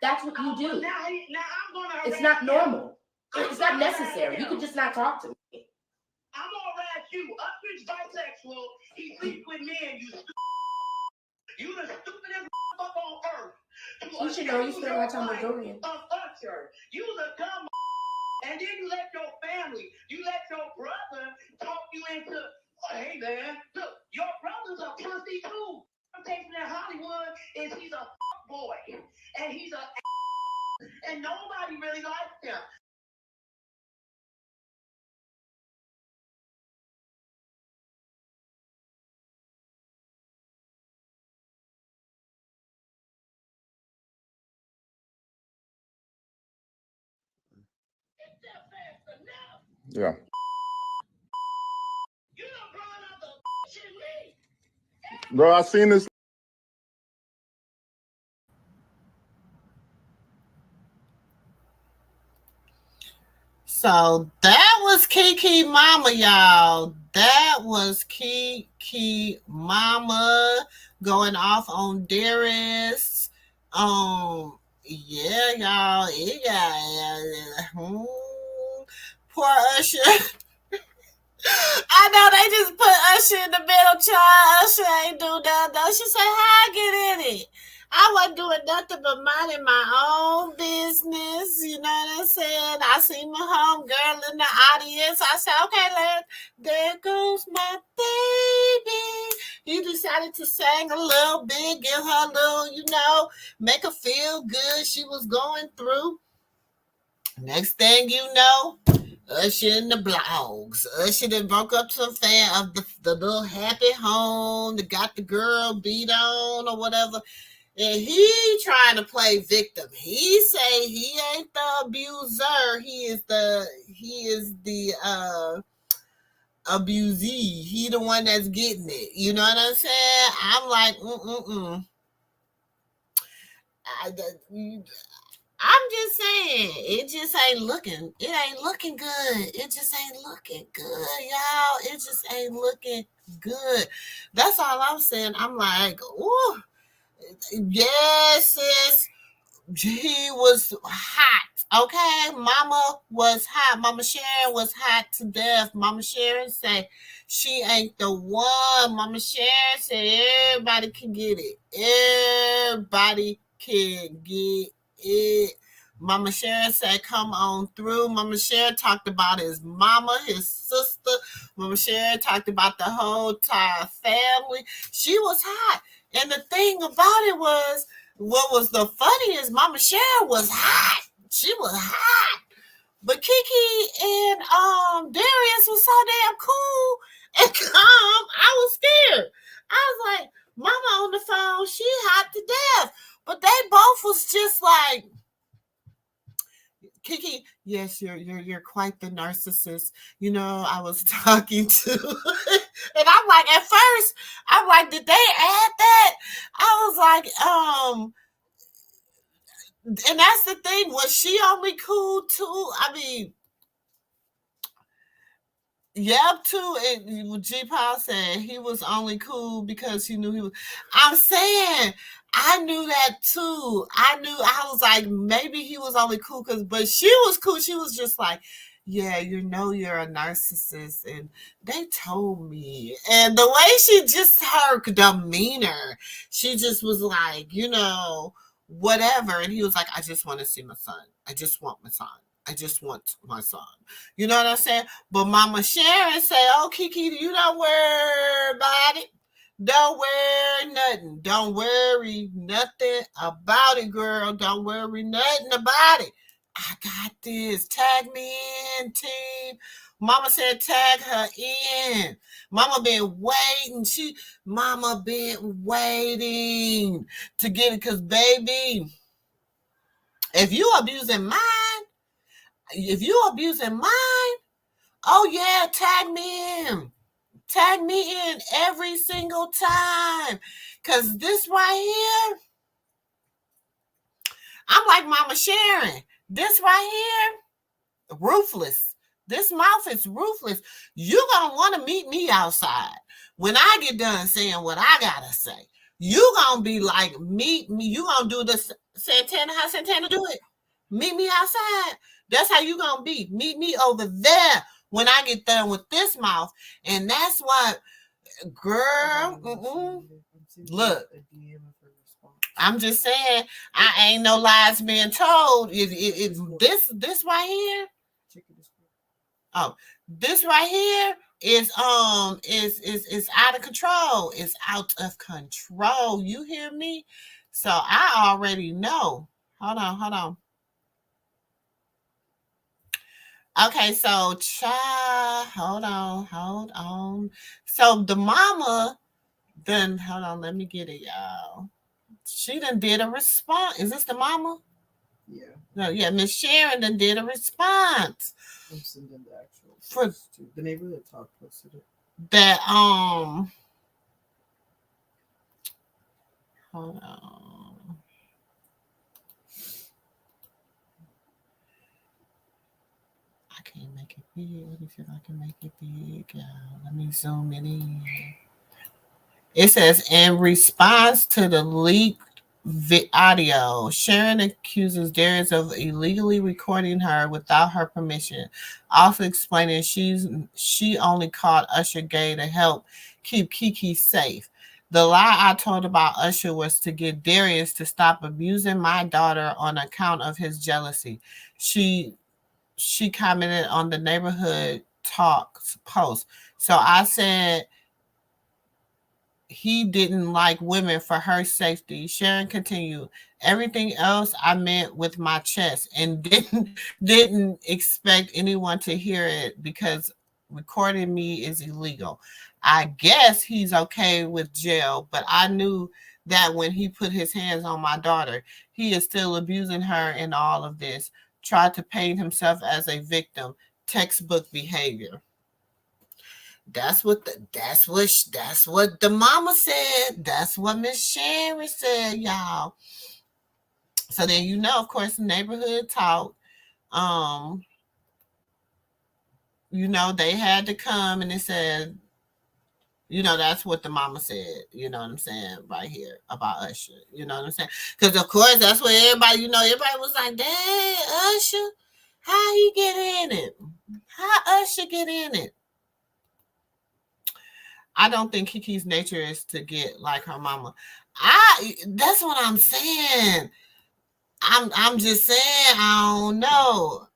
That's what you do. Now I'm gonna harass It's not normal. you. It's not necessary. You can just not talk to me. I'm gonna harass you. Usher's bisexual. He sleeps with men. You the stupidest fuck on earth. You should know you spend a lot of time with Dorian. Usher. You the dumb and then you let your family, you let your brother talk you into, hey man, look, your brother's a pussy too. Reputation in Hollywood is he's a fuck boy. And he's and nobody really likes him. Yeah. You done brought up the shit me. Bro, I seen this. So that was KeKe Mama, y'all. That was KeKe Mama going off on Darius. Yeah, y'all. Poor Usher. I know they just put Usher in the middle, child. Usher ain't do that though. She said, how I get in it? I wasn't doing nothing but minding my own business. You know what I'm saying? I see my homegirl in the audience. I said, okay, there goes my baby. He decided to sing a little bit, give her a little, make her feel good. She was going through. Next thing you know, Usher in the blogs. Usher that broke up some fan of the little happy home that got the girl beat on or whatever. And he trying to play victim. He say he ain't the abuser. He is the abusee. He the one that's getting it. You know what I'm saying? I'm like, I'm just saying, it just ain't looking. It ain't looking good. It just ain't looking good, y'all. It just ain't looking good. That's all I'm saying. I'm like, ooh. Yes, sis. He was hot. Okay, Mama was hot. Mama Sharon was hot to death. Mama Sharon said she ain't the one. Mama Sharon said everybody can get it. Everybody can get it. Mama Sharon said, come on through. Mama Sharon talked about his mama, his sister. Mama Sharon talked about the whole entire family. She was hot. And the thing about it was, what was the funniest, Mama Sharon was hot. She was hot. But KeKe and Darius was so damn cool and calm. I was scared. I was like, Mama on the phone, she hot to death. But they both was just like, KeKe, yes, you're quite the narcissist. You know, I was talking to, and I'm like, at first, I'm like, did they add that? I was like, and that's the thing. Was she only cool too? I mean, yep, too. And G. Paul said he was only cool because he knew he was. I'm saying I knew that too. I was like, maybe he was only cool but she was cool. She was just like, yeah, you know, you're a narcissist, and they told me. And the way she just her demeanor, she just was like, you know, whatever. And he was like, I just want to see my son. I just want my son. I just want my son. You know what I'm saying? But Mama Sharon said, oh, KeKe, you don't worry about it. Don't worry nothing. Don't worry nothing about it, girl. Don't worry nothing about it. I got this. Tag me in, team. Mama said tag her in. Mama been waiting. Mama been waiting to get it because, baby, if you abusing mine, oh yeah, tag me in. Tag me in every single time. Because this right here, I'm like Mama Sharon. This right here, ruthless. This mouth is ruthless. You gonna want to meet me outside. When I get done saying what I gotta say, you gonna be like, meet me. You gonna do the Santana, how Santana do it? Meet me outside. That's how you gonna be. Meet me over there when I get done with this mouth. And that's what, girl, look, I'm just saying, I ain't no lies being told. It's this right here. Oh, this right here is out of control. It's out of control. You hear me? So I already know. Hold on. Okay, so hold on. So the mama, then hold on, let me get it, y'all. She done did a response. Is this the mama? Yeah. No, yeah, Miss Sharon done did a response. I'm sending the actual for the neighborhood talk posted it. That hold on. I can't make it big. Let me see if I can make it big. Let me zoom it in. It says, in response to the leaked audio, Sharon accuses Darius of illegally recording her without her permission, also explaining she only called Usher gay to help keep KeKe safe. The lie I told about Usher was to get Darius to stop abusing my daughter on account of his jealousy. She commented on the neighborhood talks post. So I said he didn't like women for her safety. Sharon continued, everything else I meant with my chest and didn't expect anyone to hear it because recording me is illegal. I guess he's okay with jail, but I knew that when he put his hands on my daughter, he is still abusing her in all of this. Tried to paint himself as a victim. Textbook behavior. That's what the mama said. That's what Miss Sharon said, y'all. So then of course, neighborhood talk. They had to come and it said, That's what the mama said. You know what I'm saying? Right here about Usher. You know what I'm saying? Because, of course, that's what everybody, everybody was like, dang, Usher, how he get in it? How Usher get in it? I don't think KeKe's nature is to get like her mama. That's what I'm saying. I'm just saying, I don't know.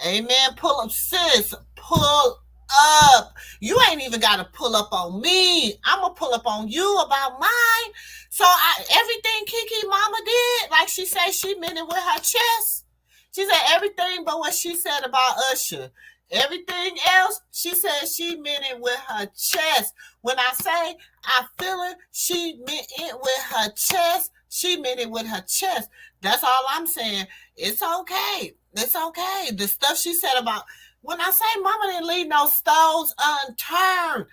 Amen. Pull up, sis. Pull up. You ain't even got to pull up on me. I'm going to pull up on you about mine. So everything KeKe mama did, like she said, she meant it with her chest. She said everything but what she said about Usher. Everything else, she said she meant it with her chest. When I say I feel it, she meant it with her chest. She meant it with her chest. That's all I'm saying. It's okay. It's okay. The stuff she said about, when I say mama didn't leave no stones unturned,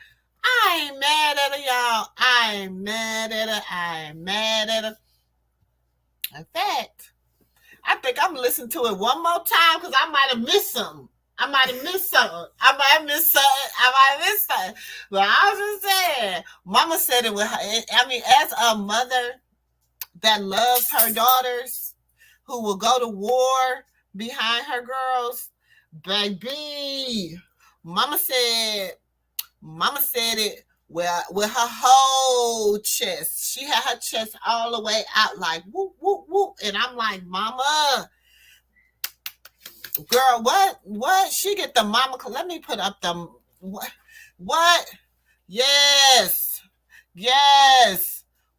I ain't mad at her, y'all. I ain't mad at her. I ain't mad at her. In fact, I think I'm listening to it one more time because I might have missed something. I might have missed something. But I was just saying, mama said it with her. I mean, as a mother that loves her daughters, who will go to war behind her girls, baby, mama said it with her whole chest. She had her chest all the way out like whoop, whoop, whoop. And I'm like, mama, girl, what? She get the mama. Let me put up the, what? Yes.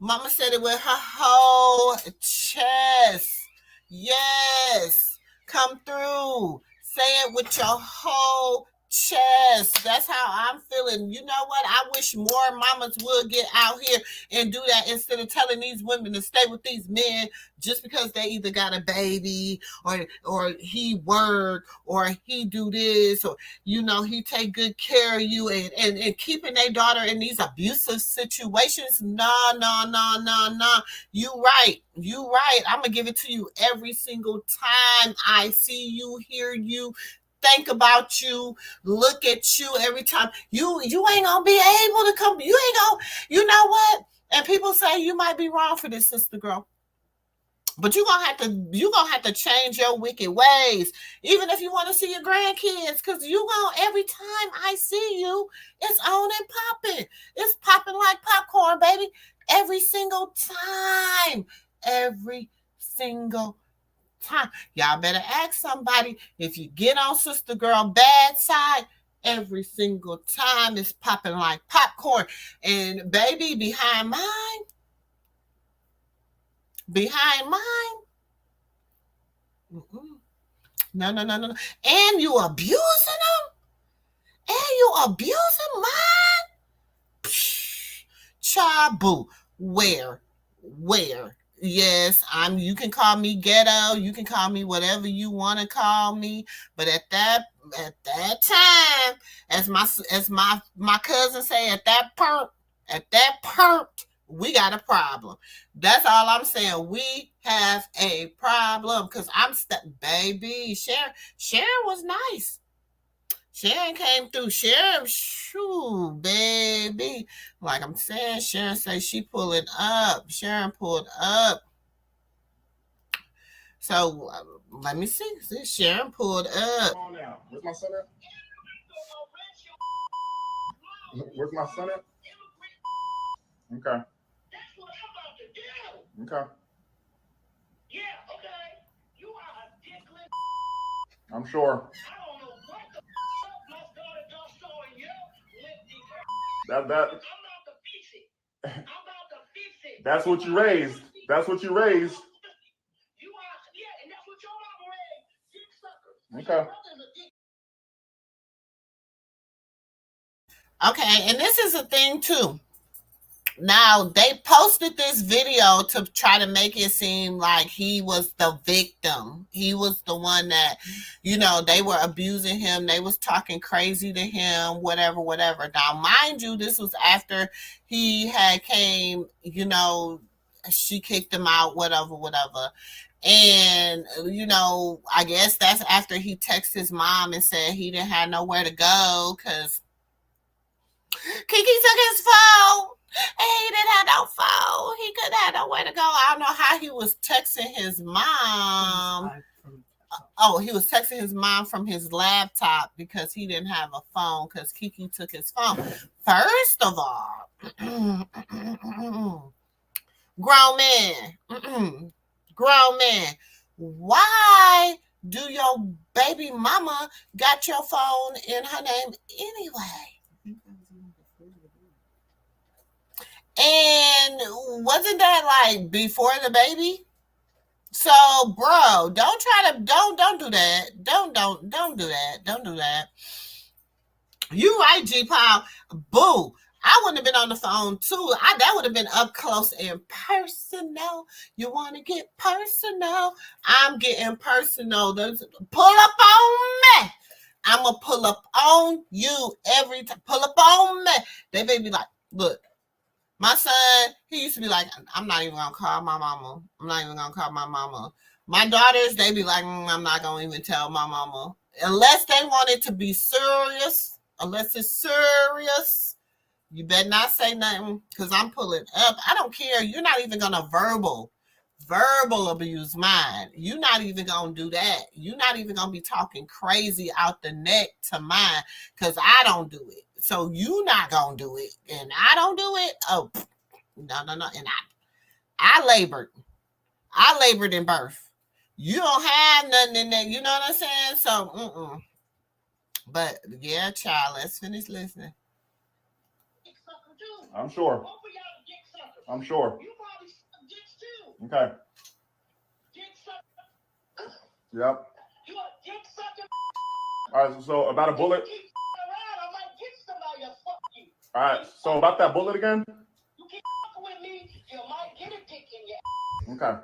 Mama said it with her whole chest. Yes. Come through. Say it with your whole chest. That's how I'm feeling. You know what? I wish more mamas would get out here and do that instead of telling these women to stay with these men just because they either got a baby or he work or he do this or he take good care of you and keeping their daughter in these abusive situations. No. You right. I'm gonna give it to you every single time I see you, hear you, think about you, look at you every time. You ain't gonna be able to come. You ain't gonna, you know what? And people say you might be wrong for this, sister girl. But you're gonna have to change your wicked ways, even if you want to see your grandkids, because every time I see you, it's on and popping. It's popping like popcorn, baby. Every single time. Y'all better ask somebody if you get on sister girl bad side. Every single time it's popping like popcorn. And baby, behind mine. No. And you abusing them? Mine? Chabu. Where? Yes, you can call me ghetto, you can call me whatever you want to call me, but at that time, as my cousin say, at that perp, we got a problem. That's all I'm saying. We have a problem because baby, Sharon was nice. Sharon came through. Sharon, shoo, baby. Like I'm saying, Sharon say she pulling up. Sharon pulled up. So let me see. Sharon pulled up. Come on now. Where's my son at? Where's my son at? Okay. Okay. Yeah, okay. You are a dickless. I'm sure. I don't know what the my daughter done saw in your lip deep. That. I'm about to fix it. That's what you raised. That's what you raised. You are, yeah, and that's what your mama raised. Dick sucker. Okay. Okay, and this is a thing too. Now, they posted this video to try to make it seem like he was the victim. He was the one that, they were abusing him. They was talking crazy to him, whatever. Now, mind you, this was after he had came, she kicked him out, whatever. And, I guess that's after he texted his mom and said he didn't have nowhere to go because KeKe took his phone. And he didn't have no phone. He couldn't have nowhere to go. I don't know how he was texting his mom. Oh, he was texting his mom from his laptop because he didn't have a phone because KeKe took his phone. First of all, grown man, why do your baby mama got your phone in her name anyway? And wasn't that like before the baby? So, bro, don't do that. Don't do that. Don't do that. You right, G Pile. Boo. I wouldn't have been on the phone too. That would have been up close and personal. You want to get personal? I'm getting personal. Pull up on me. I'm gonna pull up on you every time. Pull up on me. They may be like, look. My son, he used to be like, I'm not even going to call my mama. I'm not even going to call my mama. My daughters, they be like, I'm not going to even tell my mama. Unless they want it to be serious, unless it's serious, you better not say nothing because I'm pulling up. I don't care. You're not even going to verbal abuse mine. You're not even going to do that. You're not even going to be talking crazy out the neck to mine because I don't do it. So you not going to do it. And I don't do it. Oh, no. And I labored in birth. You don't have nothing in there. You know what I'm saying? So, But, yeah, child, let's finish listening. I'm sure. I'm sure. Okay. Yep. All right, so about a bullet. All right, so about that bullet again. You keep with me, you might get a dick in your. Okay.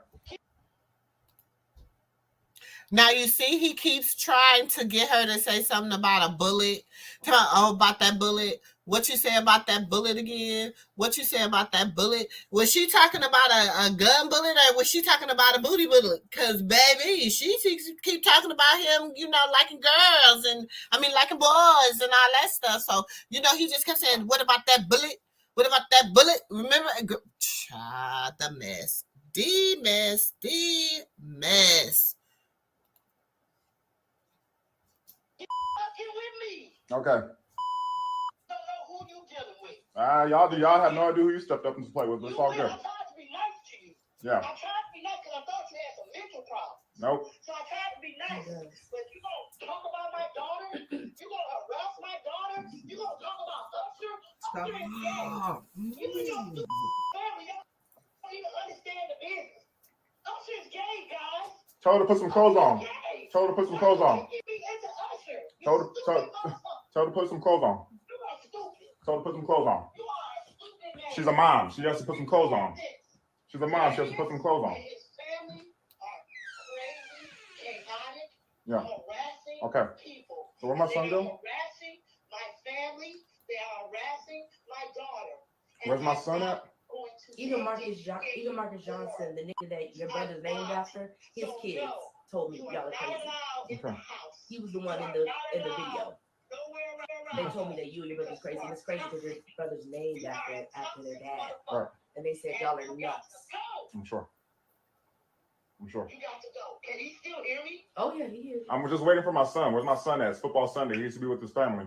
Now you see, he keeps trying to get her to say something about a bullet. About that bullet. What you say about that bullet again? What you say about that bullet? Was she talking about a gun bullet or was she talking about a booty bullet? Because, baby, she keep talking about him, liking girls and, liking boys and all that stuff. So, he just kept saying, what about that bullet? What about that bullet? Remember? The mess. The mess. Okay. Y'all have no idea who you stepped up and play with, but it's all good. I tried to be nice to you. Yeah. I tried to be nice because I thought you had some mental problems. Nope. So I tried to be nice. But you gonna talk about my daughter? You gonna harass my daughter? You gonna talk about Usher? Usher is gay. You and your family don't even understand the business. Usher is gay, guys. Told her to put some clothes on. Told her to put some clothes on. Told her to put some clothes on. Told her to put some clothes on. She's a mom. She has to put some clothes on. She's a mom. She has to put some clothes on. Yeah. Okay. So where my son go? Where's my son at? Even Marcus Johnson, the nigga that your brother's named after, his kids told me y'all are crazy. Okay. He was the one in the video. They told me that you and your brother's crazy. And it's crazy because your brother's named after their dad. Right. And they said y'all are nuts. I'm sure. You got to go. Can he still hear me? Oh yeah, he is. I'm just waiting for my son. Where's my son at? It's football Sunday. He used to be with his family.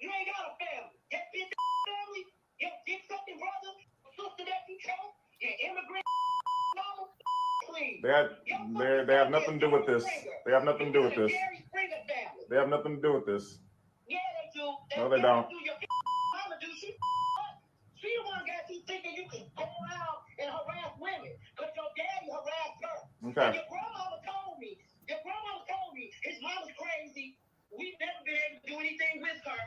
You ain't got a family. Your bitch family, your dick sucking brother, sister that you chose, your immigrant mama. Please. They have nothing to do with this. They have nothing to do with this. They have nothing to do with this. Yeah, they do. No, they don't. Your mama do. She the one got you thinking you can go around and harass women because your daddy harassed her. Okay. And your grandmama told me his mama's crazy. We've never been able to do anything with her.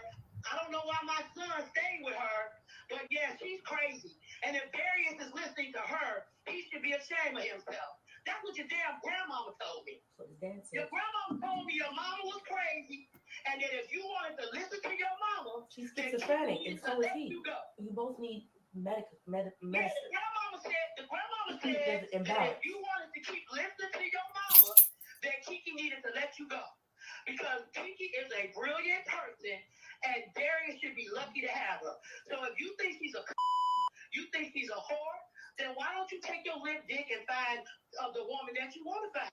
I don't know why my son stayed with her, but yeah, she's crazy. And if Darius is listening to her, he should be ashamed of himself. That's what your damn grandmama told me. Your grandmama told me your mama was crazy, and that if you wanted to listen to your mama, she's schizophrenic, and so is he. You both need medicine. Yeah, the grandmama said that if you wanted to keep listening to your mama, then KeKe needed to let you go. Because KeKe is a brilliant person, and Darius should be lucky to have her. So if you think she's a whore, then why don't you take your limp dick and find the woman that you want to find?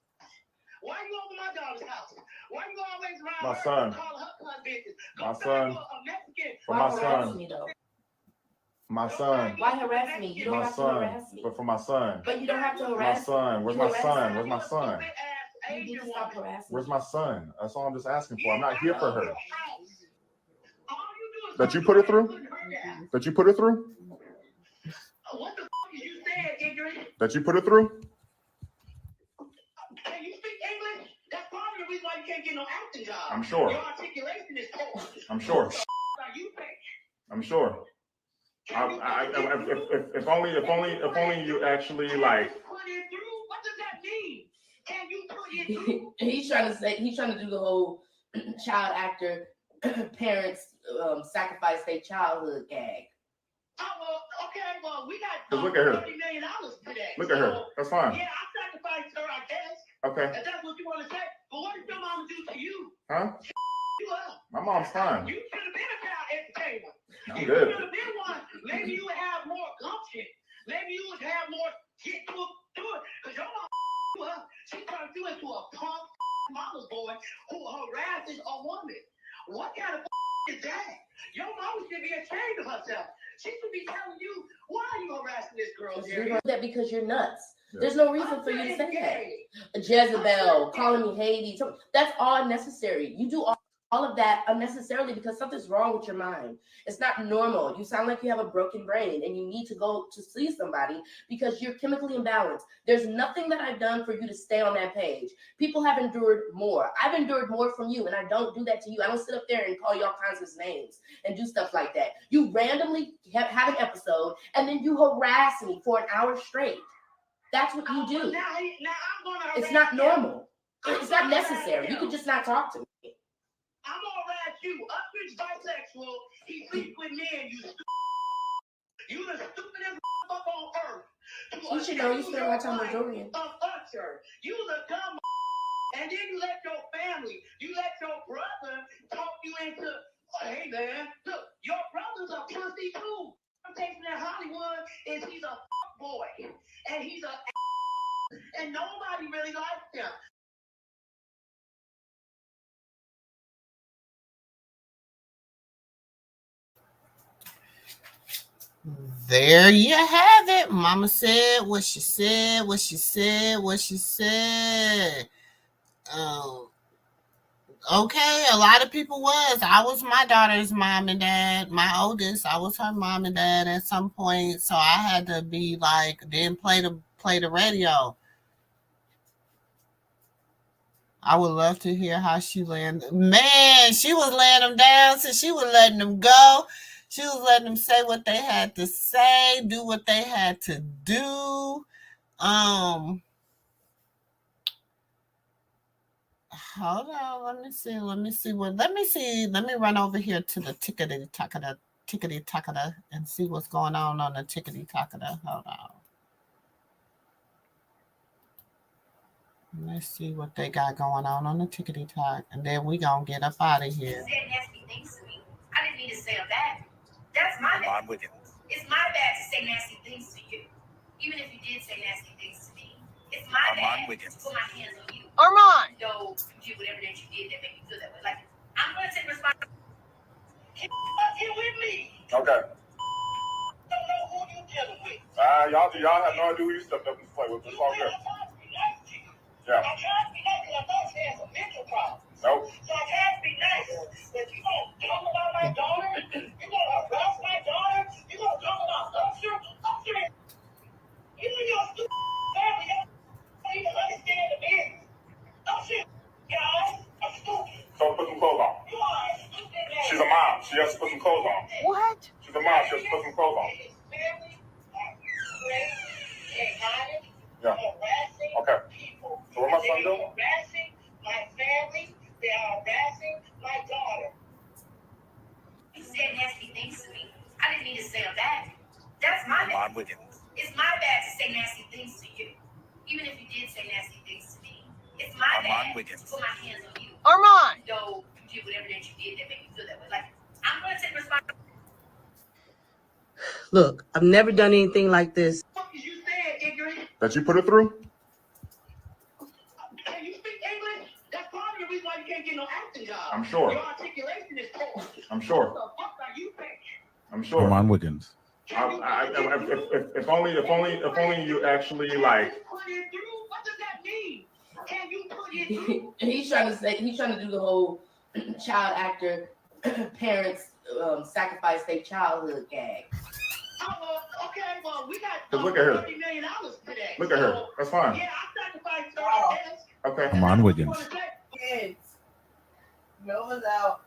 Why you over my daughter's house? Why you always around My her son. calling her son bitches? My son. A Mexican. For my son. Me, though? My son. Why harass me? You don't My have to son. harass me. But for my son. But you don't have to My harass son. Where's my son? Where's my son? me. You need to stop harassing Where's me. my son? That's all I'm just asking for. I'm not here for her. That you put her through? That you put her through? What the fuck is you saying, ignorant? That you put her through? Can you speak English? That's part of the reason why you can't get no acting job. I'm sure. Your articulation is poor. I'm sure. Are you fake? I'm sure. If only you actually like. Put it through? What does that mean? Can you put it through? He's trying to do the whole child actor parents sacrifice their childhood gag. Oh, well, okay, well, we got Look at her. $30 million today. Look at her. That's fine. Yeah, I sacrificed her, I guess. Okay. If that's what you want to say. But what did your mama do to you? Huh? You up. My mom's fine. You should have been a child entertainer. I'm You good. should have been one. Maybe you would have more gumption. Maybe you would have more get to it. Because your mama you up. She turned you into a punk mama's boy who harasses a woman. What kind of is that? Your mama should be ashamed of herself. She should be telling you, why are you harassing this girl, Jerry? That because you're nuts. Yeah. There's no reason for you to say that. Jezebel, calling me Hades. That's all unnecessary. You do all of that unnecessarily because something's wrong with your mind. It's not normal. You sound like you have a broken brain and you need to go to see somebody because you're chemically imbalanced. There's nothing that I've done for you to stay on that page. People have endured more. I've endured more from you, and I don't do that to you. I don't sit up there and call you all kinds of names and do stuff like that. You randomly have an episode and then you harass me for an hour straight. That's what you do. Now I'm gonna It's not normal. It's not necessary. You could just not talk to me. I'm gonna harass you. Upridge bisexual. He sleeps with men. You the stupidest motherfucker on earth. You should know you spend a lot of time with Dorian. You the dumb and then you let your family, you let your brother talk you into, hey man, look, your brother's a pussy too. I'm taking that Hollywood is he's a boy and he's a and nobody really likes him. There you have it. Mama said what she said, what she said, what she said. Okay, a lot of people was. I was my daughter's mom and dad. My oldest, I was her mom and dad at some point. So I had to be like, then play the radio. I would love to hear how she landed. Man, she was laying them down, so she was letting them go. She was letting them say what they had to say, do what they had to do. Hold on, let me see. Let me run over here to the tickety tackada and see what's going on the tickety tackada. Hold on. Let's see what they got going on the tickety tack, and then we gonna get up out of here. You said nasty things to me. I didn't need to say them back. That's my bad. It's my bad to say nasty things to you. Even if you did say nasty things to me, it's my bad to put my hands on you. Armand! So you did whatever that you did that made me feel that way. Like, I'm going to take responsibility. Get with me. Okay. Don't know who you dealing with. Y'all have no idea who you stepped up and played with. It's all good. Yeah. I'm trying to be nice because I thought she had some mental problems. Nope. So I'm trying to be nice. But you gonna talk about my daughter? You gonna harass my daughter? You gonna talk about Usher? You and your stupid family don't even understand the business. Usher, guys, are stupid. So put some clothes on. You are a stupid man. She's a mom. She has to put some clothes on. What? She's a mom. She has to put some clothes on. His family are crazy, chaotic, Yeah. harassing Okay. people. So what my son They do? are harassing my family. They are harassing my daughter. You said nasty things to me. I didn't need to say them back. That's my bad. It's my bad to say nasty things to you. Even if you did say nasty things to me, it's my bad to put my hands on you. Armand! So you did whatever that you did that made me feel that way. Like, I'm going to take responsibility. Look, I've never done anything like this. What you said, ignorant? That you put her through? Can you speak English? That's part of the reason why you can't get no acting job. I'm sure. Your articulation is poor. I'm sure. What the fuck are you thinking? I'm sure. Armand Wiggins. If only you actually like. What does that mean? Can you put it through? He's trying to do the whole child actor parents sacrifice their childhood gag. Okay, well, we got Look at her. $30 million today. Look at her. That's fine. Yeah, I sacrificed $30. Okay. Armand Wiggins. Kids. Nova's out.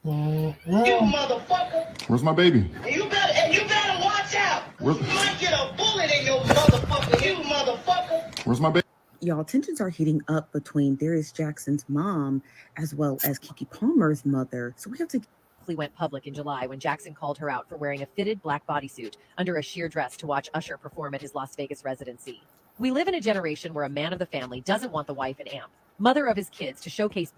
You motherfucker. Where's my baby? And you better watch out. Where's, You might get a bullet in your motherfucker. You motherfucker. where's my baby? Y'all, tensions are heating up between Darius Jackson's mom as well as KeKe Palmer's mother. So we have to went public in July when Jackson called her out for wearing a fitted black bodysuit under a sheer dress to watch Usher perform at his Las Vegas residency. We live in a generation where a man of the family doesn't want the wife and amp, mother of his kids, to showcase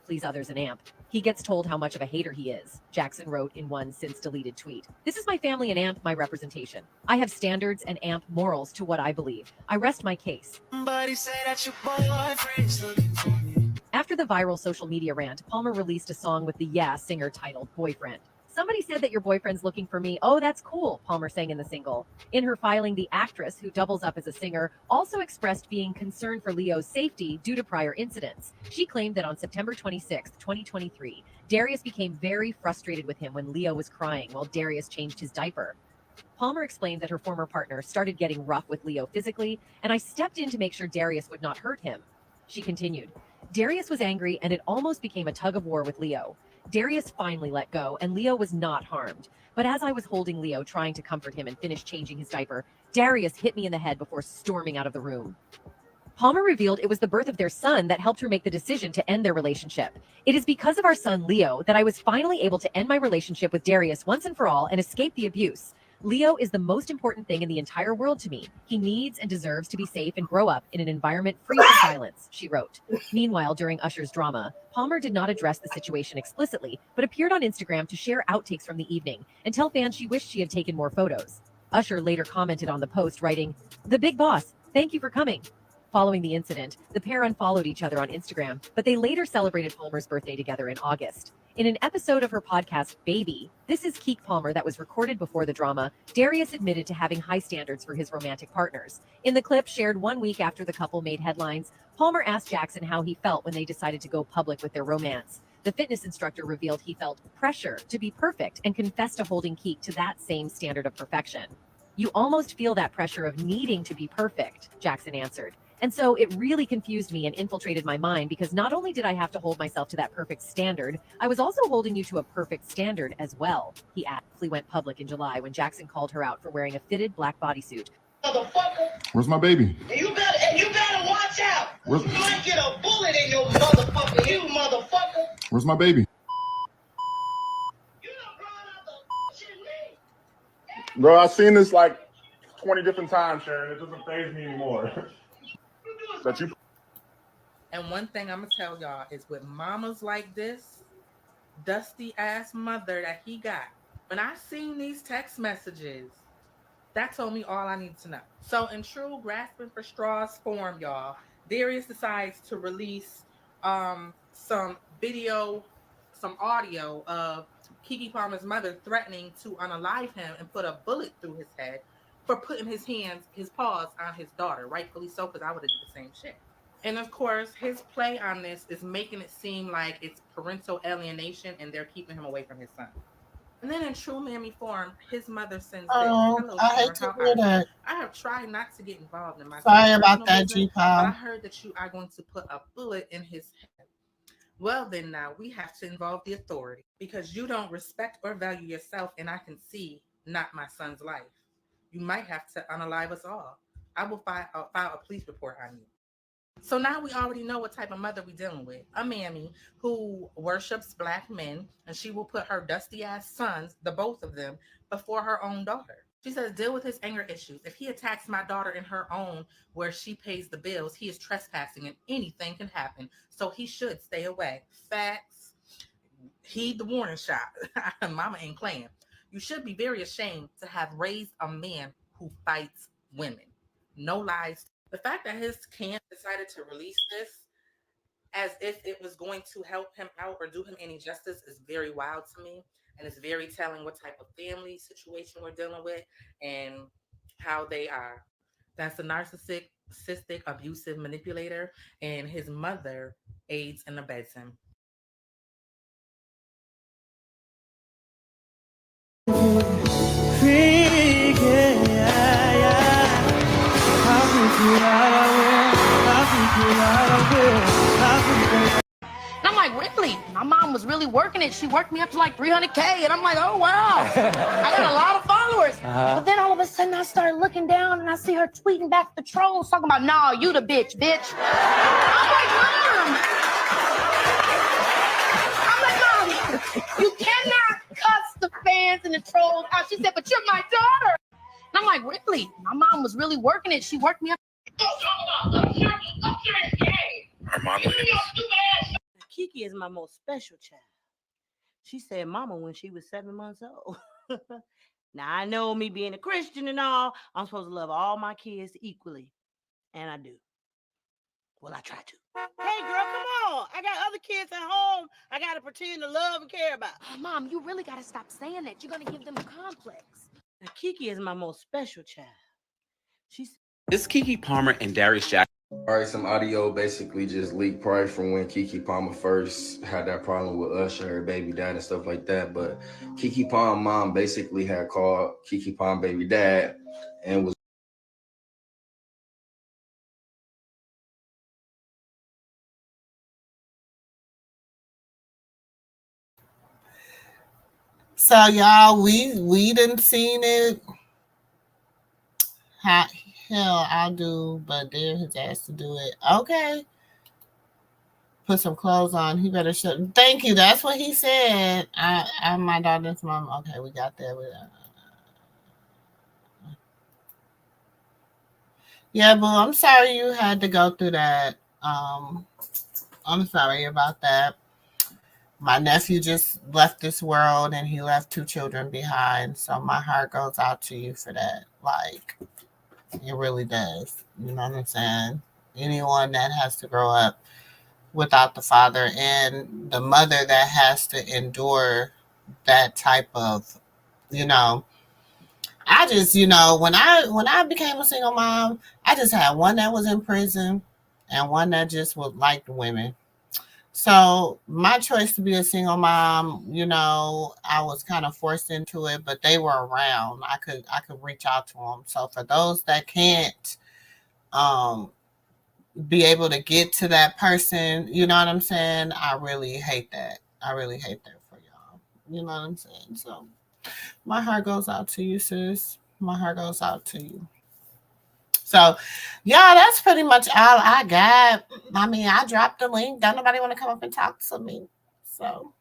please others and amp. He gets told how much of a hater he is, Jackson wrote in one since deleted tweet. This is my family and amp, my representation. I have standards and amp morals to what I believe. I rest my case. Somebody say that your boyfriend's looking for me. After the viral social media rant, Palmer released a song with the Yeah singer titled Boyfriend. Somebody said that your boyfriend's looking for me. Oh, that's cool, Palmer sang in the single. In her filing, the actress, who doubles up as a singer, also expressed being concerned for Leo's safety due to prior incidents. She claimed that on September 26, 2023, Darius became very frustrated with him when Leo was crying while Darius changed his diaper. Palmer explained that her former partner started getting rough with Leo physically, and I stepped in to make sure Darius would not hurt him. She continued, Darius was angry and it almost became a tug of war with Leo. Darius finally let go and Leo was not harmed. But as I was holding Leo, trying to comfort him and finish changing his diaper, Darius hit me in the head before storming out of the room. Palmer revealed it was the birth of their son that helped her make the decision to end their relationship. It is because of our son Leo that I was finally able to end my relationship with Darius once and for all and escape the abuse. Leo is the most important thing in the entire world to me. He needs and deserves to be safe and grow up in an environment free from violence, she wrote. Meanwhile, during Usher's drama, Palmer did not address the situation explicitly, but appeared on Instagram to share outtakes from the evening and tell fans she wished she had taken more photos. Usher later commented on the post, writing, "The big boss, thank you for coming." Following the incident, the pair unfollowed each other on Instagram, but they later celebrated Palmer's birthday together in August. In an episode of her podcast, Baby, This is KeKe Palmer that was recorded before the drama, Darius admitted to having high standards for his romantic partners. In the clip shared 1 week after the couple made headlines, Palmer asked Jackson how he felt when they decided to go public with their romance. The fitness instructor revealed he felt pressure to be perfect and confessed to holding KeKe to that same standard of perfection. You almost feel that pressure of needing to be perfect, Jackson answered. And so it really confused me and infiltrated my mind because not only did I have to hold myself to that perfect standard, I was also holding you to a perfect standard as well. He actually went public in July when Jackson called her out for wearing a fitted black bodysuit. Motherfucker. Where's my baby? And you better watch out. You might get a bullet in your motherfucker. You motherfucker. Where's my baby? Bro, I've seen this like 20 different times, Sharon. It doesn't faze me anymore. That you. And one thing I'm gonna tell y'all is with mamas like this, dusty ass mother that he got. When I seen these text messages, that told me all I need to know. So in true grasping for straws form, y'all, Darius decides to release some video, some audio of KeKe Palmer's mother threatening to unalive him and put a bullet through his head for putting his paws on his daughter, rightfully so, because I would have did the same shit. And of course, his play on this is making it seem like it's parental alienation and they're keeping him away from his son. And then in true mammy form, his mother sends Oh, I hate to hear that. I have tried not to get involved in my Sorry about that, business, G-Pal. but I heard that you are going to put a bullet in his head. Well, then now we have to involve the authority because you don't respect or value yourself, and I can see not my son's life. You might have to unalive us all. I will file a police report on you. So now we already know what type of mother we're dealing with. A mammy who worships black men, and she will put her dusty ass sons, the both of them, before her own daughter. She says, deal with his anger issues. If he attacks my daughter in her own, where she pays the bills, he is trespassing and anything can happen. So he should stay away. Facts. heed the warning shot. Mama ain't playing. You should be very ashamed to have raised a man who fights women. No lies. The fact that his camp decided to release this as if it was going to help him out or do him any justice is very wild to me. And it's very telling what type of family situation we're dealing with and how they are. That's a narcissistic, abusive manipulator, and his mother aids and abets him. And I'm like, really? My mom was really working it. She worked me up to like 300K. And I'm like, oh, wow. I got a lot of followers. But then all of a sudden I started looking down and I see her tweeting back the trolls talking about, nah, you the bitch. I'm like, Mom. You cannot cuss the fans and the trolls out. She said, but you're my daughter. And I'm like, really? My mom was really working it. She worked me up. KeKe is my most special child. She said mama when she was 7 months old. Now, I know me being a Christian and all, I'm supposed to love all my kids equally. And I do. Well, I try to. Hey, girl, come on. I got other kids at home I got to pretend to love and care about. Mom, you really got to stop saying that. You're going to give them a complex. Now, KeKe is my most special child. This is KeKe Palmer and Darius Jackson. All right, some audio basically just leaked probably from when KeKe Palmer first had that problem with Usher, her baby dad and stuff like that. But KeKe Palmer mom basically had called KeKe Palmer baby dad and was So y'all, we didn't seen it. Hell, I'll do, but dare his ass to do it. Okay. Put some clothes on. He better shut. Thank you. That's what he said. I'm my daughter's mom. Okay, we got that. Yeah, boo. I'm sorry you had to go through that. I'm sorry about that. My nephew just left this world and he left 2 children behind. So my heart goes out to you for that. Like, it really does. You know what I'm saying? Anyone that has to grow up without the father and the mother that has to endure that type of, I just, when I became a single mom, I just had one that was in prison and one that just liked women. So my choice to be a single mom, I was kind of forced into it, but they were around. I could reach out to them. So for those that can't be able to get to that person, you know what I'm saying? I really hate that. I really hate that for y'all. You know what I'm saying? So my heart goes out to you, sis. My heart goes out to you. So, yeah, that's pretty much all I got. I mean, I dropped the link. Don't nobody want to come up and talk to me. So,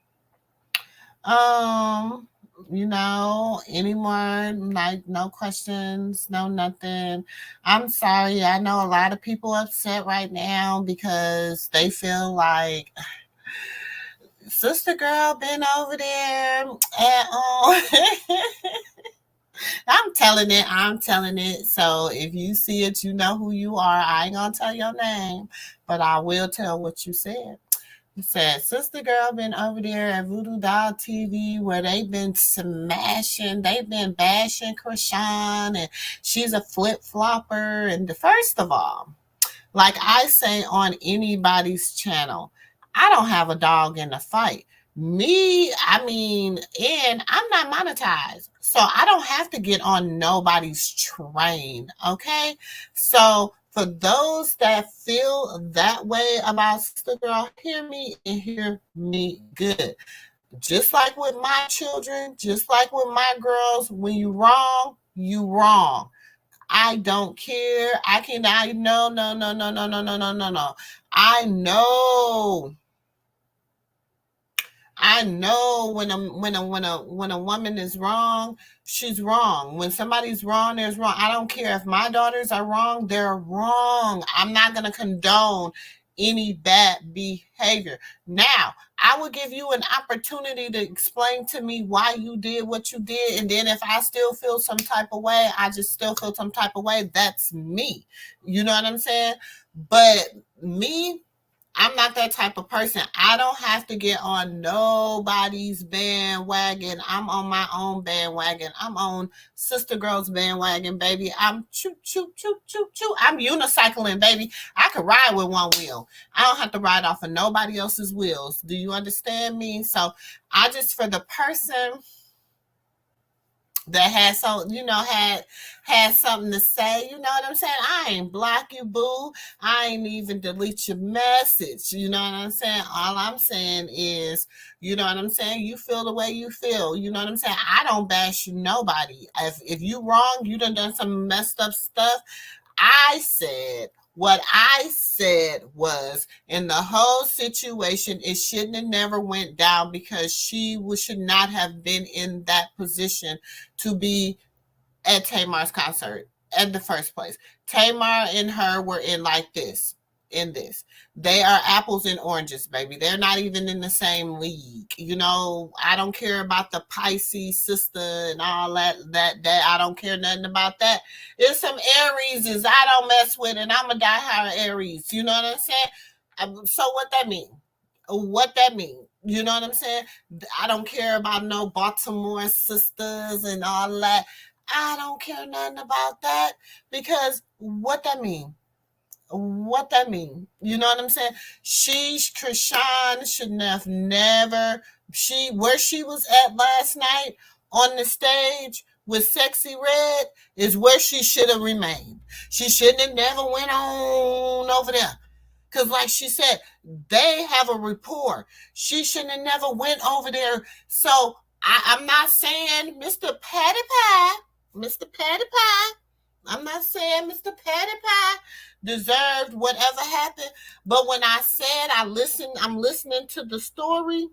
any more, like, no questions, no nothing. I'm sorry. I know a lot of people upset right now because they feel like sister girl been over there and I'm telling it. So if you see it, you know who you are. I ain't gonna tell your name, but I will tell what you said. You said sister girl been over there at Voodoo Doll TV where they've been smashing, they've been bashing Chrisean and she's a flip-flopper. And first of all, like I say on anybody's channel, I don't have a dog in the fight. And I'm not monetized. So I don't have to get on nobody's train, okay? So for those that feel that way about sister girl, hear me and hear me good. Just like with my children, just like with my girls, when you wrong, you wrong. I don't care. No. I know when a woman is wrong, she's wrong. When somebody's wrong, there's wrong. I don't care if my daughters are wrong, they're wrong. I'm not going to condone any bad behavior. Now, I will give you an opportunity to explain to me why you did what you did. And then if I still feel some type of way, I just still feel some type of way. That's me. You know what I'm saying? But me, I'm not that type of person. I don't have to get on nobody's bandwagon. I'm on my own bandwagon. I'm on Sister Girl's bandwagon, baby. I'm choo, choo, choo, choo, choo. I'm unicycling, baby. I can ride with one wheel. I don't have to ride off of nobody else's wheels. Do you understand me? So I just, for the person that had so, you know, had something to say, you know what I'm saying? I ain't block you, boo. I ain't even delete your message. You know what I'm saying? All I'm saying is, you know what I'm saying? You feel the way you feel. You know what I'm saying? I don't bash nobody. If you wrong, you done some messed up stuff. I said what I said was, in the whole situation, it shouldn't have never went down because she should not have been in that position to be at Tamar's concert in the first place. Tamar and her were in like this. In this, they are apples and oranges, baby. They're not even in the same league. You know, I don't care about the Pisces sister and all that. I don't care nothing about that. There's some Aries I don't mess with, and I'm a diehard Aries. You know what I'm saying? So what that mean? What that mean? You know what I'm saying? I don't care about no Baltimore sisters and all that. I don't care nothing about that, because what that mean? What that mean? You know what I'm saying? Chrisean should have never, where she was at last night on the stage with Sexy Red is where she should have remained. She shouldn't have never went on over there. Because like she said, they have a rapport. She shouldn't have never went over there. So I'm not saying Mr. Patty Pie, I'm not saying Mr. Patty Pie deserved whatever happened. But when I said I'm listening to the story,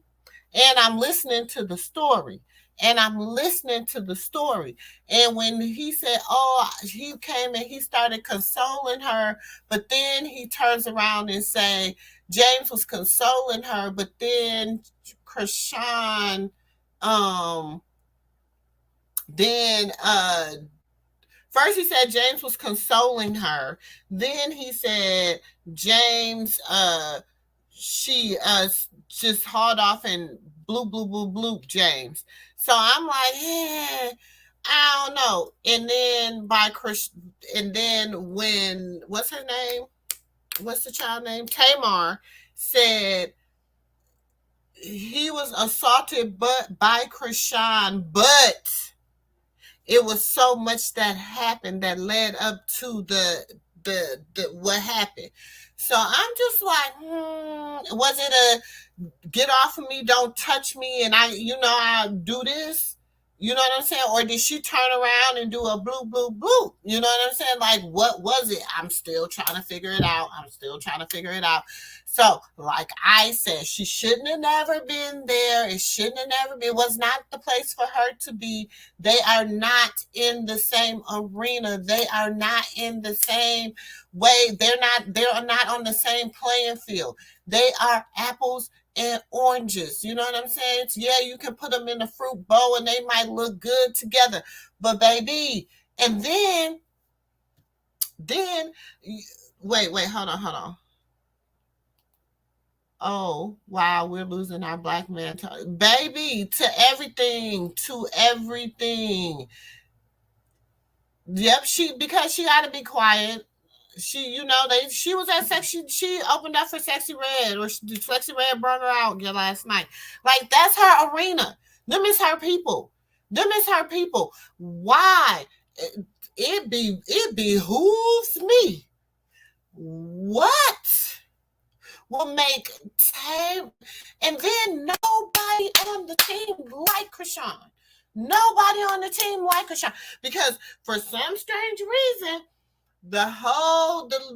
and I'm listening to the story. And I'm listening to the story. And when he said, oh, he came and he started consoling her, but then he turns around and say, James was consoling her, but then Chrisean, first he said James was consoling her. Then he said James, she just hauled off and blew James. So I'm like, I don't know. And then when, what's her name? What's the child name? Tamar said he was assaulted by Chrisean, but it was so much that happened that led up to the what happened. So I'm just like, was it a get off of me, don't touch me, and I'll do this? You know what I'm saying? Or did she turn around and do a blue, blue, blue? You know what I'm saying? Like, what was it? I'm still trying to figure it out. So, like I said, she shouldn't have never been there. It shouldn't have never been. It was not the place for her to be. They are not in the same arena. They are not in the same way. They're not on the same playing field. They are apples and oranges. You know what I'm saying? Yeah, you can put them in a fruit bowl and they might look good together. But baby, and then wait, hold on. Oh, wow, we're losing our black man. Baby, to everything. Yep, because she got to be quiet. She was at she opened up for Sexy Red, or Sexy Red brought her out last night. Like, that's her arena. Them is her people. Why? It behooves me. What will make time? And then nobody on the team like Chrisean. Because for some strange reason, the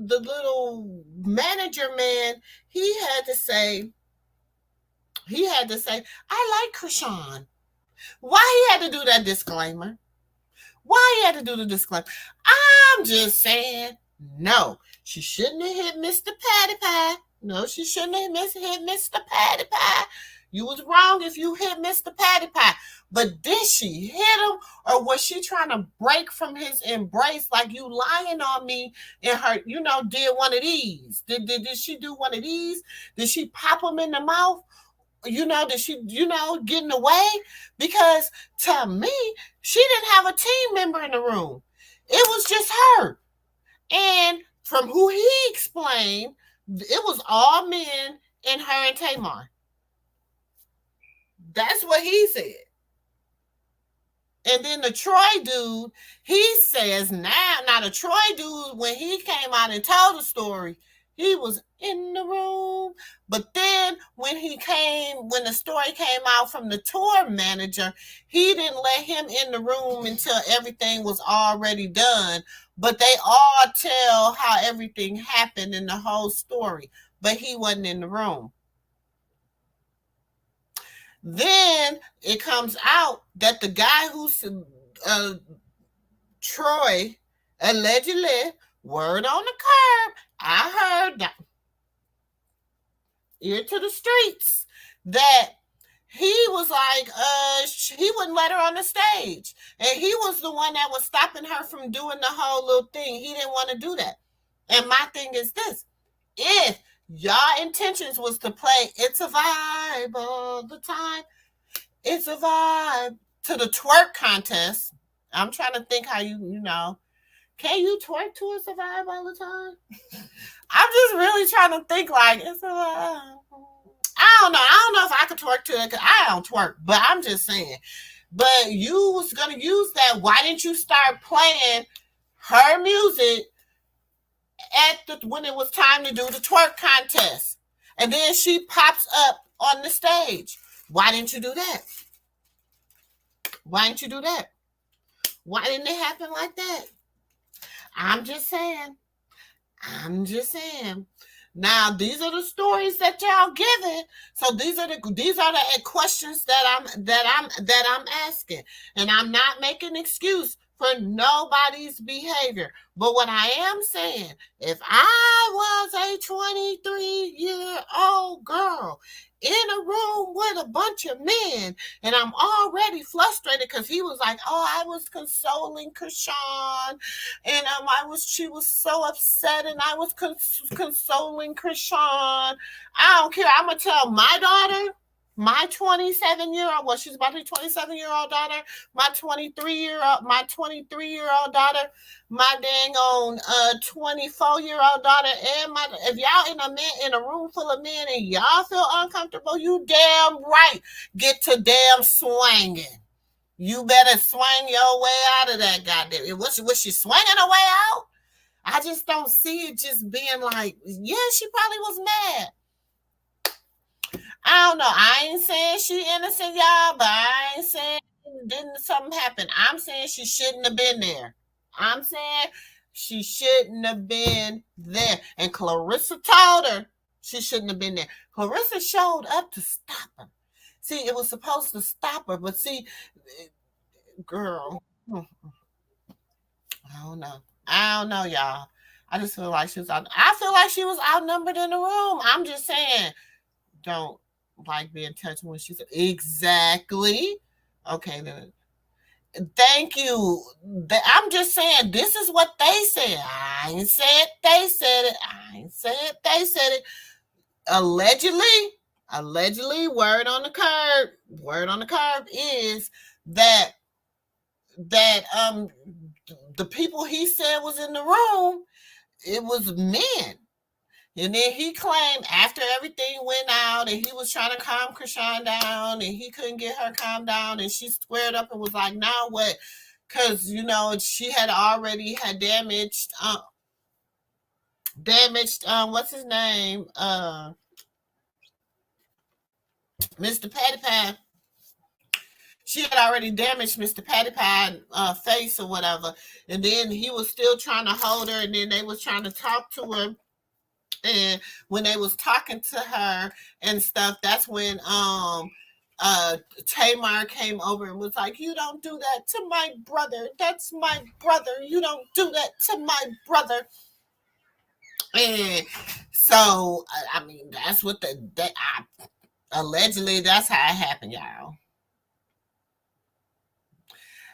little manager man, he had to say, I like Chrisean. Why he had to do that disclaimer? I'm just saying, no, she shouldn't have hit Mr. Patty Pie. No, she shouldn't have hit Mr. Patty Pie. You was wrong if you hit Mr. Patty Pie. But did she hit him, or was she trying to break from his embrace like you lying on me and her, did one of these? Did she do one of these? Did she pop him in the mouth? Did she, get in the way? Because to me, she didn't have a team member in the room. It was just her. And from who he explained, it was all men and her and Tamar. That's what he said. And then the Troy dude, he says now the Troy dude, when he came out and told the story, he was in the room. But then when the story came out from the tour manager, he didn't let him in the room until everything was already done. But they all tell how everything happened in the whole story. But he wasn't in the room. Then it comes out that the guy who's Troy, allegedly, word on the curb, I heard that, ear to the streets, that he was like, he wouldn't let her on the stage. And he was the one that was stopping her from doing the whole little thing. He didn't want to do that. And my thing is this. If y'all intentions was to play It's a Vibe all the time, it's a vibe, to the twerk contest. I'm trying to think how can you twerk to It's a Vibe all the time? I'm just really trying to think like it's a vibe. I don't know if I could twerk to it because I don't twerk, but I'm just saying. But you was going to use that. Why didn't you start playing her music when it was time to do the twerk contest? And then she pops up on the stage. Why didn't you do that? Why didn't you do that? Why didn't it happen like that? I'm just saying. Now, these are the stories that y'all giving. So these are the questions that I'm asking. And I'm not making an excuse for nobody's behavior. But what I am saying, if I was a 23-year-old girl in a room with a bunch of men, and I'm already frustrated because he was like, I was consoling Chrisean, and she was so upset, and I was consoling Chrisean. I don't care. I'm gonna tell my daughter, my 27-year-old, she's about to be 27-year-old daughter, my 23-year-old daughter, my dang on 24-year-old daughter, and if y'all in a room full of men and y'all feel uncomfortable, you damn right get to damn swinging. You better swing your way out of that goddamn. Was she swinging her way out? I just don't see it just being like, yeah, she probably was mad. I don't know. I ain't saying she innocent, y'all, but I ain't saying didn't something happen. I'm saying she shouldn't have been there. I'm saying she shouldn't have been there. And Karlissa told her she shouldn't have been there. Karlissa showed up to stop her. See, it was supposed to stop her, but see, girl, I don't know, y'all. I just feel like she was outnumbered in the room. I'm just saying, don't like being touched when she said exactly. Okay, then. Thank you. I'm just saying, this is what they said. I ain't said they said it. I ain't said they said it. Allegedly, word on the curb is that the people he said was in the room, it was men. And then he claimed after everything went out and he was trying to calm Chrisean down and he couldn't get her calmed down, and she squared up and was like, now what? Because, she had already damaged, what's his name? Mr. Patty Pie. She had already damaged Mr. Patty Pie face or whatever. And then he was still trying to hold her, and then they was trying to talk to her. And when they was talking to her and stuff, that's when Tamar came over and was like, you don't do that to my brother. That's my brother. You don't do that to my brother. And so, I mean, that's what allegedly that's how it happened, y'all.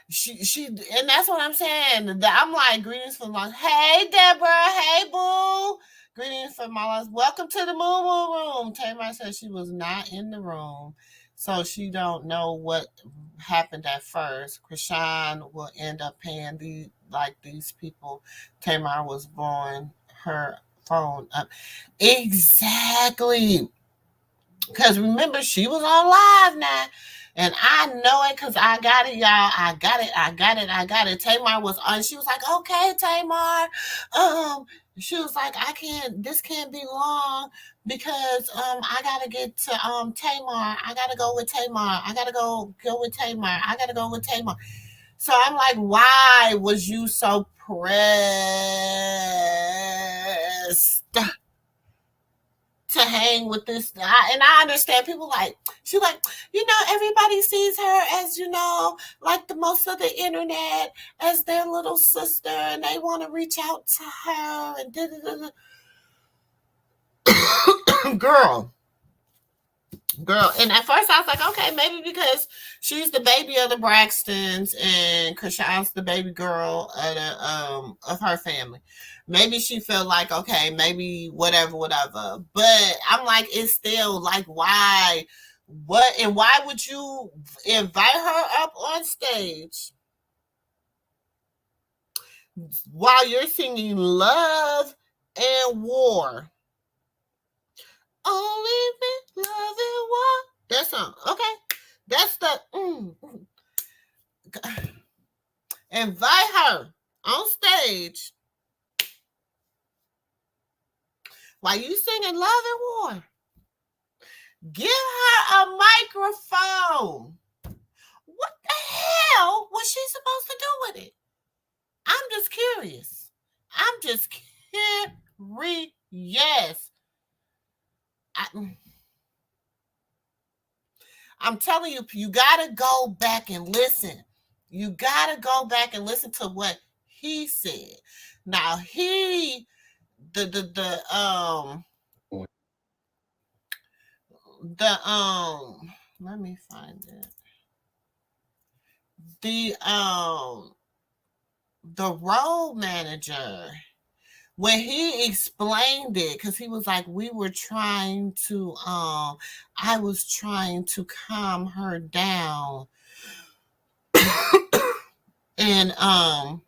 She and that's what I'm saying. I'm like, greetings from my, hey Deborah, hey boo, greetings from my loves. Welcome to the MooMoo room. Tamar said she was not in the room, so she don't know what happened at first. Chrisean will end up paying these people. Tamar was blowing her phone up. Exactly. Because remember, she was on live now. And I know it because I got it, y'all. I got it. Tamar was on. She was like, okay, Tamar. She was like, this can't be long because I gotta get to Tamar. I gotta go with Tamar. I gotta go with Tamar. I gotta go with Tamar. So I'm like, why was you so pressed to hang with this? And I understand people like, she like, everybody sees her as, like the most of the internet as their little sister, and they want to reach out to her and girl. And at first I was like, okay, maybe because she's the baby of the Braxtons and Chrisean's the baby girl of her family. Maybe she felt like, okay, maybe whatever. But I'm like, it's still like, why? What? And why would you invite her up on stage while you're singing Love and War? Only love and war. That song. Okay. That's the invite her on stage while you singing Love and War. Give her a microphone. What the hell was she supposed to do with it? I'm just curious. Yes. I'm telling you, you got to go back and listen. You got to go back and listen to what he said. Now, let me find it. The road manager, when he explained it, because he was like, I was trying to calm her down. And hold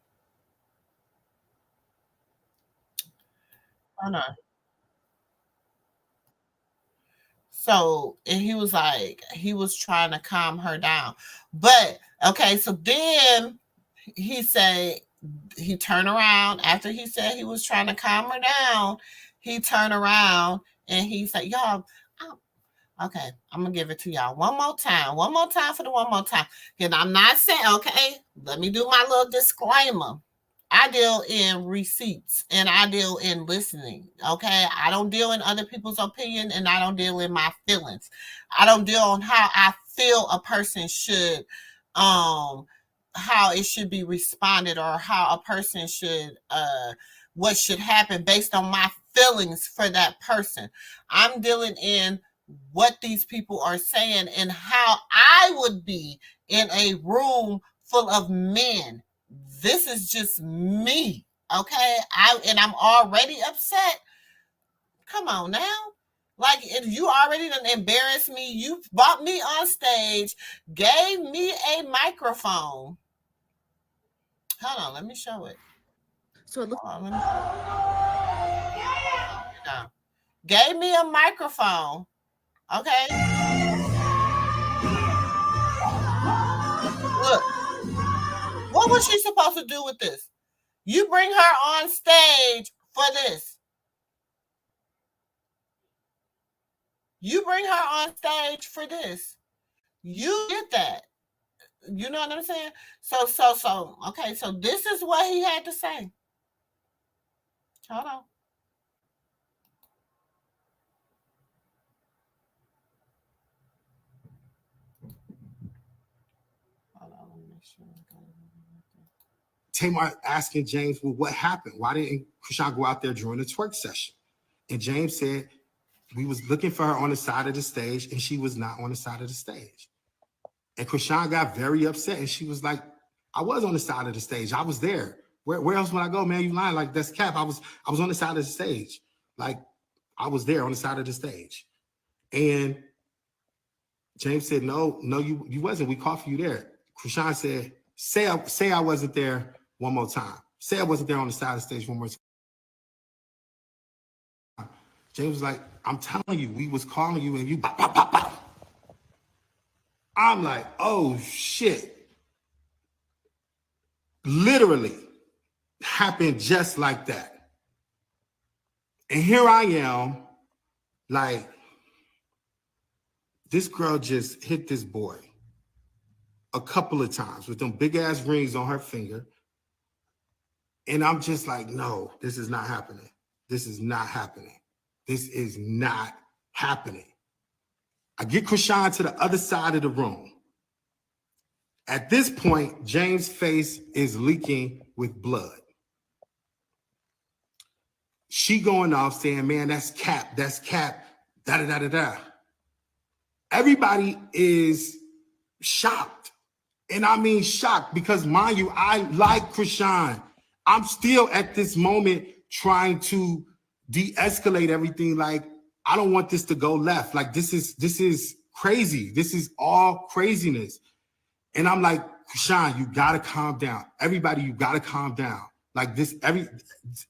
on. So, and he was like, he was trying to calm her down. But okay, so then he turned around after he said he was trying to calm her down. He turned around and he said, y'all, okay, I'm gonna give it to y'all one more time for the one more time. And I'm not saying, okay, let me do my little disclaimer. I deal in receipts and I deal in listening. Okay. I don't deal in other people's opinion and I don't deal in my feelings. I don't deal on how I feel a person should, how it should be responded or how a person should, what should happen based on my feelings for that person. I'm dealing in what these people are saying and how I would be in a room full of men. This is just me, okay? I'm already upset. Come on now. Like, you already done embarrassed me. You brought me on stage, gave me a microphone. Hold on, let me show it. So it looks. Gave me a microphone, okay? Look, what was she supposed to do with this? You bring her on stage for this. You bring her on stage for this. You did that. You know what I'm saying? So, okay, so this is what he had to say. Hold on. Hold on, let me make sure. Tamar asking James, well, what happened? Why didn't Chrisean go out there during the twerk session? And James said, we was looking for her on the side of the stage, and she was not on the side of the stage. And Chrisean got very upset, and she was like, I was on the side of the stage. I was there. Where else would I go, man? You lying? Like, that's cap. I was on the side of the stage. Like, I was there on the side of the stage. And James said, no, you wasn't. We called for you there. Chrisean said, say I wasn't there one more time. Say I wasn't there on the side of the stage one more time. James was like, I'm telling you, we was calling you and you bop, bop, bop, bop. I'm like, oh shit. Literally happened just like that. And here I am, like, this girl just hit this boy a couple of times with them big ass rings on her finger. And I'm just like, no, this is not happening. This is not happening. This is not happening. I get Chrisean to the other side of the room. At this point, James' face is leaking with blood. She going off saying, man, that's cap, da-da-da-da-da. Everybody is shocked. And I mean shocked because, mind you, I like Chrisean. I'm still at this moment trying to de-escalate everything. Like, I don't want this to go left. Like, this is crazy. This is all craziness. And I'm like, Chrisean, you gotta calm down. Everybody, you gotta calm down. Like this,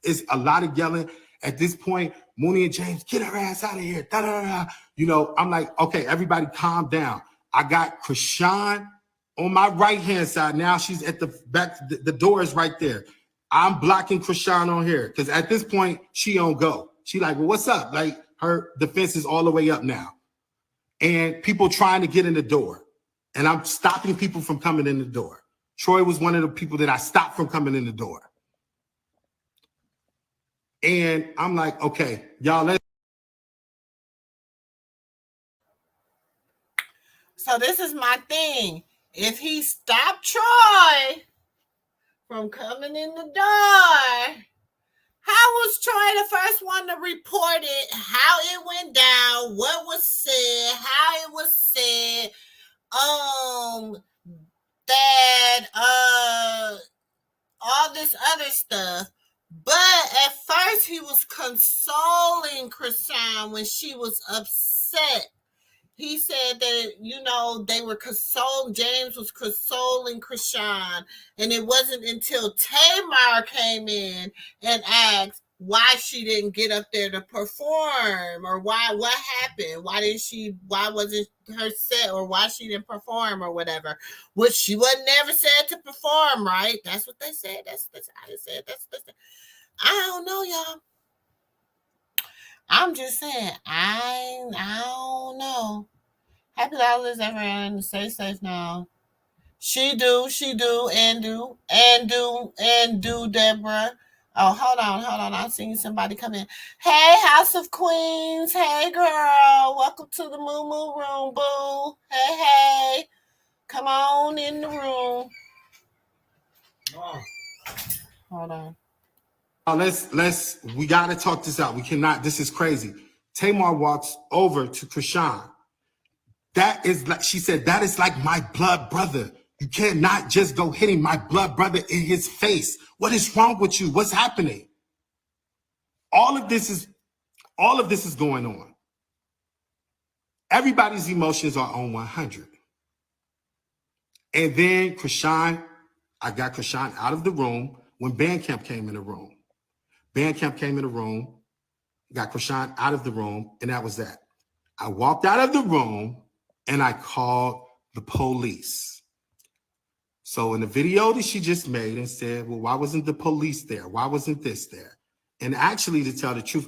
it's a lot of yelling. At this point, Mooney and James, get her ass out of here. Da, da, da, da. You know, I'm like, okay, everybody calm down. I got Chrisean on my right-hand side. Now she's at the back, the door is right there. I'm blocking Chrisean on here because at this point, she on go. She like, well, what's up? Like, her defense is all the way up now. And people trying to get in the door. And I'm stopping people from coming in the door. Troy was one of the people that I stopped from coming in the door. And I'm like, okay, y'all, let's. So this is my thing. If he stopped Troy from coming in the door, how was Troy the first one to report it? How it went down? What was said? How it was said? That all this other stuff. But at first he was consoling Chrisean when she was upset. He said that, you know, they were James was consoling Chrisean. And it wasn't until Tamar came in and asked why she didn't get up there to perform, or what happened? Why wasn't her set, or why she didn't perform or whatever, which she wasn't never said to perform, right? That's what they said. That's how they said. That's I don't know, y'all. I'm just saying, I don't know. Happy holidays, everyone. Stay safe now. She do, and do, Deborah. Oh, hold on. I seen somebody come in. Hey, House of Queens. Hey, girl. Welcome to the MooMoo room, boo. Hey. Come on in the room. Oh. Hold on. We got to talk this out. We cannot, this is crazy. Tamar walks over to Chrisean. That is like, she said, that is like my blood brother. You cannot just go hitting my blood brother in his face. What is wrong with you? What's happening? All of this is going on. Everybody's emotions are on 100. And then Chrisean, I got Chrisean out of the room when Bandcamp came in the room. Bandcamp came in the room, got Chrisean out of the room, and that was that. I walked out of the room and I called the police. So in the video that she just made and said, well, why wasn't the police there? Why wasn't this there? And actually, to tell the truth,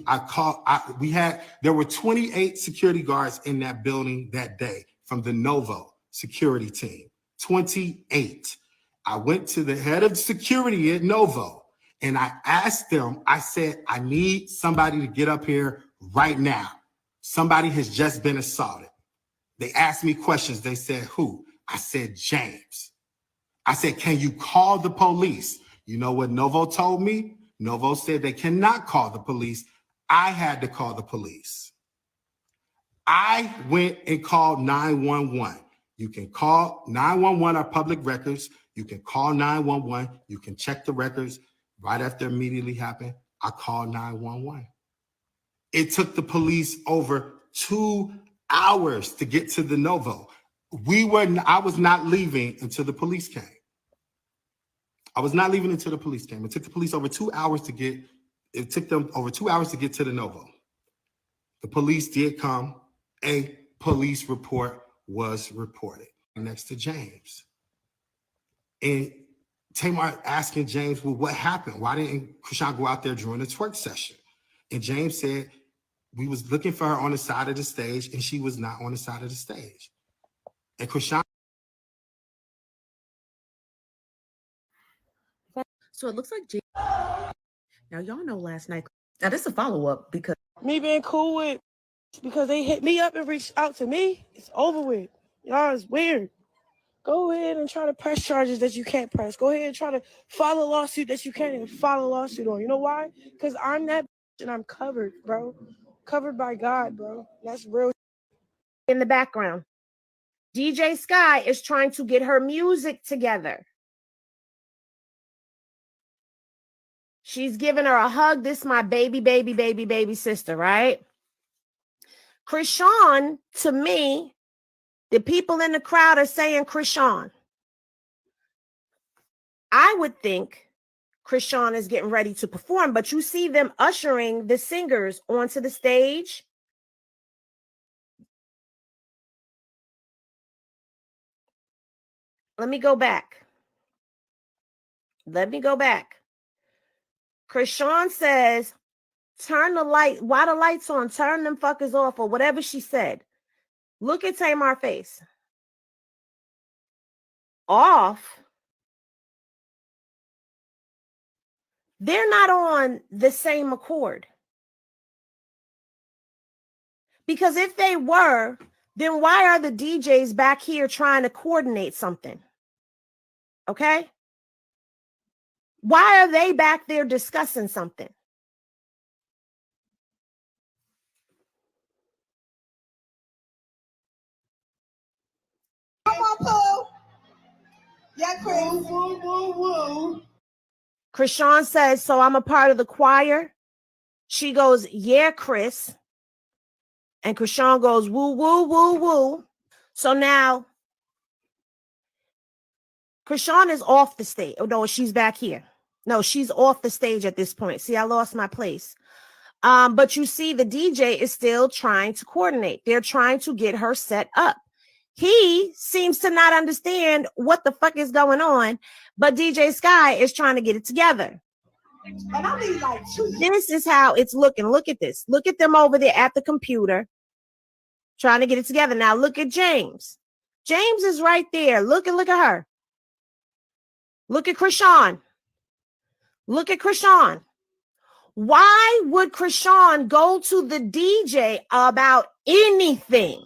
there were 28 security guards in that building that day from the Novo security team, 28. I went to the head of security at Novo and I asked them, I said, I need somebody to get up here right now. Somebody has just been assaulted. They asked me questions. They said, who? I said, James. I said, can you call the police? You know what Novo told me? Novo said they cannot call the police. I had to call the police. I went and called 911. You can call 911 are public records. You can call 911. You can check the records. Right after immediately happened, I called 911. It took the police over 2 hours to get to the Novo. I was not leaving until the police came. I was not leaving until the police came. It took the police over 2 hours to get, it took them over 2 hours to get to the Novo. The police did come. A police report was reported next to James. And Tamar asking James, well, what happened? Why didn't Chrisean go out there during the twerk session? And James said, we was looking for her on the side of the stage and she was not on the side of the stage. And Chrisean. So it looks like now y'all know last night. Now this is a follow-up because me being cool with because they hit me up and reached out to me. It's over with. Y'all is weird. Go ahead and try to press charges that you can't press. Go ahead and try to file a lawsuit that you can't even file a lawsuit on. You know why? Because I'm that and I'm covered, bro. Covered by God, bro. That's real. In the background, DJ Sky is trying to get her music together. She's giving her a hug. This is my baby sister, right? Chrisean, to me, the people in the crowd are saying Chrisean. I would think Chrisean is getting ready to perform, but you see them ushering the singers onto the stage. Let me go back. Chrisean says, turn the light. Why the lights on? Turn them fuckers off or whatever she said. Look at Tamar's face. Off. They're not on the same accord. Because if they were, then why are the DJs back here trying to coordinate something? Okay? Why are they back there discussing something? Come on, Pooh. Yeah, Chris. Woo, woo, woo. Chrisean says, so I'm a part of the choir. She goes, yeah, Chris. And Chrisean goes, woo, woo, woo, woo. So now, Chrisean is off the stage. Oh, no, she's back here. No, she's off the stage at this point. See, I lost my place. But you see, the DJ is still trying to coordinate. They're trying to get her set up. He seems to not understand what the fuck is going on, but DJ Sky is trying to get it together. And I need like two. This is how it's looking. Look at this. Look at them over there at the computer trying to get it together. Now look at James. James is right there. Look at her. Look at Chrisean. Look at Chrisean. Why would Chrisean go to the DJ about anything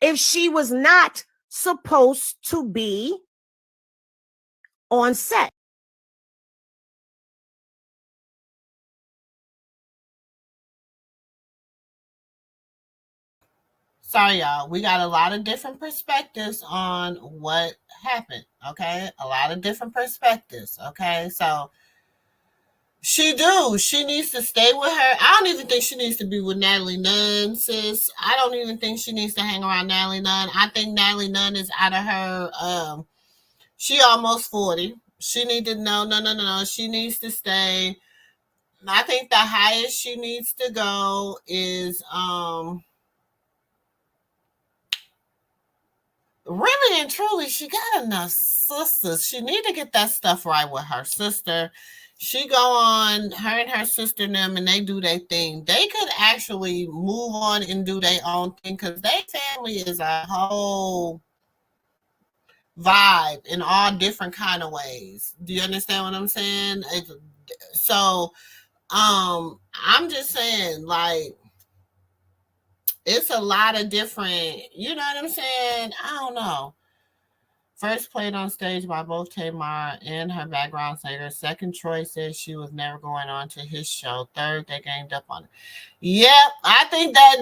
if she was not supposed to be on set? Sorry, y'all. We got a lot of different perspectives on what happened. Okay. A lot of different perspectives. Okay. So she needs to stay with her. I don't even think she needs to be with Natalie Nunn, sis. I don't even think she needs to hang around Natalie Nunn. I think Natalie Nunn is out of her. She almost 40. She need to no. She needs to stay. I think the highest she needs to go is really and truly, she got enough sisters. She need to get that stuff right with her sister. She go on, her and her sister and them, and they do their thing. They could actually move on and do their own thing because their family is a whole vibe in all different kind of ways. Do you understand what I'm saying? So, I'm just saying, like, it's a lot of different, you know what I'm saying? I don't know. First played on stage by both Tamar and her background singer. Second, Troy said she was never going on to his show. Third, they ganged up on it. Yep, I think that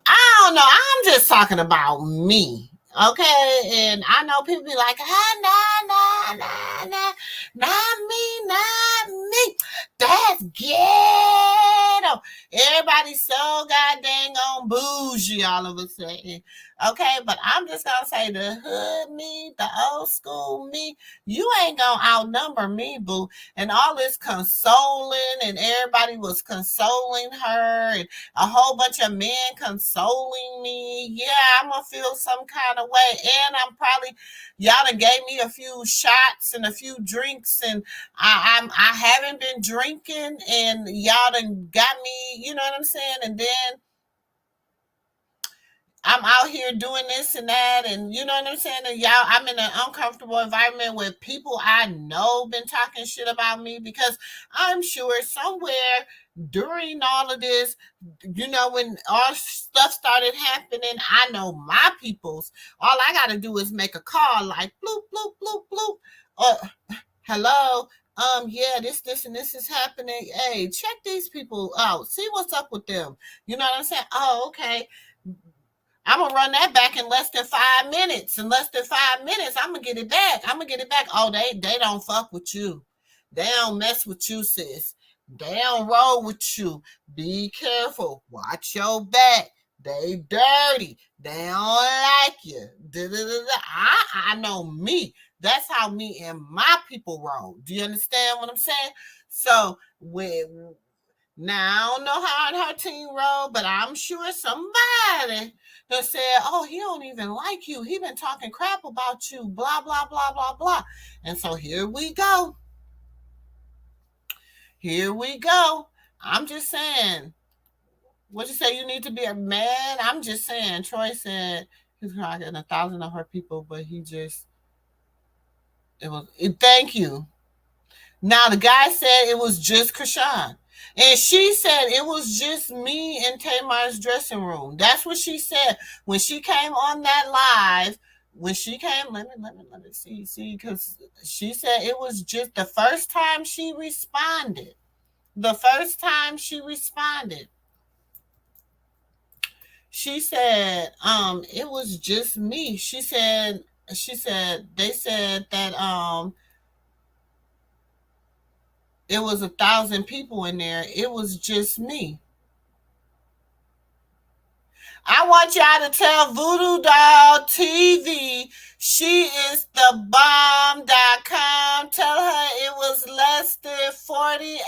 I don't know. I'm just talking about me. Okay, and I know people be like, not me. That's ghetto. Everybody's so goddamn on bougie all of a sudden. Okay, but I'm just gonna say the hood me, the old school me, you ain't gonna outnumber me, boo. And all this consoling, and everybody was consoling her, and a whole bunch of men consoling me. Yeah, I'm gonna feel some kind of way, and I'm probably y'all done gave me a few shots and a few drinks, and I haven't been drinking, and y'all done got me. You know what I'm saying? And then I'm out here doing this and that, and you know what I'm saying? And y'all, I'm in an uncomfortable environment where people I know been talking shit about me, because I'm sure somewhere during all of this, you know, when all stuff started happening, I know my peoples, all I got to do is make a call like bloop, bloop, bloop, bloop. Hello. Yeah, this, and this is happening. Hey, check these people out. See what's up with them. You know what I'm saying? Oh, okay. I'm gonna run that back in less than 5 minutes. In less than 5 minutes, I'm gonna get it back. Oh, they don't fuck with you. They don't mess with you, sis. They don't roll with you. Be careful. Watch your back. They dirty. They don't like you. I know me. That's how me and my people roll. Do you understand what I'm saying? So now I don't know how her team roll, but I'm sure somebody that said, "Oh, he don't even like you. He been talking crap about you." Blah blah blah blah blah. And so here we go. Here we go. I'm just saying. What you say? You need to be a man. I'm just saying. Troy said he's getting 1,000 of her people, but he just thank you. Now the guy said it was just Chrisean. And she said it was just me in Tamar's dressing room. That's what she said when she came on that live. When she came, let me see, because she said it was just the first time she responded. The first time she responded, she said, it was just me. She said they said that it was 1,000 people in there. It was just me. I want y'all to tell Voodoo Doll TV she is the bomb.com. Tell her it was less than 48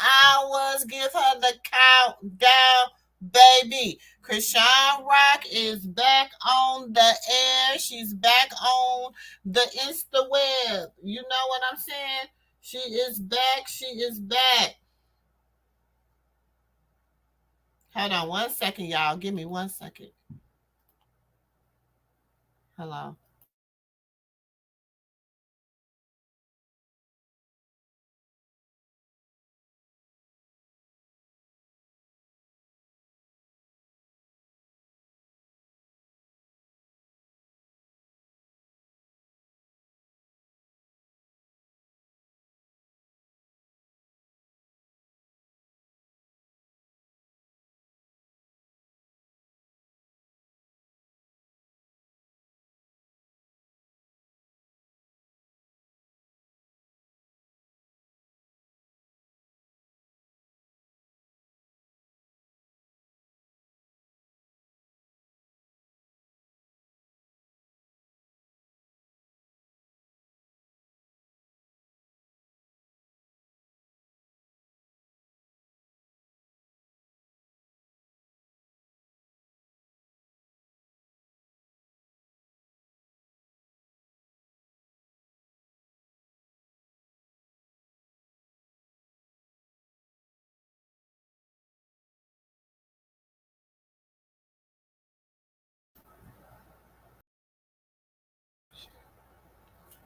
hours. Give her the countdown, baby. Chrisean Rock is back on the air. She's back on the Instaweb. You know what I'm saying? She is back. She is back. Hold on 1 second, y'all. Give me 1 second. Hello.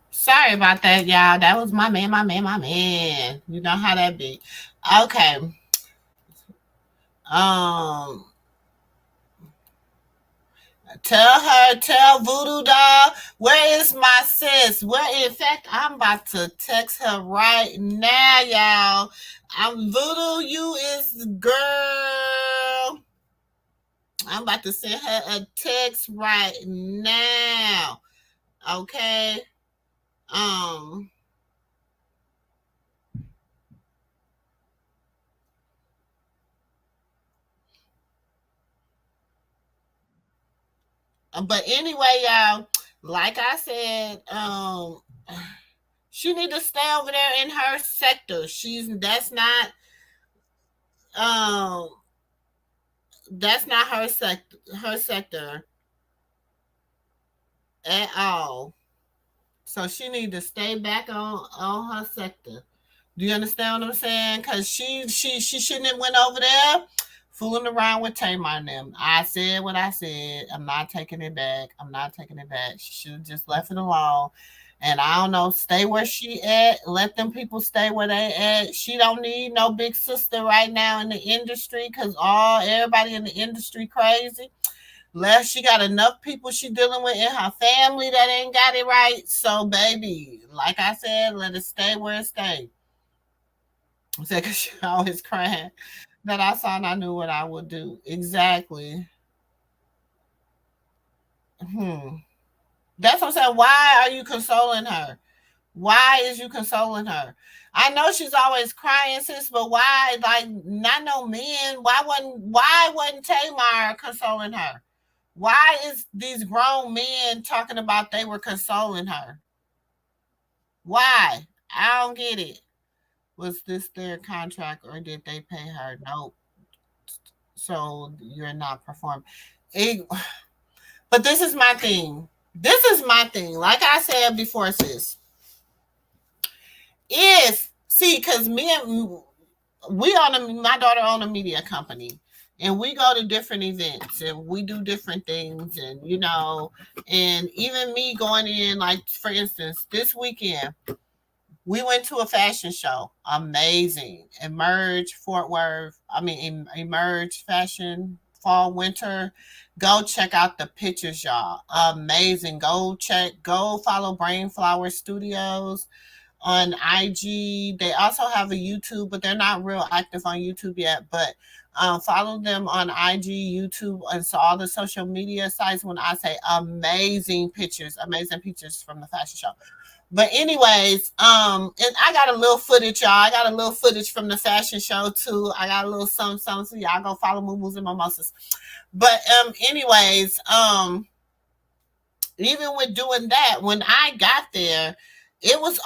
Sorry about that, y'all. That was my man. You know how that be. Okay. Um, Tell Voodoo Doll, where is my sis? In fact, I'm about to text her right now, y'all. I'm Voodoo, you is girl. I'm about to send her a text right now. Okay. But anyway, y'all, like I said, she need to stay over there in her sector. That's not her sector at all. So she need to stay back on her sector. Do you understand what I'm saying? Because she shouldn't have went over there fooling around with Tamar and them. I said what I said. I'm not taking it back. She should have just left it alone. And I don't know, stay where she at. Let them people stay where they at. She don't need no big sister right now in the industry because everybody in the industry crazy. She got enough people she dealing with in her family that ain't got it right. So, baby, like I said, let it stay where it stay. Because she always crying that I saw and I knew what I would do. Exactly. That's what I'm saying. Why are you consoling her? Why is you consoling her? I know she's always crying, sis, but why? Like, not no men. Why wasn't Tamar consoling her? Why is these grown men talking about they were consoling her? Why? I don't get it. Was this their contract or did they pay her? Nope. So you're not performing. But this is my thing. Like I said before, sis. Because my daughter own a media company. And we go to different events and we do different things. And, and even me going in, like, for instance, this weekend, we went to a fashion show. Amazing. Emerge Fashion Fall Winter. Go check out the pictures, y'all. Amazing. Go follow Brain Flower Studios on IG. They also have a YouTube, but they're not real active on YouTube yet. But follow them on IG, YouTube, and so all the social media sites. When I say amazing pictures from the fashion show. But anyways, and I got a little footage, y'all. I got a little footage from the fashion show too. I got a little something, so y'all go follow MooMoos and Mimosas. But anyways, even with doing that, when I got there, it was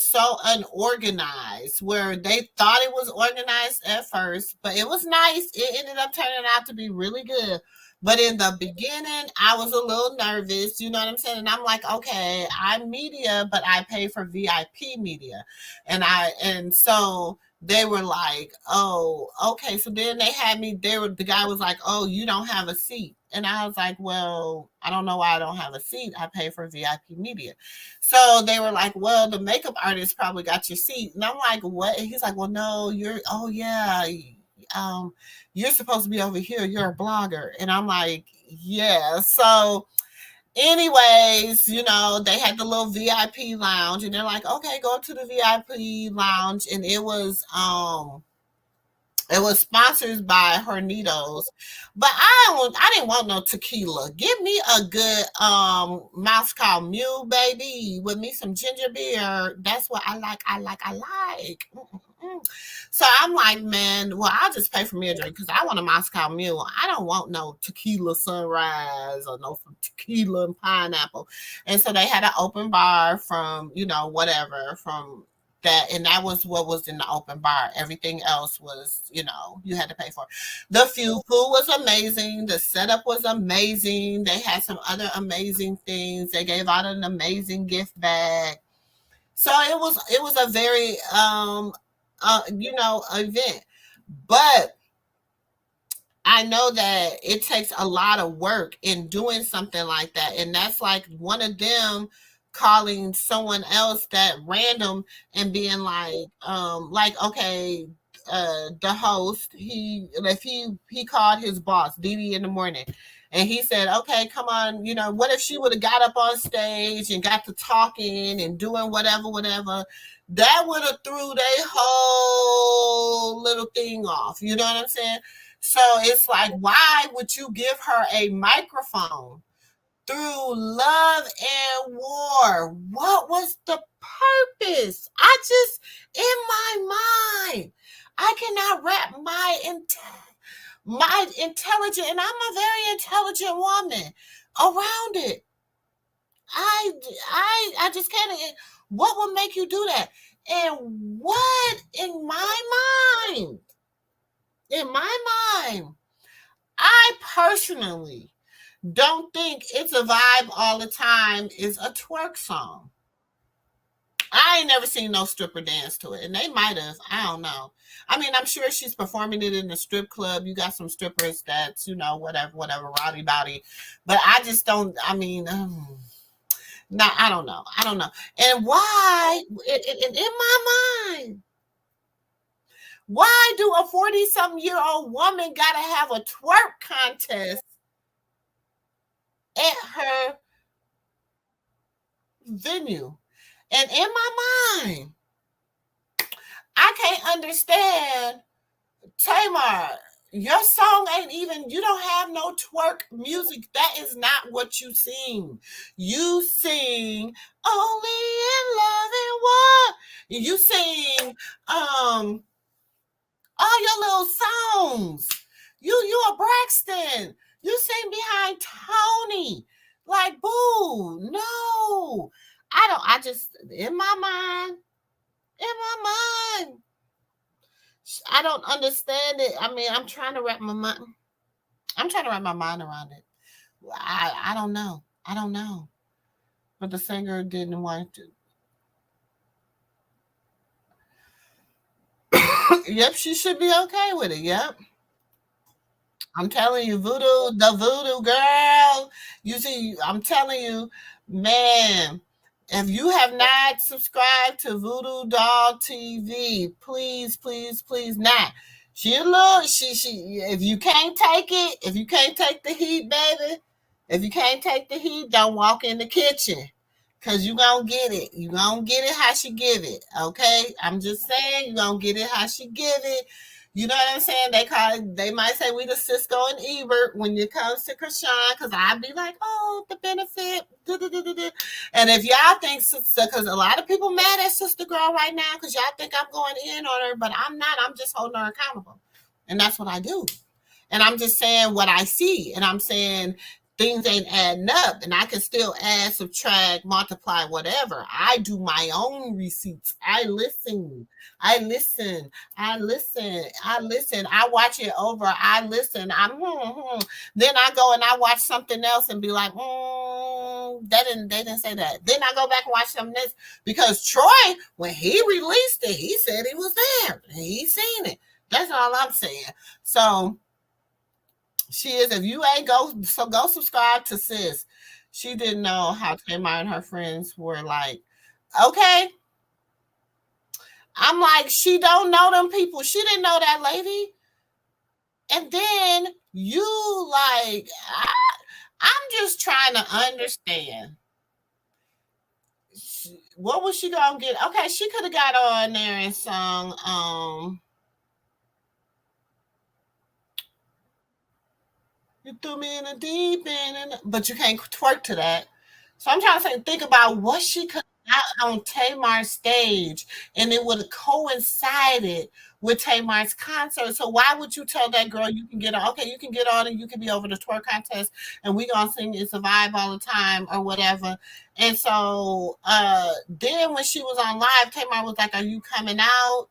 so unorganized where they thought it was organized at first, but it was nice. It ended up turning out to be really good. But in the beginning, I was a little nervous, you know what I'm saying? And I'm like, okay, I'm media, but I pay for VIP media. And so they were like, oh, okay. So then they had me, the guy was like, oh, you don't have a seat. And I was like, well, I don't know why I don't have a seat. I pay for VIP media. So they were like, well, the makeup artist probably got your seat. And I'm like, what? And he's like, well, no, you're supposed to be over here. You're a blogger. And I'm like, yeah. So anyways, they had the little VIP lounge and they're like, okay, go to the VIP lounge. And it was sponsored by Hornitos, but I didn't want no tequila. Give me a good mouse called Mule, baby, with me some ginger beer. That's what I like. So I'm like, man, well, I'll just pay for me a drink because I want a Moscow Mule. I don't want no tequila sunrise or no tequila and pineapple. And so they had an open bar from, whatever, from that, and that was what was in the open bar. Everything else was, you had to pay for. The food was amazing. The setup was amazing. They had some other amazing things. They gave out an amazing gift bag. So it was a very event. But I know that it takes a lot of work in doing something like that. And that's like one of them calling someone else that random and being like, okay, the host, he called his boss, Dee in the morning. And he said, okay, come on, what if she would have got up on stage and got to talking and doing whatever, that would have threw their whole little thing off. You know what I'm saying? So it's like, why would you give her a microphone through love and war? What was the purpose? In my mind, I cannot wrap my intelligent, and I'm a very intelligent woman, around it. I just can't. What would make you do that? And what in my mind, I personally don't think It's a Vibe All the Time is a twerk song. I ain't never seen no stripper dance to it, and they might have. I don't know. I mean, I'm sure she's performing it in the strip club. You got some strippers that's, whatever, rowdy body. But I just don't, no, I don't know. And why, in my mind, why do a 40-something-year-old woman got to have a twerk contest at her venue? And in my mind, I can't understand, Tamar, your song ain't even, you don't have no twerk music. That is not what you sing. You sing Only in Love and War. You sing all your little songs. You a Braxton. You sing behind Tony. Like, boo, no. I just, in my mind, I don't understand it. I mean, I'm trying to wrap my mind around it. I don't know. But the singer didn't want to. Yep, she should be okay with it. Yep. I'm telling you, the voodoo girl. You see, I'm telling you, man, if you have not subscribed to Voodoo Dog TV, please, not. She if you can't take it, if you can't take the heat, baby, if you can't take the heat, don't walk in the kitchen. Cause you gonna get it. You gonna get it how she give it. Okay? I'm just saying you gonna get it how she give it. You know what I'm saying? They might say we the Cisco and Ebert when it comes to Chrisean, because I'd be like, oh, the benefit. And if y'all think, because a lot of people mad at Sister Girl right now because y'all think I'm going in on her, but I'm not. I'm just holding her accountable. And that's what I do. And I'm just saying what I see. And I'm saying things ain't adding up, and I can still add, subtract, multiply, whatever. I do my own receipts. I listen. I watch it over. I listen. Then I go and I watch something else and be like, they didn't say that. Then I go back and watch something else, because Troy, when he released it, he said he was there. He seen it. That's all I'm saying. So she is. If you ain't go subscribe to sis. She didn't know how Tamar and her friends were like. Okay. I'm like, she don't know them people. She didn't know that lady. And then you like, I'm just trying to understand. What was she gonna get? Okay, she could have got on there and sung you threw me in a deep end, but you can't twerk to that. So I'm trying to think about what she could have got on Tamar's stage, and it would have coincided with Tamar's concert. So why would you tell that girl you can get on? Okay, you can get on and you can be over the twerk contest, and we gonna sing It's a Vibe All the Time or whatever. And so then when she was on live, Tamar was like, "Are you coming out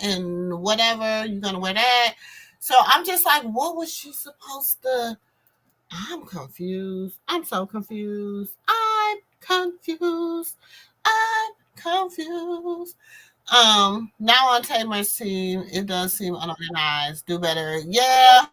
and whatever? You gonna wear that?" So I'm just like, what was she supposed to? I'm confused. I'm so confused. I'm confused. Now on Tamar's team, it does seem unorganized. Do better. Yeah.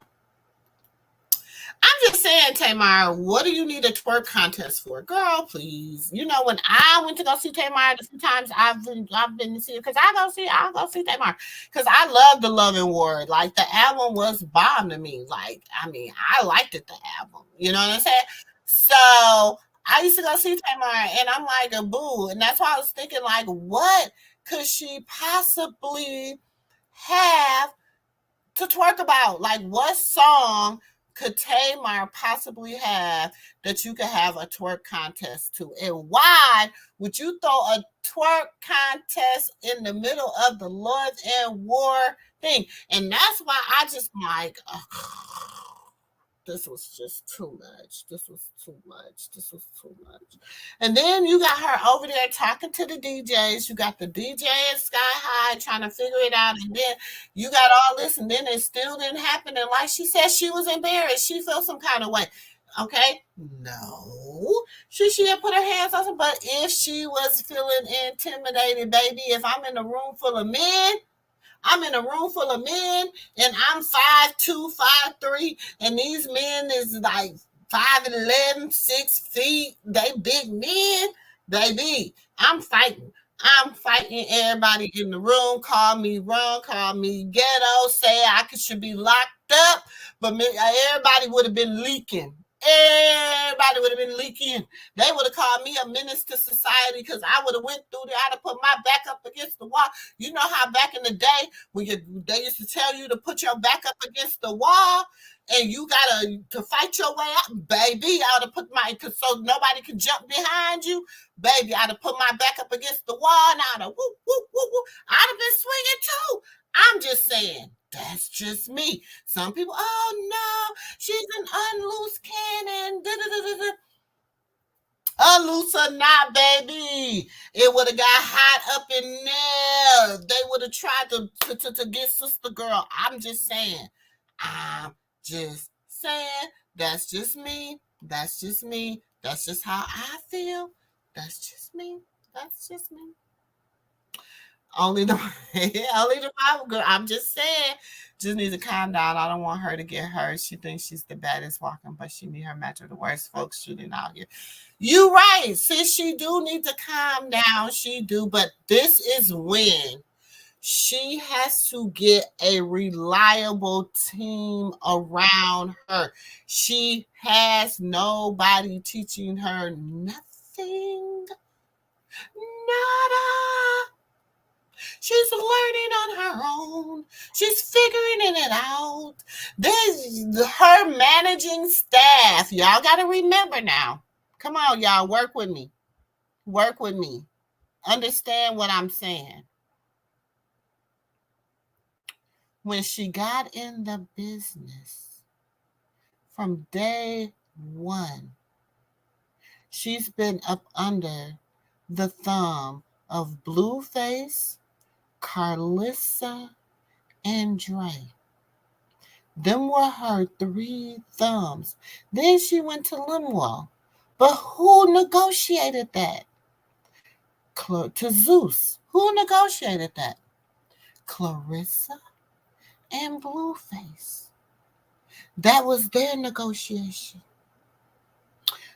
I'm just saying, Tamar, what do you need a twerk contest for? Girl, please. You know, when I went to go see Tamar, the few times I've been to see her, because I'll go see Tamar. Because I love the Love and Ward. Like, the album was bomb to me. Like, I mean, I liked it, the album. You know what I'm saying? So I used to go see Tamar, and I'm like a boo. And that's why I was thinking, like, what could she possibly have to twerk about? Like, what song could Tamar possibly have that you could have a twerk contest to? And why would you throw a twerk contest in the middle of the Love and War thing? And that's why I just like, this was just too much. This was too much. This was too much. And then you got her over there talking to the DJs. You got the DJ at Sky High trying to figure it out. And then you got all this, and then it still didn't happen. And like she said, she was embarrassed. She felt some kind of way. Okay? No. She had put her hands on some, but if she was feeling intimidated, baby, if I'm in a room full of men, I'm in a room full of men, and I'm 5'2", 5'3", and these men is like 5'11", 6 feet. They big men, baby. I'm fighting. I'm fighting everybody in the room. Call me wrong, call me ghetto, say I should be locked up, but everybody would have been leaking. Everybody would have been leaking. They would have called me a menace to society because I would have went through there. I'd have put my back up against the wall. You know how back in the day when they used to tell you to put your back up against the wall and you gotta to fight your way out, baby. I would have put so nobody could jump behind you, baby. I'd have put my back up against the wall and I'd have whoop, whoop, whoop, whoop. I'd have been swinging too. I'm just saying. That's just me. Some people, oh no, she's an unloose cannon. Unloose or not, baby. It would have got hot up in there. They would have tried to get Sister Girl. I'm just saying. I'm just saying. That's just me. That's just me. That's just how I feel. That's just me. That's just me. Only the Bible girl. I'm just saying. Just needs to calm down. I don't want her to get hurt. She thinks she's the baddest walking, but she need her match with the worst folks shooting out here. You right. Sis, she do need to calm down. She do. But this is when she has to get a reliable team around her. She has nobody teaching her nothing. Nada. She's learning on her own. She's figuring it out. There's her managing staff. Y'all got to remember now. Come on, y'all. Work with me. Work with me. Understand what I'm saying. When she got in the business, from day one, she's been up under the thumb of Blueface, Karlissa, and Dre. Them were her 3 thumbs. Then she went to Lemuel. But who negotiated that? To Zeus. Who negotiated that? Karlissa and Blueface. That was their negotiation.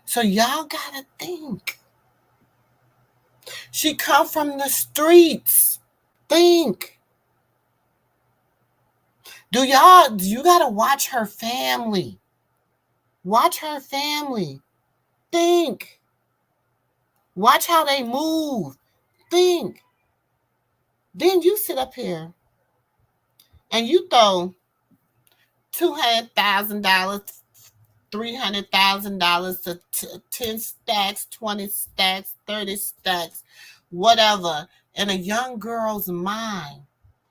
So y'all gotta think. She come from the streets. Think. You gotta watch her family. Watch her family. Think. Watch how they move. Think. Then you sit up here and you throw $200,000, $300,000 to 10 stacks, 20 stacks, 30 stacks, whatever, in a young girl's mind,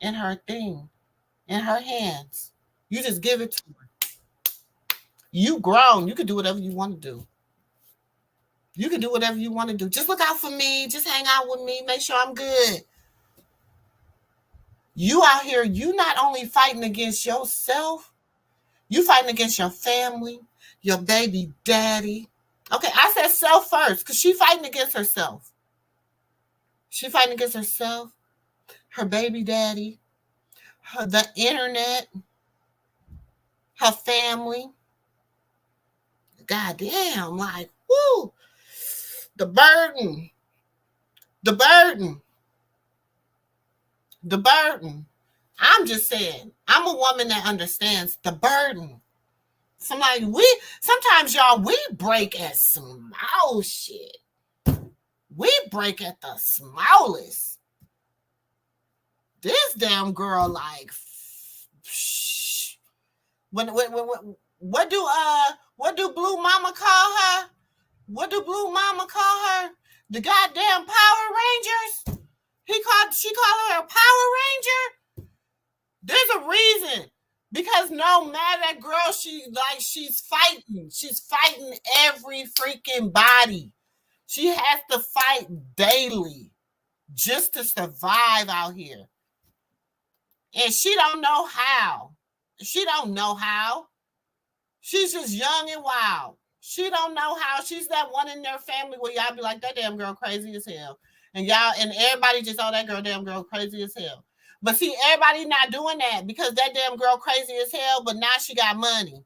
in her thing, in her hands. You just give it to her. You grown. You can do whatever you want to do. You can do whatever you want to do. Just look out for me. Just hang out with me. Make sure I'm good. You out here, you not only fighting against yourself, you fighting against your family, your baby daddy. Okay, I said self first because she fighting against herself. She fighting against herself, her baby daddy, the internet, her family. goddamn, like, whoo, the burden. I'm just saying, I'm a woman that understands the burden. Sometimes y'all, we break at small shit. We break at the smallest. This damn girl, like, what do Blue Mama call her? What do Blue Mama call her? The goddamn Power Rangers? She called her a Power Ranger? There's a reason. Because no matter that girl, she's fighting. She's fighting every freaking body. She has to fight daily just to survive out here. And she don't know how. She's just young and wild. She don't know how. She's that one in their family where y'all be like, that damn girl crazy as hell. And everybody just, oh, that damn girl crazy as hell. But see, everybody not doing that because that damn girl crazy as hell, but now she got money.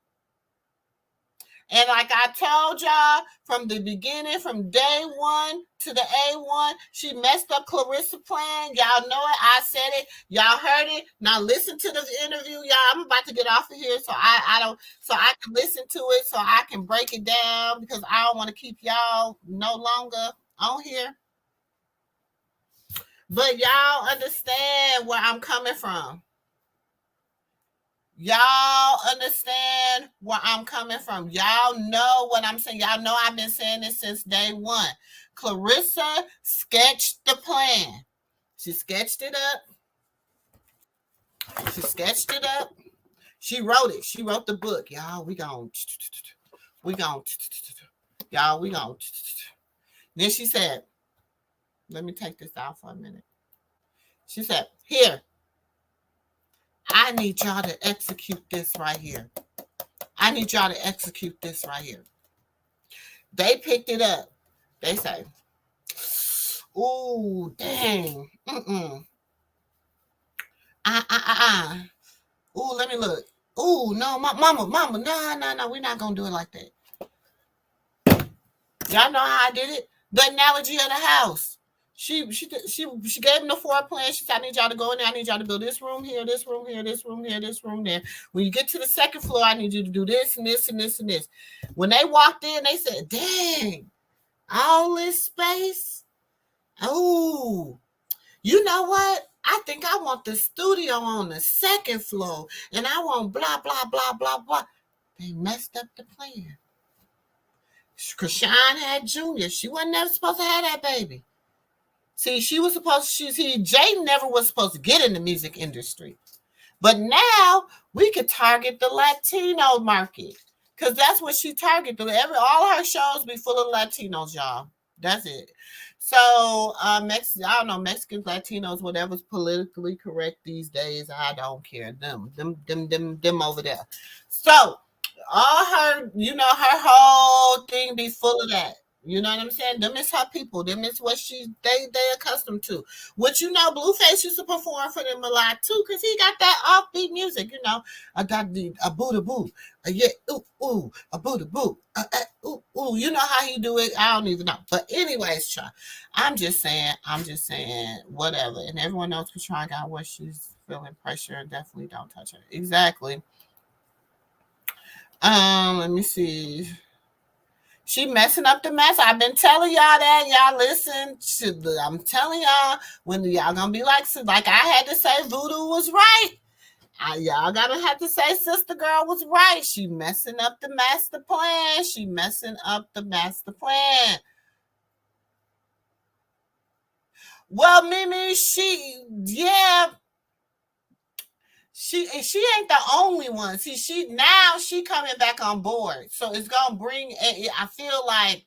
And like I told y'all from the beginning, from day one to the A1, she messed up Karlissa plan. Y'all know it. I said it. Y'all heard it. Now listen to the interview, y'all. I'm about to get off of here so I can listen to it so I can break it down because I don't want to keep y'all no longer on here. But y'all understand where I'm coming from. Y'all understand where I'm coming from. Y'all know what I'm saying. Y'all know I've been saying this since day one. Karlissa sketched the plan. She sketched it up. She wrote it. She wrote the book. Y'all, we gon'. Then she said, let me take this out for a minute. She said, here, I need y'all to execute this right here. They picked it up. They say, ooh, dang. Ooh, let me look. Ooh, no, mama, no, we're not going to do it like that. Y'all know how I did it? The analogy of the house. She gave him the floor plan. She said, I need y'all to go in there. I need y'all to build this room here, this room here, this room here, this room there. When you get to the second floor, I need you to do this and this and this and this. When they walked in, they said, dang, all this space? Oh, you know what? I think I want the studio on the second floor, and I want blah, blah, blah, blah, blah. They messed up the plan. Chrisean had Junior. She wasn't never supposed to have that baby. See, Jay never was supposed to get in the music industry. But now we could target the Latino market because that's what she targeted. All her shows be full of Latinos, y'all. That's it. So, I don't know, Mexicans, Latinos, whatever's politically correct these days, I don't care. Them over there. So, all her, her whole thing be full of that. You know what I'm saying? Them is her people. Them is what they accustomed to. Which, Blueface used to perform for them a lot too, because he got that offbeat music, I got the a boo da boo. Yeah, ooh, a boo da boo. Ooh, you know how he do it? I don't even know. But anyways, I'm just saying, whatever. And everyone knows Chrisean got what she's feeling pressure and definitely don't touch her. Exactly. Let me see. She messing up the mess. I've been telling y'all that. Y'all listen. I'm telling y'all when y'all gonna be like I had to say Voodoo was right. Y'all gotta have to say Sister Girl was right. She messing up the master plan. Well, Mimi, she ain't the only one. See, she coming back on board, so it's gonna bring. I feel like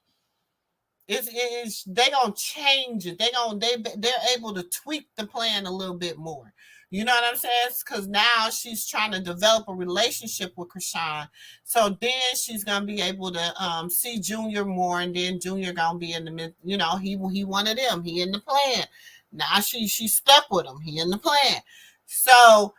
they gonna change it. They're able to tweak the plan a little bit more. You know what I'm saying? Because now she's trying to develop a relationship with Chrisean, so then she's gonna be able to see Junior more, and then Junior gonna be in the he one of them. He in the plan. Now she stuck with him. He in the plan. So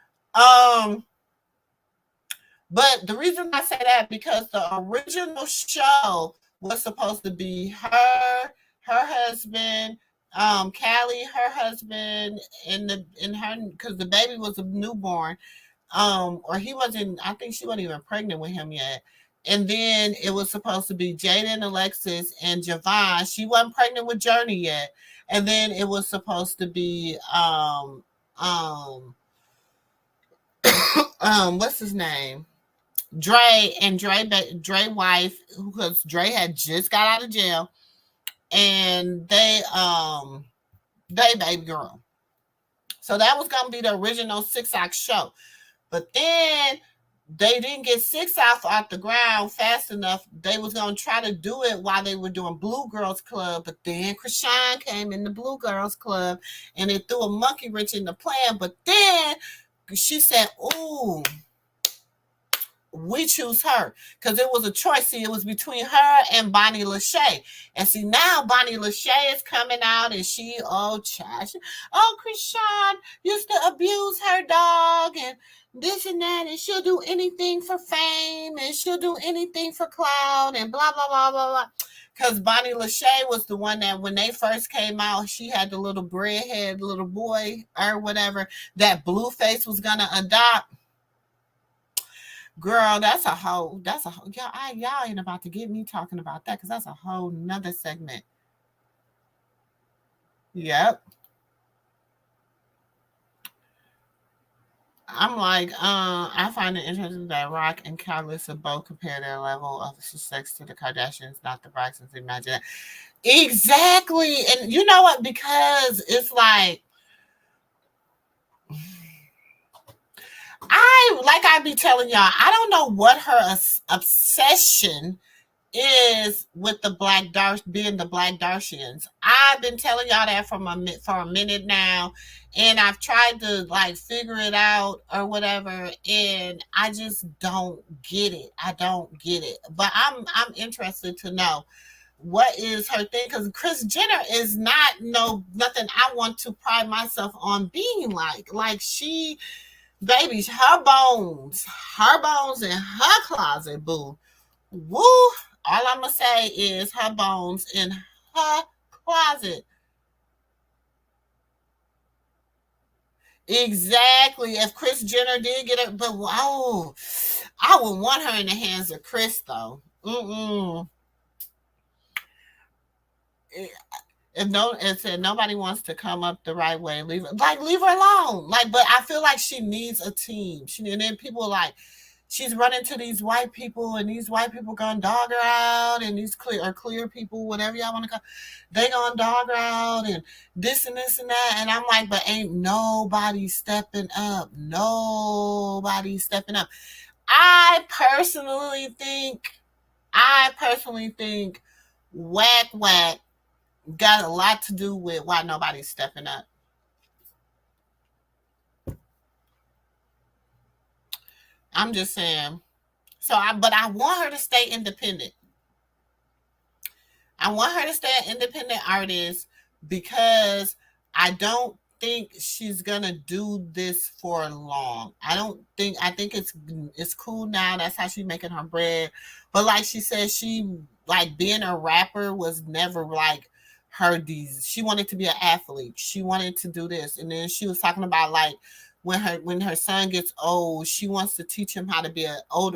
But the reason I say that because the original show was supposed to be her husband, Callie, her husband, and her because the baby was a newborn, or he wasn't. I think she wasn't even pregnant with him yet. And then it was supposed to be Jaden, Alexis, and Javon. She wasn't pregnant with Journey yet. And then it was supposed to be what's his name? Dre and Dre wife, because Dre had just got out of jail, and they baby girl. So that was gonna be the original 6 Act show. But then they didn't get 6 off the ground fast enough. They was gonna try to do it while they were doing Blue Girls Club, but then Chrisean came in the Blue Girls Club and it threw a monkey wrench in the plan. But then she said, "Ooh, we choose her," because it was a choice. See, it was between her and Bonnie Lachey. And see, now Bonnie Lachey is coming out and she, Chrisean used to abuse her dog and this and that, and she'll do anything for fame and she'll do anything for clout and blah, blah, blah, blah, blah. Because Bonnie Lachey was the one that when they first came out, she had the little breadhead little boy or whatever that Blueface was going to adopt. Girl, y'all ain't about to get me talking about that because that's a whole nother segment. Yep. I'm like, I find it interesting that Rock and Karlissa both compare their level of sex to the Kardashians, not the Braxtons. Imagine that. Exactly. And you know what? Because it's like, I be telling y'all, I don't know what her obsession is with the being the Black Darcians. I've been telling y'all that for a minute now, and I've tried to like figure it out or whatever, and I just don't get it. I don't get it. But I'm interested to know what is her thing, because Kris Jenner is not nothing I want to pride myself on being like. Like she, babies, her bones in her closet, boo. Woo! All I'm gonna say is her bones in her closet. Exactly. If Kris Jenner did get it, but wow, I would want her in the hands of Kris though. If nobody wants to come up the right way, leave her alone. Like, but I feel like she needs a team. And then people like she's running to these white people, and these white people gonna dog her out, and these clear people, whatever y'all want to call, they gonna dog her out, and this and this and that. And I'm like, but ain't nobody stepping up. Nobody stepping up. I personally think whack whack got a lot to do with why nobody's stepping up. I'm just saying. But I want her to stay independent. I want her to stay an independent artist because I don't think she's gonna do this for long. I think it's cool now. That's how she's making her bread. But like she said, she like being a rapper was never like she wanted to be an athlete. She wanted to do this. And then she was talking about like when her son gets old, she wants to teach him how to be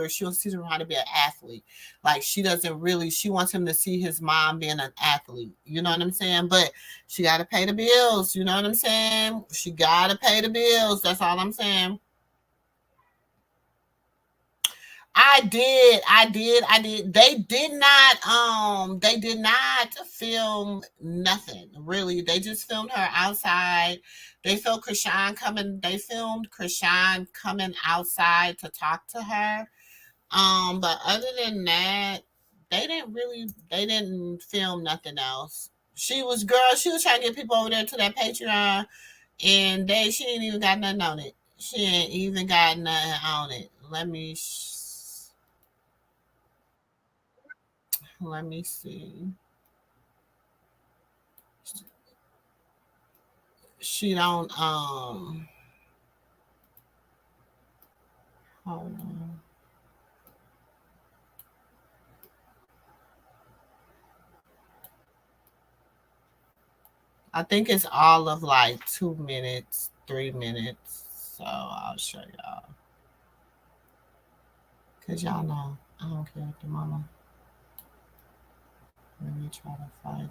she wants to teach him how to be an athlete. Like she wants him to see his mom being an athlete. You know what I'm saying? But she got to pay the bills. You know what I'm saying? She got to pay the bills. That's all I'm saying. I did. They did not film nothing, really. They just filmed her outside. They filmed Chrisean coming outside to talk to her. But other than that, they didn't film nothing else. She was trying to get people over there to that Patreon, and she ain't even got nothing on it. She ain't even got nothing on it. Let me see. She don't hold on. I think it's all of like 2 minutes, 3 minutes. So I'll show y'all. Because y'all know, I don't care if the mama. Let me try to find it.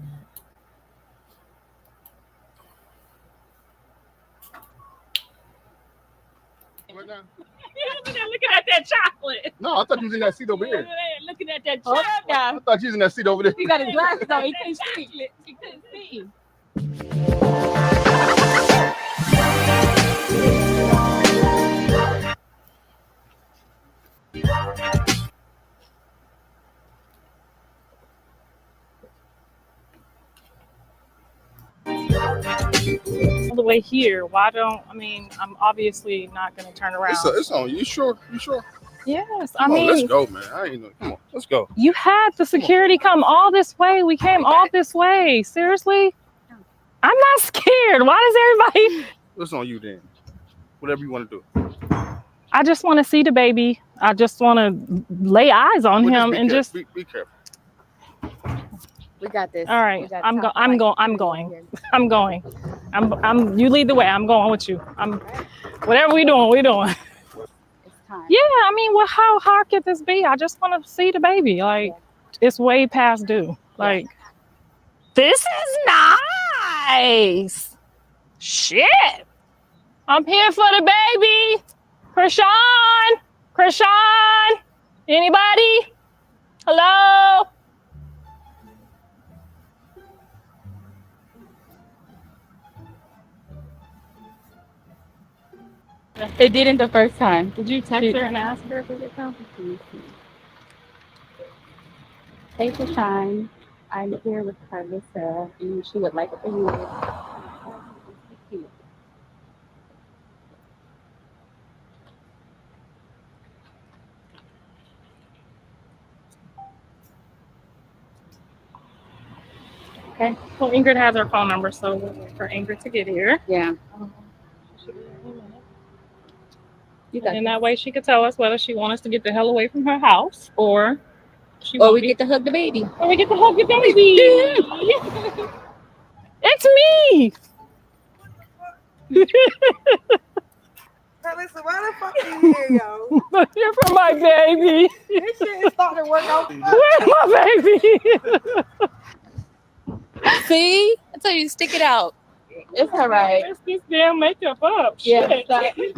Looking at that chocolate. No, I thought you was in that seat over here. Looking at that chocolate. I thought you was in that seat over there. He got his glasses on. He couldn't see. He couldn't see. All the way here. Why don't I mean? I'm obviously not going to turn around. It's on. You sure? You sure? Yes, Come I on, mean, let's go, man. I ain't know. Come on, let's go. you had the security come all this way. We came all this way. Seriously? I'm not scared. Why does everybody? What's on you then? Whatever you want to do. I just want to see the baby. I just want to lay eyes on him and just. Be careful. We got this. All right, I'm going. You lead the way. I'm going with you. Whatever we doing, we doing. Yeah, I mean, well, how hard could this be? I just want to see the baby. Like, it's way past due. Like, this is nice. Shit. I'm here for the baby. Chrisean. Anybody? Hello? It didn't the first time. Did you text her and ask her if it would come? Hey, Chrisean. I'm here with Karlissa, and she would like for you. Okay. Well, Ingrid has her phone number, so we'll wait for Ingrid to get here. Yeah. And that way she could tell us whether she wants us to get the hell away from her house or we get to hug the baby. Or we get to hug the baby. It's me. Karlissa, why the fuck are you here, yo? You're for my baby. This shit is starting to work out. Where's my baby? See? I told you to stick it out. It's all right. Let's this damn makeup up. Yeah. Shit.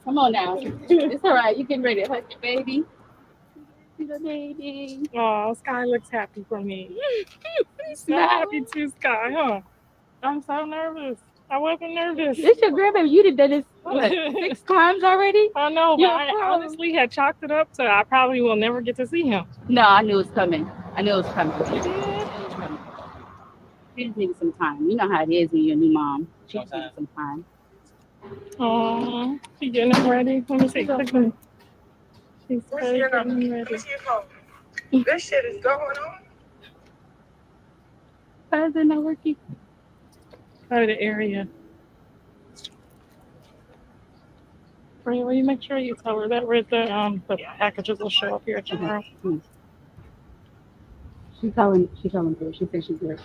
Come on now. It's all right. You getting ready to hug your baby. The baby. Oh, Sky looks happy for me. So happy too, Sky, huh? I'm so nervous. I wasn't nervous. This your grandbaby. You did this what, 6 times already? I know, but I honestly had chalked it up to I probably will never get to see him. No, I knew it was coming. You did? She just needed some time. You know how it is when you're a new mom. She just needed some time. Oh, she getting it ready. Let me see. Quickly. She's ready. Let me see your phone. This shit is going on. Why is it not working? Out of the area. Bria, will you make sure you tell her that the packages will show up here tomorrow? She's calling through. She said she's there.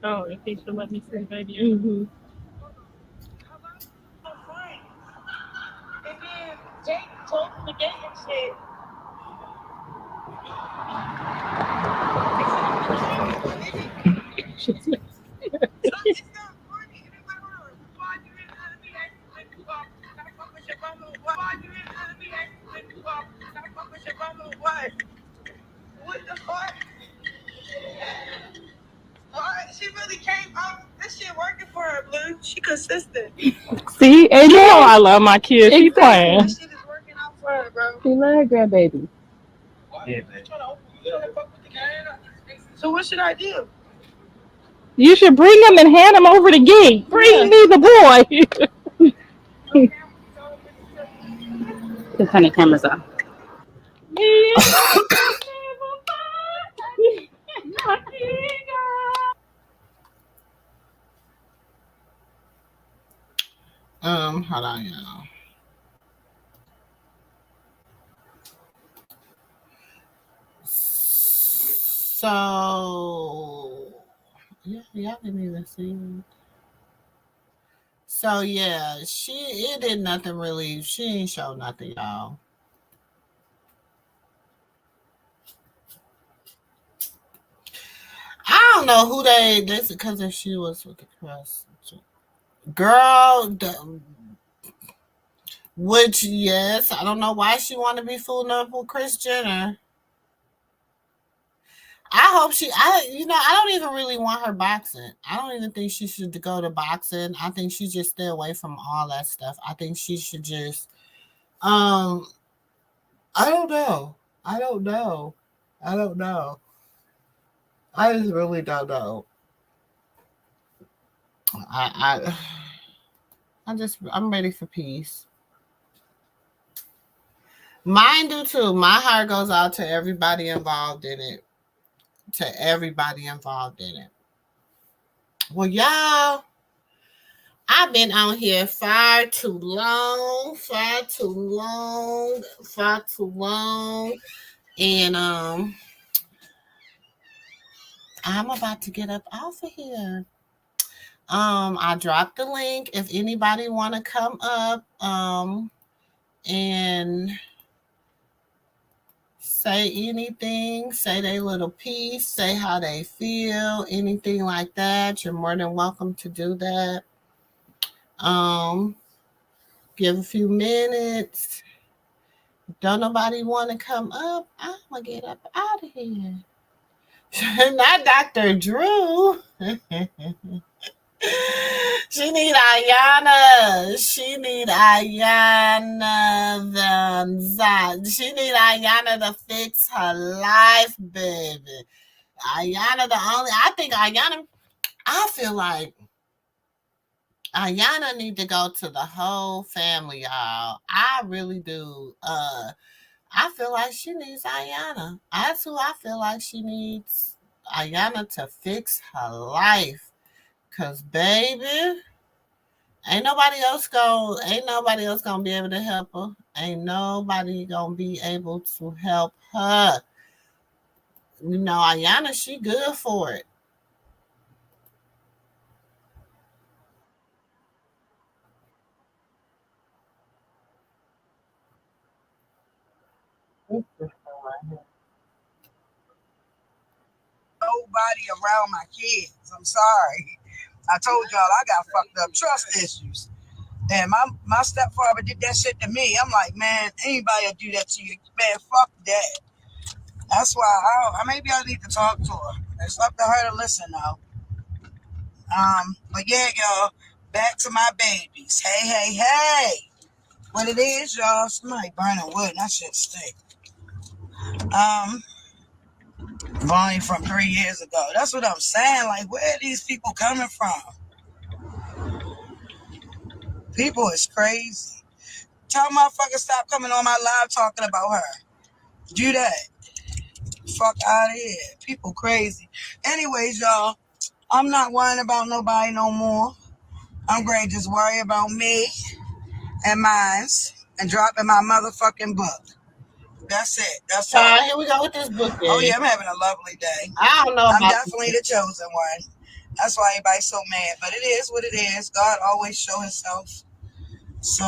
Oh, if he should let me see the baby. Mm-hmm. And then Jake told him to get him shit. What the fuck? She really came up. This shit working for her, Blue. She consistent. See, and you know I love my kids. She playing. This shit is working out for her, bro. She love her grandbaby. So what should I do? You should bring him and hand him over the gate. Bring me the boy. Just turn the cameras off. Hold on, y'all. So yeah, y'all didn't even see it. So yeah, it did nothing really. She ain't show nothing, y'all. I don't know who this because if she was with the press. Girl, which yes, I don't know why she want to be fooling up with Kris Jenner. I hope I don't even really want her boxing. I don't even think she should go to boxing. I think she just stay away from all that stuff. I think she should just, um, I don't know. I don't know. I don't know. I just really don't know. I, I'm ready for peace. Mine do too. My heart goes out to everybody involved in it. To everybody involved in it. Well, y'all, I've been on here far too long, and I'm about to get up off of here. I dropped the link if anybody want to come up, and say anything, say their little piece, say how they feel, anything like that. You're more than welcome to do that. Give a few minutes. Don't nobody want to come up? I'm gonna get up out of here. Not Dr. Drew. She need Ayana. She need Ayana to fix her life, baby. I feel like Ayana need to go to the whole family, y'all. I really do. I feel like she needs Ayana. That's who I feel like she needs. Ayana to fix her life. Cause baby, ain't nobody else gonna be able to help her. Ain't nobody gonna be able to help her. Ayana, she good for it. Nobody around my kids. I'm sorry. I told y'all I got fucked up trust issues. And my stepfather did that shit to me. I'm like, man, anybody will do that to you. Man, fuck that. That's why maybe I need to talk to her. It's up to her to listen now. But yeah, y'all, back to my babies. Hey. What it is, y'all, somebody burning wood and that shit stink. Volume from 3 years ago. That's what I'm saying. Like, where are these people coming from? People is crazy. Tell motherfuckers stop coming on my live talking about her. Do that. Fuck out of here. People crazy. Anyways, y'all, I'm not worrying about nobody no more. I'm going to just worry about me and mines and dropping my motherfucking book. That's it. That's all. Here we go with this book. Oh, yeah, I'm having a lovely day. I don't know. I'm definitely the chosen one. That's why everybody's so mad. But it is what it is. God always show himself. So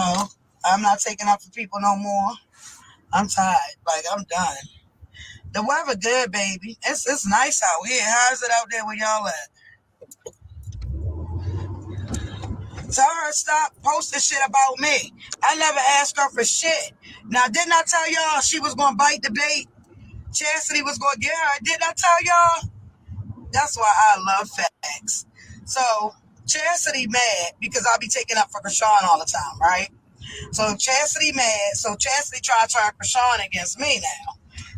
I'm not taking up for people no more. I'm tired. Like, I'm done. The weather good, baby. It's nice out here. How's it out there where y'all at? Tell her stop posting shit about me. I never asked her for shit. Now, didn't I tell y'all she was going to bite the bait? Chastity was going to get her. Didn't I tell y'all? That's why I love facts. So, Chastity mad because I be taking up for Chrisean all the time, right? So, Chastity mad. So, Chastity trying to turn Chrisean against me now.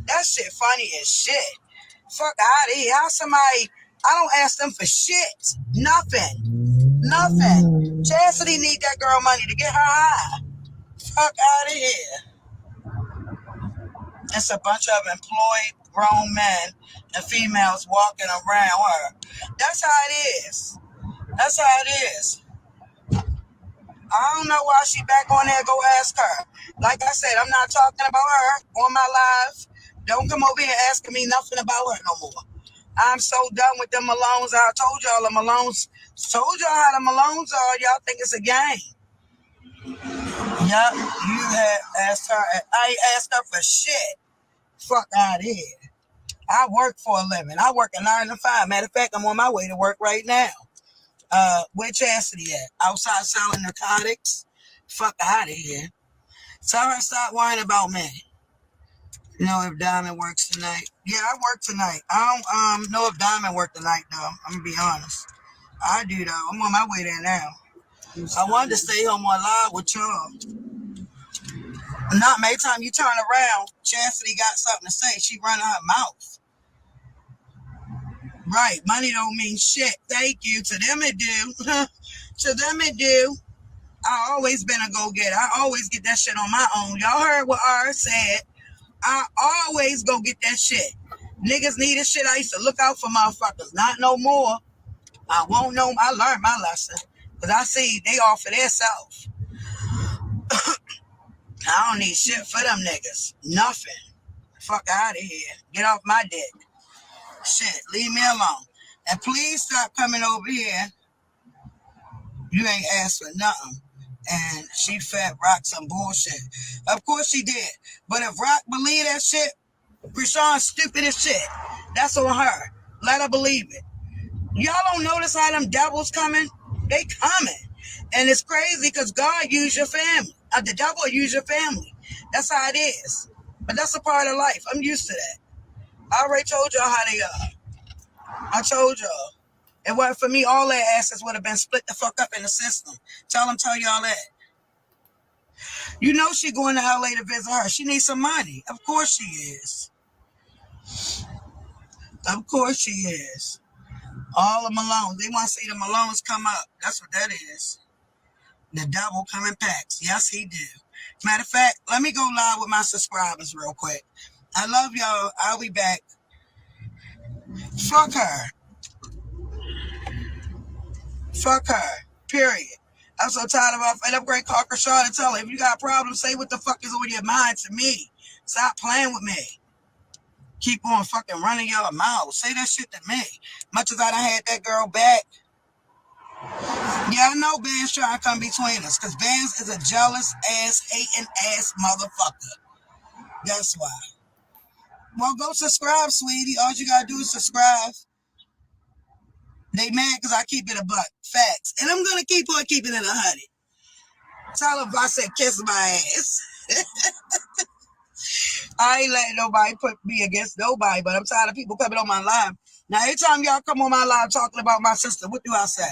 That shit funny as shit. Fuck out of here. How somebody, I don't ask them for shit. Nothing. Chastity need that girl money to get her high. Fuck out of here. It's a bunch of employed grown men and females walking around her. That's how it is. That's how it is. I don't know why she back on there. Go ask her. Like I said, I'm not talking about her on my live. Don't come over here asking me nothing about her no more. I'm so done with them Malones. I told y'all the Malones. Told y'all how the Malones are. Y'all think it's a game. Yup, you had asked her. I ain't asked her for shit. Fuck out of here. I work for a living. I work a 9 to 5. Matter of fact, I'm on my way to work right now. Where Chastity at? Outside selling narcotics? Fuck out of here. Tell her stop worrying about me. You know if Diamond works tonight? Yeah, I work tonight. I don't know if Diamond worked tonight though. I'm gonna be honest. I do though. I'm on my way there now. I wanted to stay home on live with y'all. Not every time you turn around, Chastity got something to say. She running her mouth. Right. Money don't mean shit. Thank you. To them it do. To them it do. I always been a go-getter. I always get that shit on my own. Y'all heard what R said. I always go get that shit. Niggas needed shit. I used to look out for motherfuckers. Not no more. I won't know. I learned my lesson. Because I see they offer their self. I don't need shit for them niggas. Nothing. Fuck out of here. Get off my dick. Shit. Leave me alone. And please stop coming over here. You ain't asked for nothing. And she fed Rock some bullshit. Of course she did. But if Rock believe that shit, Chrisean's stupid as shit. That's on her. Let her believe it. Y'all don't notice how them devils coming? They coming. And it's crazy because God used your family. The devil use your family. That's how it is. But that's a part of life. I'm used to that. I already told y'all how they are. I told y'all. It wasn't for me, all their asses would have been split the fuck up in the system. Tell y'all that. You know she going to LA to visit her. She needs some money. Of course she is. Of course she is. All the Malones. They want to see the Malones come up. That's what that is. The devil come in packs. Yes, he do. Matter of fact, let me go live with my subscribers real quick. I love y'all. I'll be back. Fuck her. Fuck her. Period. I'm so tired of her. And I'm great call Chrisean to tell her, if you got problems, say what the fuck is on your mind to me. Stop playing with me. Keep on fucking running your mouth. Say that shit to me. Much as I done had that girl back. Yeah, I know Ben's trying to come between us. Because Ben's is a jealous ass, hating ass motherfucker. That's why. Well, go subscribe, sweetie. All you gotta do is subscribe. They mad because I keep it a buck. Facts. And I'm gonna keep on keeping it 100. Tell them I said kiss my ass. I ain't letting nobody put me against nobody, but I'm tired of people coming on my live. Now, every time y'all come on my live talking about my sister, what do I say?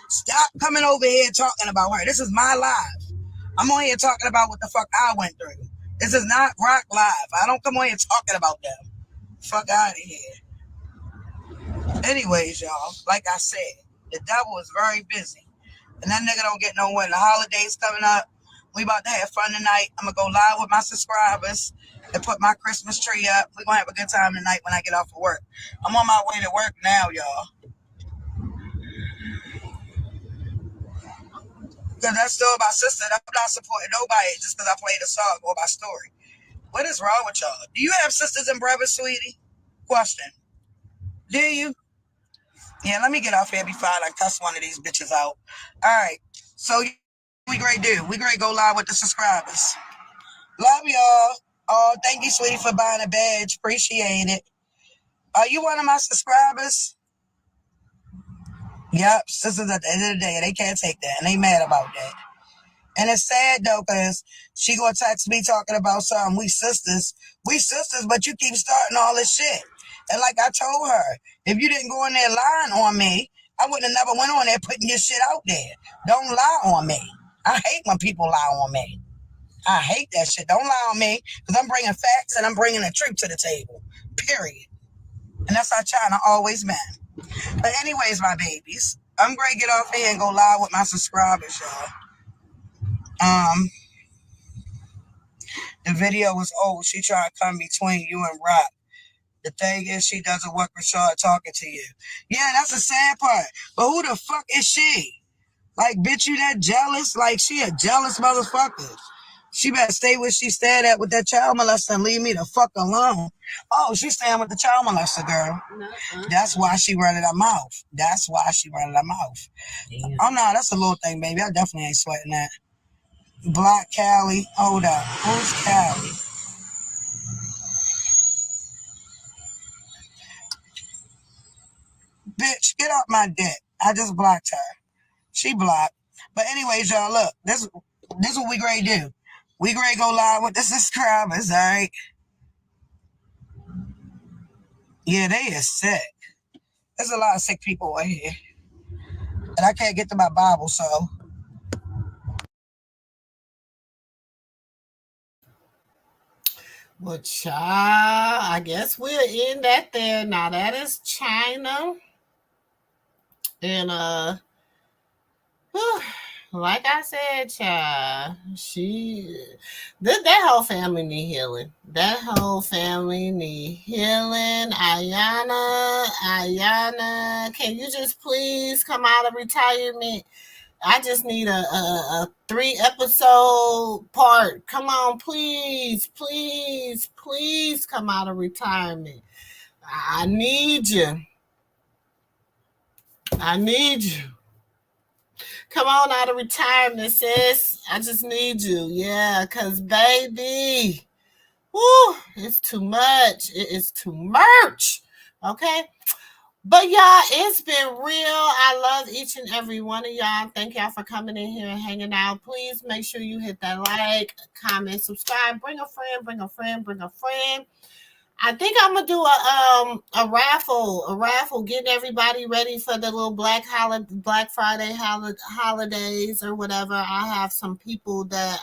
Stop coming over here talking about her. This is my live. I'm on here talking about what the fuck I went through. This is not Rock Live. I don't come on here talking about them. Fuck out of here. Anyways, y'all, like I said, the devil is very busy. And that nigga don't get nowhere. The holidays coming up. We about to have fun tonight. I'm going to go live with my subscribers and put my Christmas tree up. We're going to have a good time tonight when I get off of work. I'm on my way to work now, y'all. Because that's still my sister. I'm not supporting nobody just because I played a song or my story. What is wrong with y'all? Do you have sisters and brothers, sweetie? Question. Do you? Yeah, let me get off here before I cuss one of these bitches out. All right. So we great do. We great go live with the subscribers. Love y'all. Oh, thank you, sweetie, for buying a badge. Appreciate it. Are you one of my subscribers? Yep. Sisters at the end of the day, they can't take that. And they mad about that. And it's sad, though, because she going to text me talking about something. We sisters, but you keep starting all this shit. And like I told her, if you didn't go in there lying on me, I wouldn't have never went on there putting your shit out there. Don't lie on me. I hate when people lie on me. I hate that shit. Don't lie on me, because I'm bringing facts and I'm bringing the truth to the table. Period. And that's how China always been. But anyways, my babies, I'm going to get off here and go live with my subscribers, y'all. The video was old. She tried to come between you and Rock. The thing is, she doesn't want Chrisean talking to you. Yeah, that's the sad part. But who the fuck is she? Like, bitch, you that jealous? Like, she a jealous motherfucker. She better stay where she stayed at with that child molester and leave me the fuck alone. Oh, she's staying with the child molester girl. That's why she running her mouth. That's why she running her mouth. Damn. Oh, no, that's a little thing, baby. I definitely ain't sweating that. Black Callie. Hold up. Who's Callie? Bitch, get off my dick. I just blocked her. She blocked. But anyways, y'all, look. This is what we grade do. We grade go live with the subscribers, all right? Yeah, they is sick. There's a lot of sick people out here. And I can't get to my Bible, so. Well, child, I guess we'll end that there. Now, that is China. And, like I said, child, that whole family need healing. That whole family need healing. Ayana, can you just please come out of retirement? I just need a 3-episode part. Come on, please come out of retirement. I need you. Come on out of retirement, sis. I just need you. Yeah, because, baby, woo, it's too much. It is too much. Okay? But, y'all, it's been real. I love each and every one of y'all. Thank y'all for coming in here and hanging out. Please make sure you hit that like, comment, subscribe. Bring a friend. I think I'm gonna do a raffle, getting everybody ready for the little Black Friday holidays or whatever. I have some people that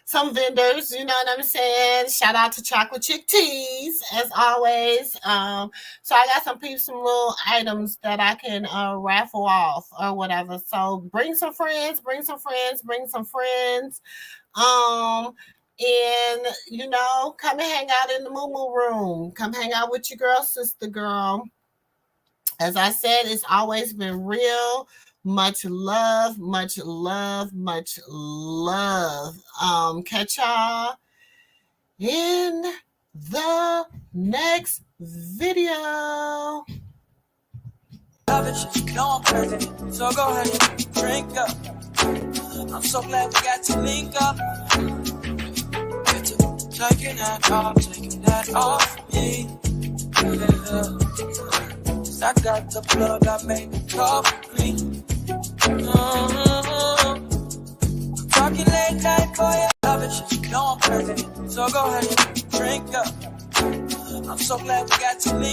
some vendors, you know what I'm saying? Shout out to Chocolate Chick Teas, as always. So I got some little items that I can raffle off or whatever. So bring some friends. And, you know, come and hang out in the MooMoo room. Come hang out with your girl, sister girl. As I said, it's always been real. Much love. Catch y'all in the next video. No, I'm perfect. So go ahead and drink up. I'm so glad we got to link up. Taking that off me. I got the plug, I made it complete. Talking late night for your love it, you know I'm perfect. So go ahead and drink up. I'm so glad we got to link.